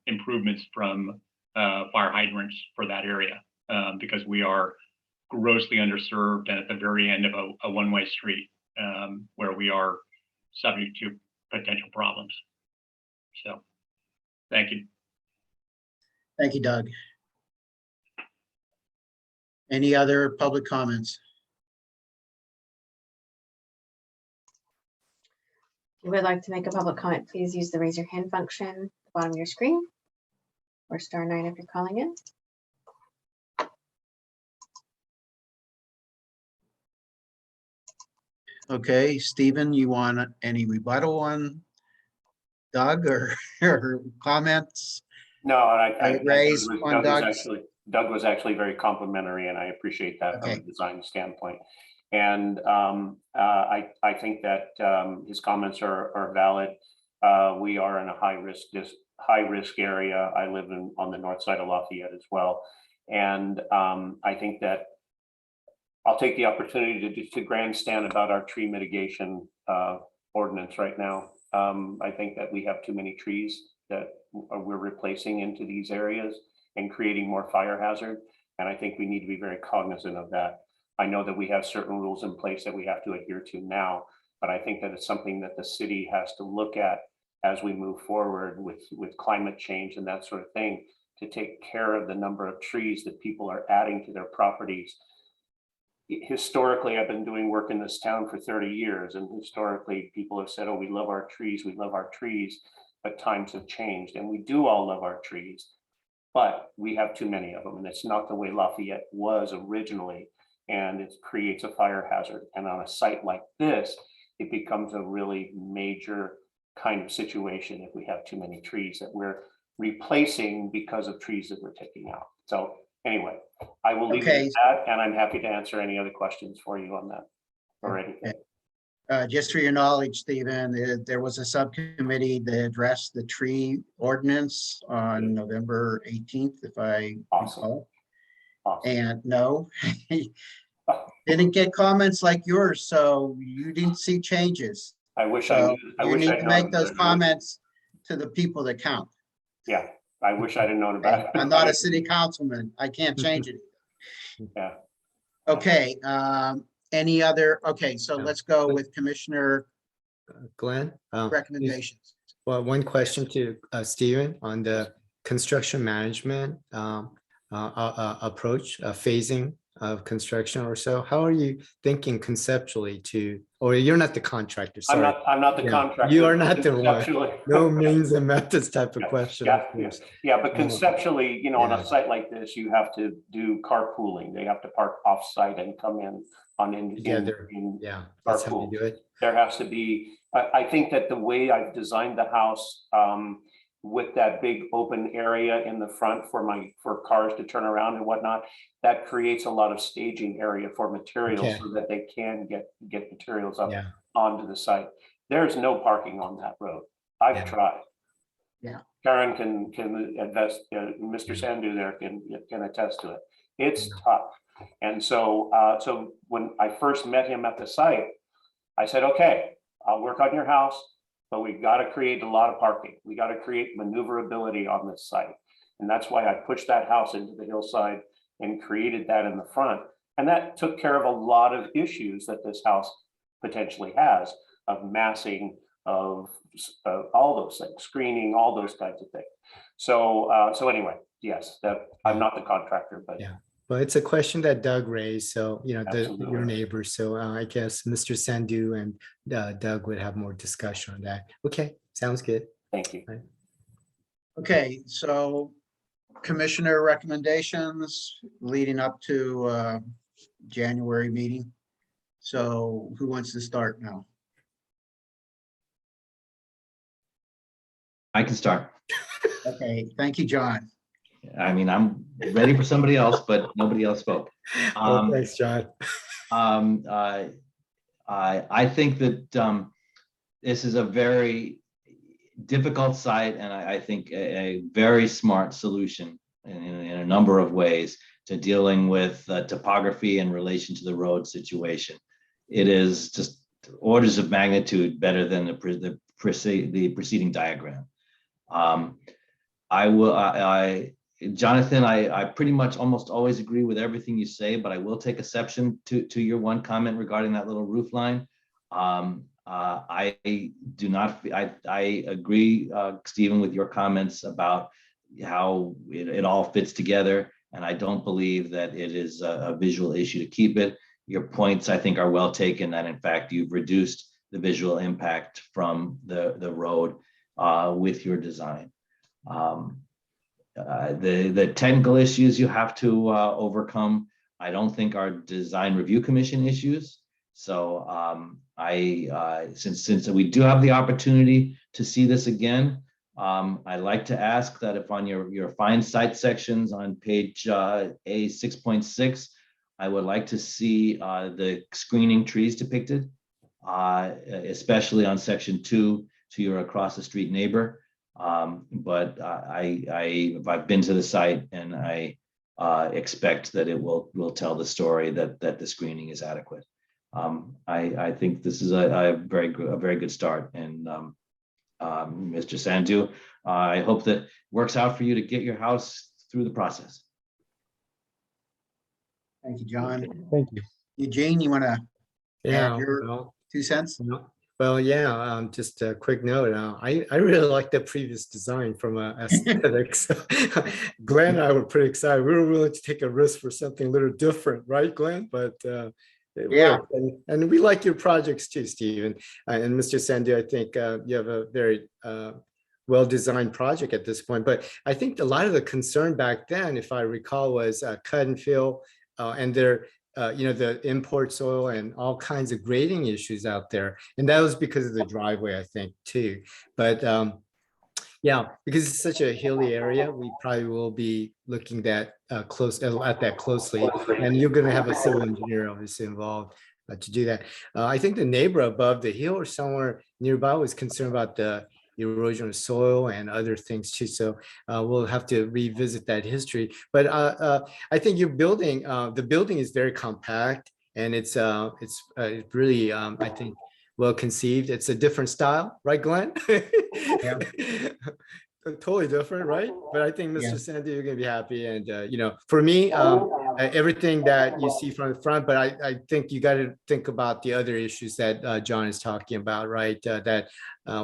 improvements from fire hydrants for that area, because we are grossly underserved and at the very end of a one-way street, where we are subject to potential problems. So, thank you. Thank you, Doug. Any other public comments? If you would like to make a public comment, please use the raise your hand function at the bottom of your screen, or *9 if you're calling in. Okay, Stephen, you want any rebuttal on Doug or comments? No, I raised on Doug's? Doug was actually very complimentary, and I appreciate that from a design standpoint. And I think that his comments are valid. We are in a high risk area. I live on the north side of Lafayette as well, and I think that I'll take the opportunity to grandstand about our tree mitigation ordinance right now. I think that we have too many trees that we're replacing into these areas and creating more fire hazard. And I think we need to be very cognizant of that. I know that we have certain rules in place that we have to adhere to now, but I think that it's something that the city has to look at as we move forward with climate change and that sort of thing, to take care of the number of trees that people are adding to their properties. Historically, I've been doing work in this town for 30 years, and historically people have said, oh, we love our trees, but times have changed, and we do all love our trees, but we have too many of them, and it's not the way Lafayette was originally, and it creates a fire hazard. And on a site like this, it becomes a really major kind of situation if we have too many trees that we're replacing because of trees that we're taking out. So anyway, I will leave it at that, and I'm happy to answer any other questions for you on that or anything. Just for your knowledge, Stephen, there was a subcommittee that addressed the tree ordinance on November 18th, if I recall. Awesome. And no, didn't get comments like yours, so you didn't see changes. I wish So I you wish need I'd to make known those about it. comments to the people that count. Yeah, I wish I'd have known about it. I'm not a city councilman. I can't change it. Yeah. Okay, any other, okay, so let's go with Commissioner Glenn? recommendations. Well, one question to Stephen on the construction management approach, phasing of construction or so. How are you thinking conceptually to, or you're not the contractor, sorry. I'm not the Yeah, contractor. you are not the one. Conceptually. No means and methods type of question. Yeah, of course. yeah, but conceptually, you know, on Yeah. a site like this, you have to do carpooling. They have to park off-site and come in on in Together. in Yeah, that's how carpool. you do it. There has to be, I think that the way I've designed the house, with that big open area in the front for cars to turn around and whatnot, that creates a lot of staging area for materials Okay. so that they can get materials up Yeah. onto the site. There's no parking on that road. I've Yeah. tried. Yeah. Karen can invest, Mr. Sandu there can attest to it. It's tough. And so, so when I first met him at the site, I said, okay, I'll work on your house, but we've got to create a lot of parking. We got to create maneuverability on this site. And that's why I pushed that house into the hillside and created that in the front. And that took care of a lot of issues that this house potentially has, of massing, of all those things, screening, all those kinds of things. So, so anyway, yes, that I'm not the contractor, but yeah. Well, it's a question that Doug raised, so, you know, Absolutely. your neighbor. So I guess Mr. Sandu and Doug would have more discussion on that. Okay, sounds good. Thank you. Okay, so Commissioner recommendations leading up to January meeting. So who wants to start now? I can start. Okay, thank you, John. I mean, I'm ready for somebody else, but nobody else spoke. Thanks, John. I think that this is a very difficult site, and I think a very smart solution in a number of ways to dealing with topography in relation to the road situation. It is just orders of magnitude better than the preceding diagram. Jonathan, I pretty much almost always agree with everything you say, but I will take exception to your one comment regarding that little roof line. I do not, I agree, Stephen, with your comments about how it all fits together. And I don't believe that it is a visual issue to keep it. Your points, I think, are well taken, that in fact, you've reduced the visual impact from the road with your design. The technical issues you have to overcome, I don't think are design review commission issues. So since we do have the opportunity to see this again, I'd like to ask that if on your find site sections on page A6.6, I would like to see the screening trees depicted, especially on section 2 to your across the street neighbor. But I've been to the site, and I expect that it will tell the story that the screening is adequate. I think this is a very good start. And Mr. Sandu, I hope that works out for you to get your house through the process. Thank you, John. Thank you. Eugene, you want to Yeah, add your well, 2 cents? well, yeah, just a quick note. I really like the previous design from aesthetics. Glenn and I were pretty excited. We were willing to take a risk for something a little different, right, Glenn? But it Yeah. worked. And we like your projects too, Stephen. And Mr. Sandu, I think you have a very well-designed project at this point. But I think a lot of the concern back then, if I recall, was cut and fill and their the import soil and all kinds of grading issues out there. And that was because of the driveway, I think, too. But yeah, because it's such a hilly area, we probably will be looking at that closely. And you're going to have a civil engineer obviously involved to do that. I think the neighbor above the hill or somewhere nearby was concerned about the erosion of soil and other things too. So we'll have to revisit that history. But I think your building, the building is very compact, and it's really, I think, well conceived. It's a different style, right, Glenn? Yeah. Totally different, right? But I think Mr. Yeah. Sandy, you're gonna be happy. And for me, everything that you see from the front, but I think you got to think about the other issues that John is talking about, right? That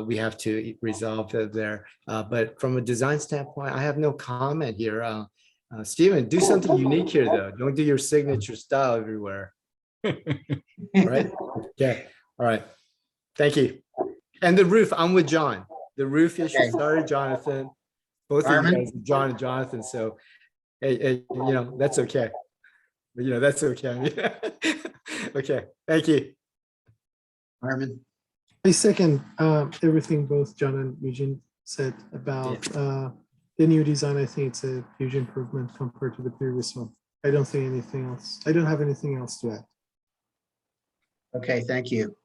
we have to resolve there. But from a design standpoint, I have no comment here. Stephen, do something unique here, though. Don't do your signature style everywhere. Right? Yeah. All right. Thank you. And the roof, I'm with John. The roof issue, Okay. sorry, Jonathan. Both of you guys, John and Jonathan. So, hey, that's okay. But, that's okay. Okay. Thank you. Armin? I second everything both John and Eugene said about the new design. I think it's a huge improvement compared to the previous one. I don't think anything else. I don't have anything else to add. Okay, thank you.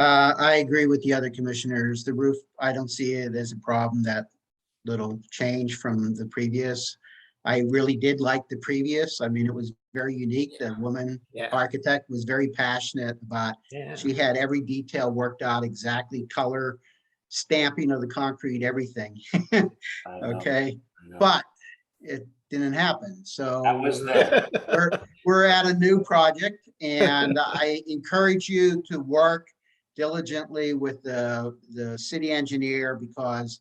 I agree with the other commissioners. The roof, I don't see it as a problem, that little change from the previous. I really did like the previous. I mean, it was very unique. The woman architect was very passionate about, she had every detail worked out exactly, color, stamping of the concrete, everything. Okay, but it didn't happen. So That was there. we're at a new project, and I encourage you to work diligently with the city engineer, because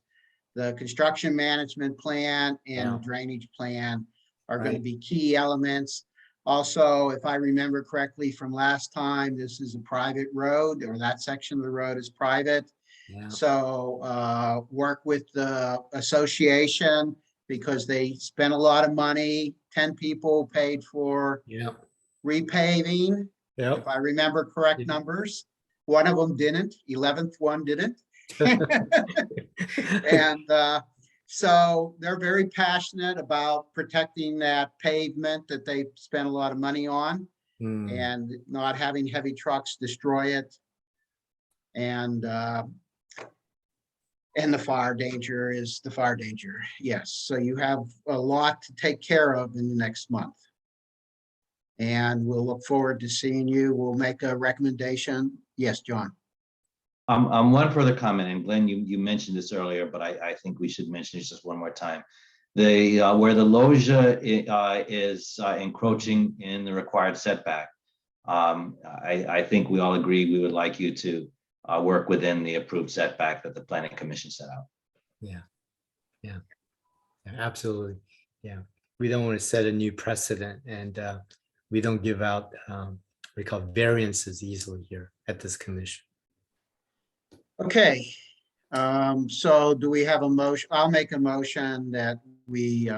the construction management plan and the drainage plan are going to be key elements. Also, if I remember correctly from last time, this is a private road, or that section of the road is private. So work with the association, because they spent a lot of money. 10 people paid for repaving, if I remember correct numbers. One of them didn't, 11th one didn't. And so they're very passionate about protecting that pavement that they spent a lot of money on, and not having heavy trucks destroy it. And the fire danger is the fire danger. Yes, so you have a lot to take care of in the next month. And we'll look forward to seeing you. We'll make a recommendation. Yes, John. One further comment, and Glenn, you mentioned this earlier, but I think we should mention this just one more time. Where the loggia is encroaching in the required setback, I think we all agree we would like you to work within the approved setback that the planning commission set out. Yeah, absolutely. Yeah, we don't want to set a new precedent, and we don't give out we call variances easily here at this commission. Okay, so do we have a motion? I'll make a motion that we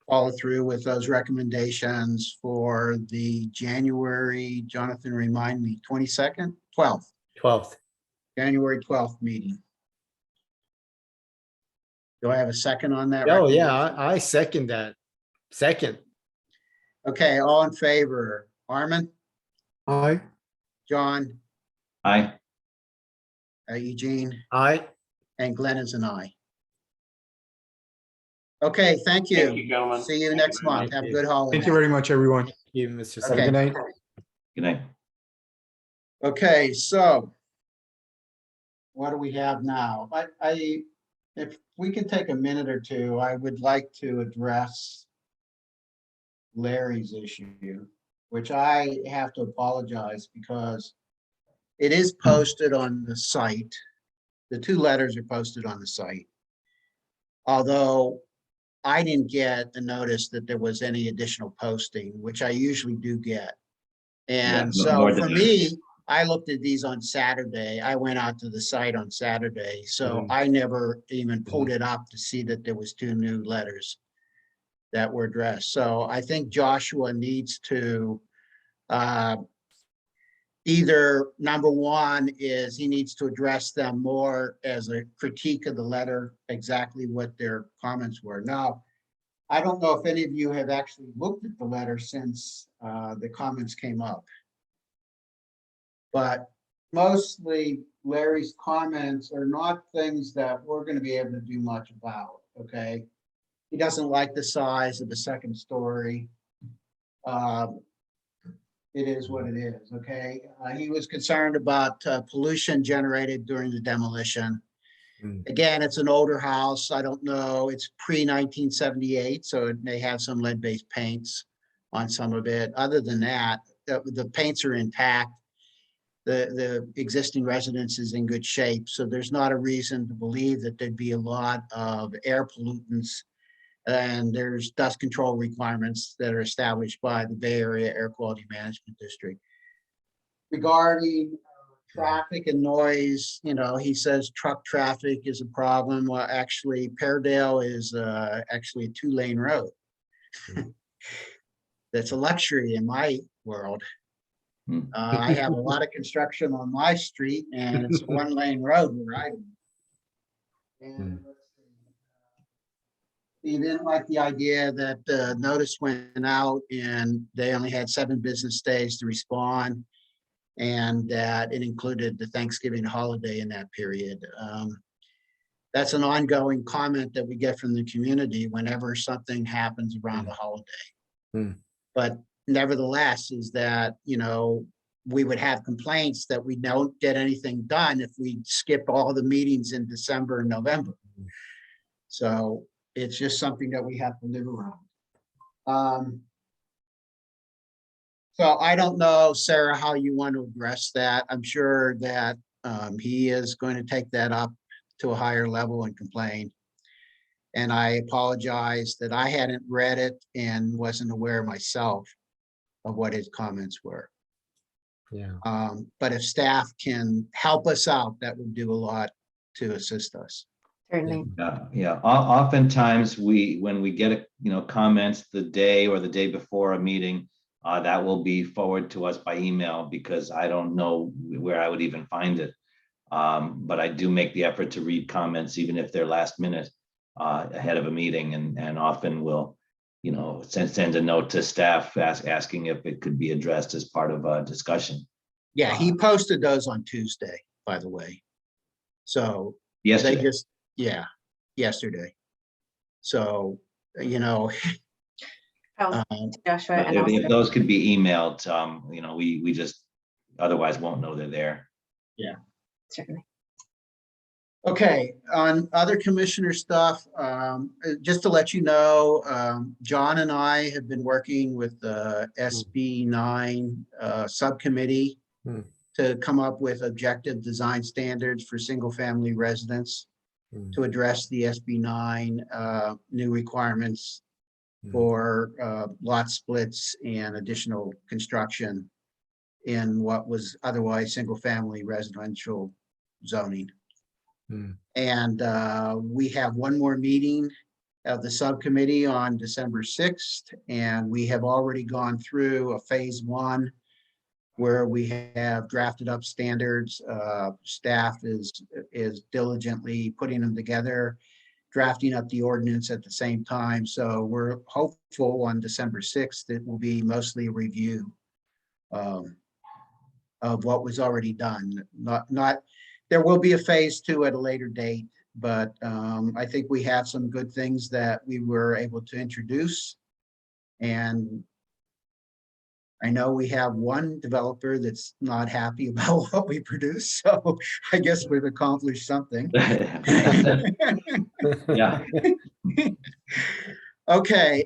follow through with those recommendations for the January, Jonathan, remind me, 22nd, 12th. January 12th meeting. Do I have a second on that? Oh, yeah, I second that. Second. Okay, all in favor? Armin? Aye. John? Aye. Eugene? Aye. And Glenn is an aye. Okay, thank Thank you. you, gentlemen. See you Thank next very month. much. Have a Thank good you. holiday. Thank you very much, everyone. Thank you, Mr. Have a Okay. good night. Good night. Okay, so what do we have now? If we could take a minute or two, I would like to address Larry's issue, which I have to apologize because it is posted on the site. The two letters are posted on the site. Although I didn't get a notice that there was any additional posting, which I usually do get. And Yeah, so nor did for I. me, I looked at these on Saturday. I went out to the site on Saturday, so I never even pulled it up to see that there was two new letters that were addressed. So I think Joshua needs to either, number one is he needs to address them more as a critique of the letter, exactly what their comments were. Now, I don't know if any of you have actually looked at the letter since the comments came up. But mostly Larry's comments are not things that we're going to be able to do much about, okay? He doesn't like the size of the second story. It is what it is, okay? He was concerned about pollution generated during the demolition. Again, it's an older house. I don't know, it's pre-1978, so it may have some lead-based paints on some of it. Other than that, the paints are intact. The existing residence is in good shape, so there's not a reason to believe that there'd be a lot of air pollutants. And there's dust control requirements that are established by the Bay Area Air Quality Management District. Regarding traffic and noise, you know, he says truck traffic is a problem. Well, actually, Peardale is actually a 2-lane road. That's a luxury in my world. I have a lot of construction on my street and it's a 1-lane road where I live. And he didn't like the idea that the notice went out and they only had 7 business days to respond, and that it included the Thanksgiving holiday in that period. That's an ongoing comment that we get from the community whenever something happens around a holiday. But nevertheless, is that, you know, we would have complaints that we don't get anything done if we skip all the meetings in December and November. So it's just something that we have to live around. So I don't know, Sarah, how you want to address that. I'm sure that he is going to take that up to a higher level and complain. And I apologize that I hadn't read it and wasn't aware myself of what his comments were. Yeah. But if staff can help us out, that would do a lot to assist us. Certainly. Yeah. Oftentimes when we get, comments the day or the day before a meeting, that will be forwarded to us by email because I don't know where I would even find it. But I do make the effort to read comments, even if they're last minute, ahead of a meeting, and often will, send a note to staff asking if it could be addressed as part of a discussion. Yeah, he posted those on Tuesday, by the way. So Yesterday. they just, yeah, yesterday. So, Joshua, and If also, those could be emailed, we just otherwise won't know they're there. Yeah. certainly. Okay, on other commissioner stuff, just to let you know, John and I have been working with the SB 9 subcommittee to come up with objective design standards for single-family residents to address the SB 9 new requirements for lot splits and additional construction in what was otherwise single-family residential zoning. And we have one more meeting of the subcommittee on December 6th, and we have already gone through a phase 1 where we have drafted up standards. Staff is diligently putting them together, drafting up the ordinance at the same time. So we're hopeful on December 6th, it will be mostly a review of what was already done. There will be a phase 2 at a later date, but I think we have some good things that we were able to introduce. And I know we have one developer that's not happy about what we produce, so I guess we've accomplished something. Yeah. Okay,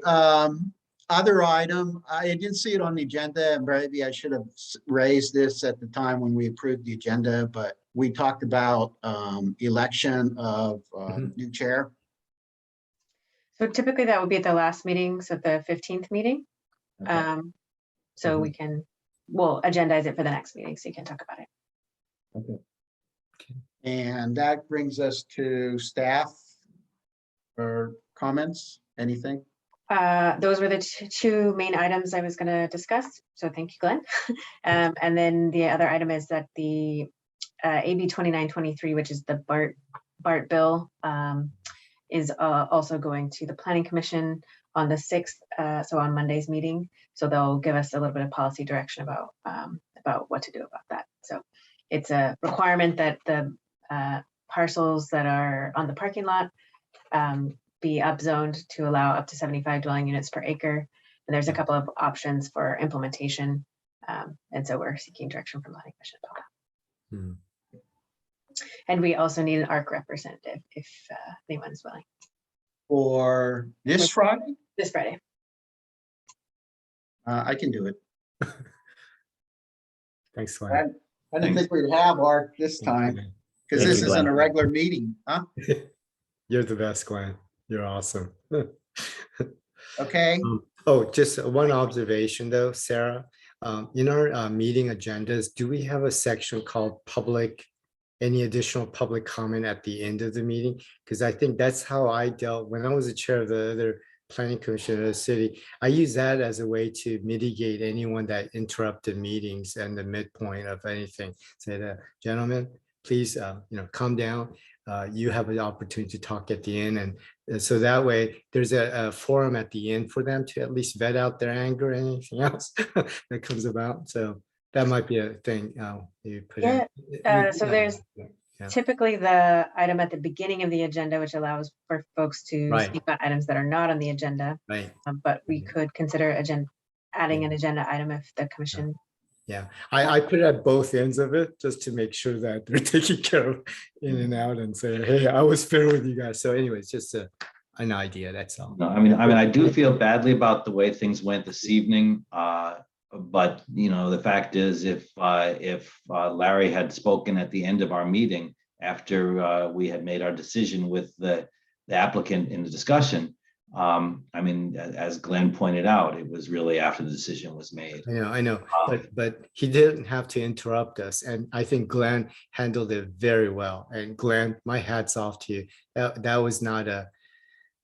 other item, I didn't see it on the agenda, and maybe I should have raised this at the time when we approved the agenda, but we talked about election of new chair. So typically that would be at the last meeting, so the 15th meeting. Okay. So we'll agendize it for the next meeting, so you can talk about it. Okay. And that brings us to staff or comments, anything? Those were the two main items I was going to discuss. So thank you, Glenn. And then the other item is that the AB 2923, which is the BART bill, is also going to the Planning Commission on the 6th, so on Monday's meeting. So they'll give us a little bit of policy direction about what to do about that. So it's a requirement that the parcels that are on the parking lot be upzoned to allow up to 75 dwelling units per acre. And there's a couple of options for implementation. And so we're seeking direction from the Planning Commission about that. And we also need an ARC representative if anyone's willing. For this Friday? This Friday. I can do it. Thanks, Glenn. I didn't think we'd have ARC this time because this isn't a regular meeting, huh? You're the best, Glenn. You're awesome. Okay. Oh, just one observation though, Sarah. In our meeting agendas, do we have a section called any additional public comment at the end of the meeting? Because I think that's how I dealt when I was the chair of the other planning commission of the city. I use that as a way to mitigate anyone that interrupted meetings and the midpoint of anything. Say that, gentlemen, please, calm down. You have an opportunity to talk at the end, and so that way there's a forum at the end for them to at least vet out their anger and anything else that comes about. So that might be a thing you put in. So there's typically the item at the beginning of the agenda, which allows for folks to speak on items that are not on the agenda. Right. But we could consider adding an agenda item if the commission. Yeah, I put it at both ends of it just to make sure that they're taken care of in and out and say, hey, I was fair with you guys. So anyways, just an idea, that's all. No, I mean, I do feel badly about the way things went this evening. But the fact is, if Larry had spoken at the end of our meeting after we had made our decision with the applicant in the discussion, as Glenn pointed out, it was really after the decision was made. I know, but he didn't have to interrupt us, and I think Glenn handled it very well. And Glenn, my hat's off to you.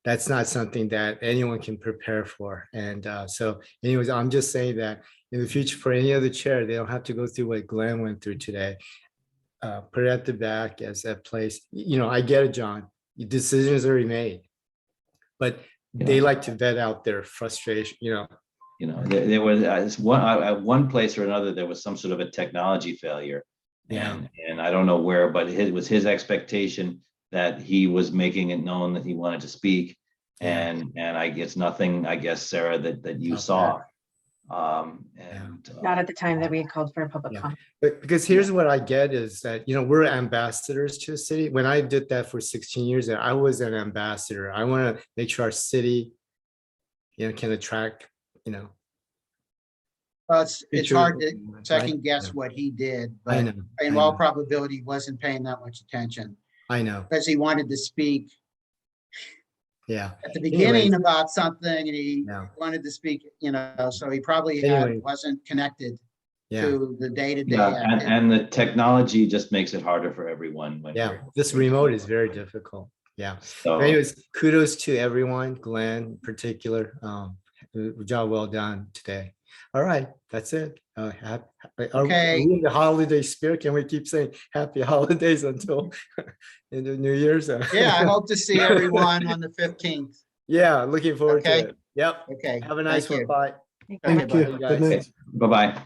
That's not something that anyone can prepare for. And so anyways, I'm just saying that in the future for any other chair, they don't have to go through what Glenn went through today. Put it at the back as a place. I get it, John. Decisions are made, but they like to vet out their frustration. There was at one place or another, there was some sort of a technology failure. And I don't know where, but it was his expectation that he was making it known that he wanted to speak. And I guess nothing, Sarah, that you saw. Not at the time that we had called for a public comment. But because here's what I get is that, we're ambassadors to the city. When I did that for 16 years, I was an ambassador. I want to make sure our city, can attract, it's hard to second guess what he did, but in all probability, he wasn't paying that much attention. I know. Because he wanted to speak at the beginning about something, and he wanted to speak, so he probably wasn't connected to the day-to-day. And the technology just makes it harder for everyone. This remote is very difficult. So, anyways, kudos to everyone, Glenn in particular. Job well done today. All right, that's it. Are we in the holiday spirit? Can we keep saying happy holidays until into New Year's? I hope to see everyone on the 15th. Yeah, looking forward to it. Yep. Okay. Have a nice one. Bye. Thank you. Good night. Bye-bye.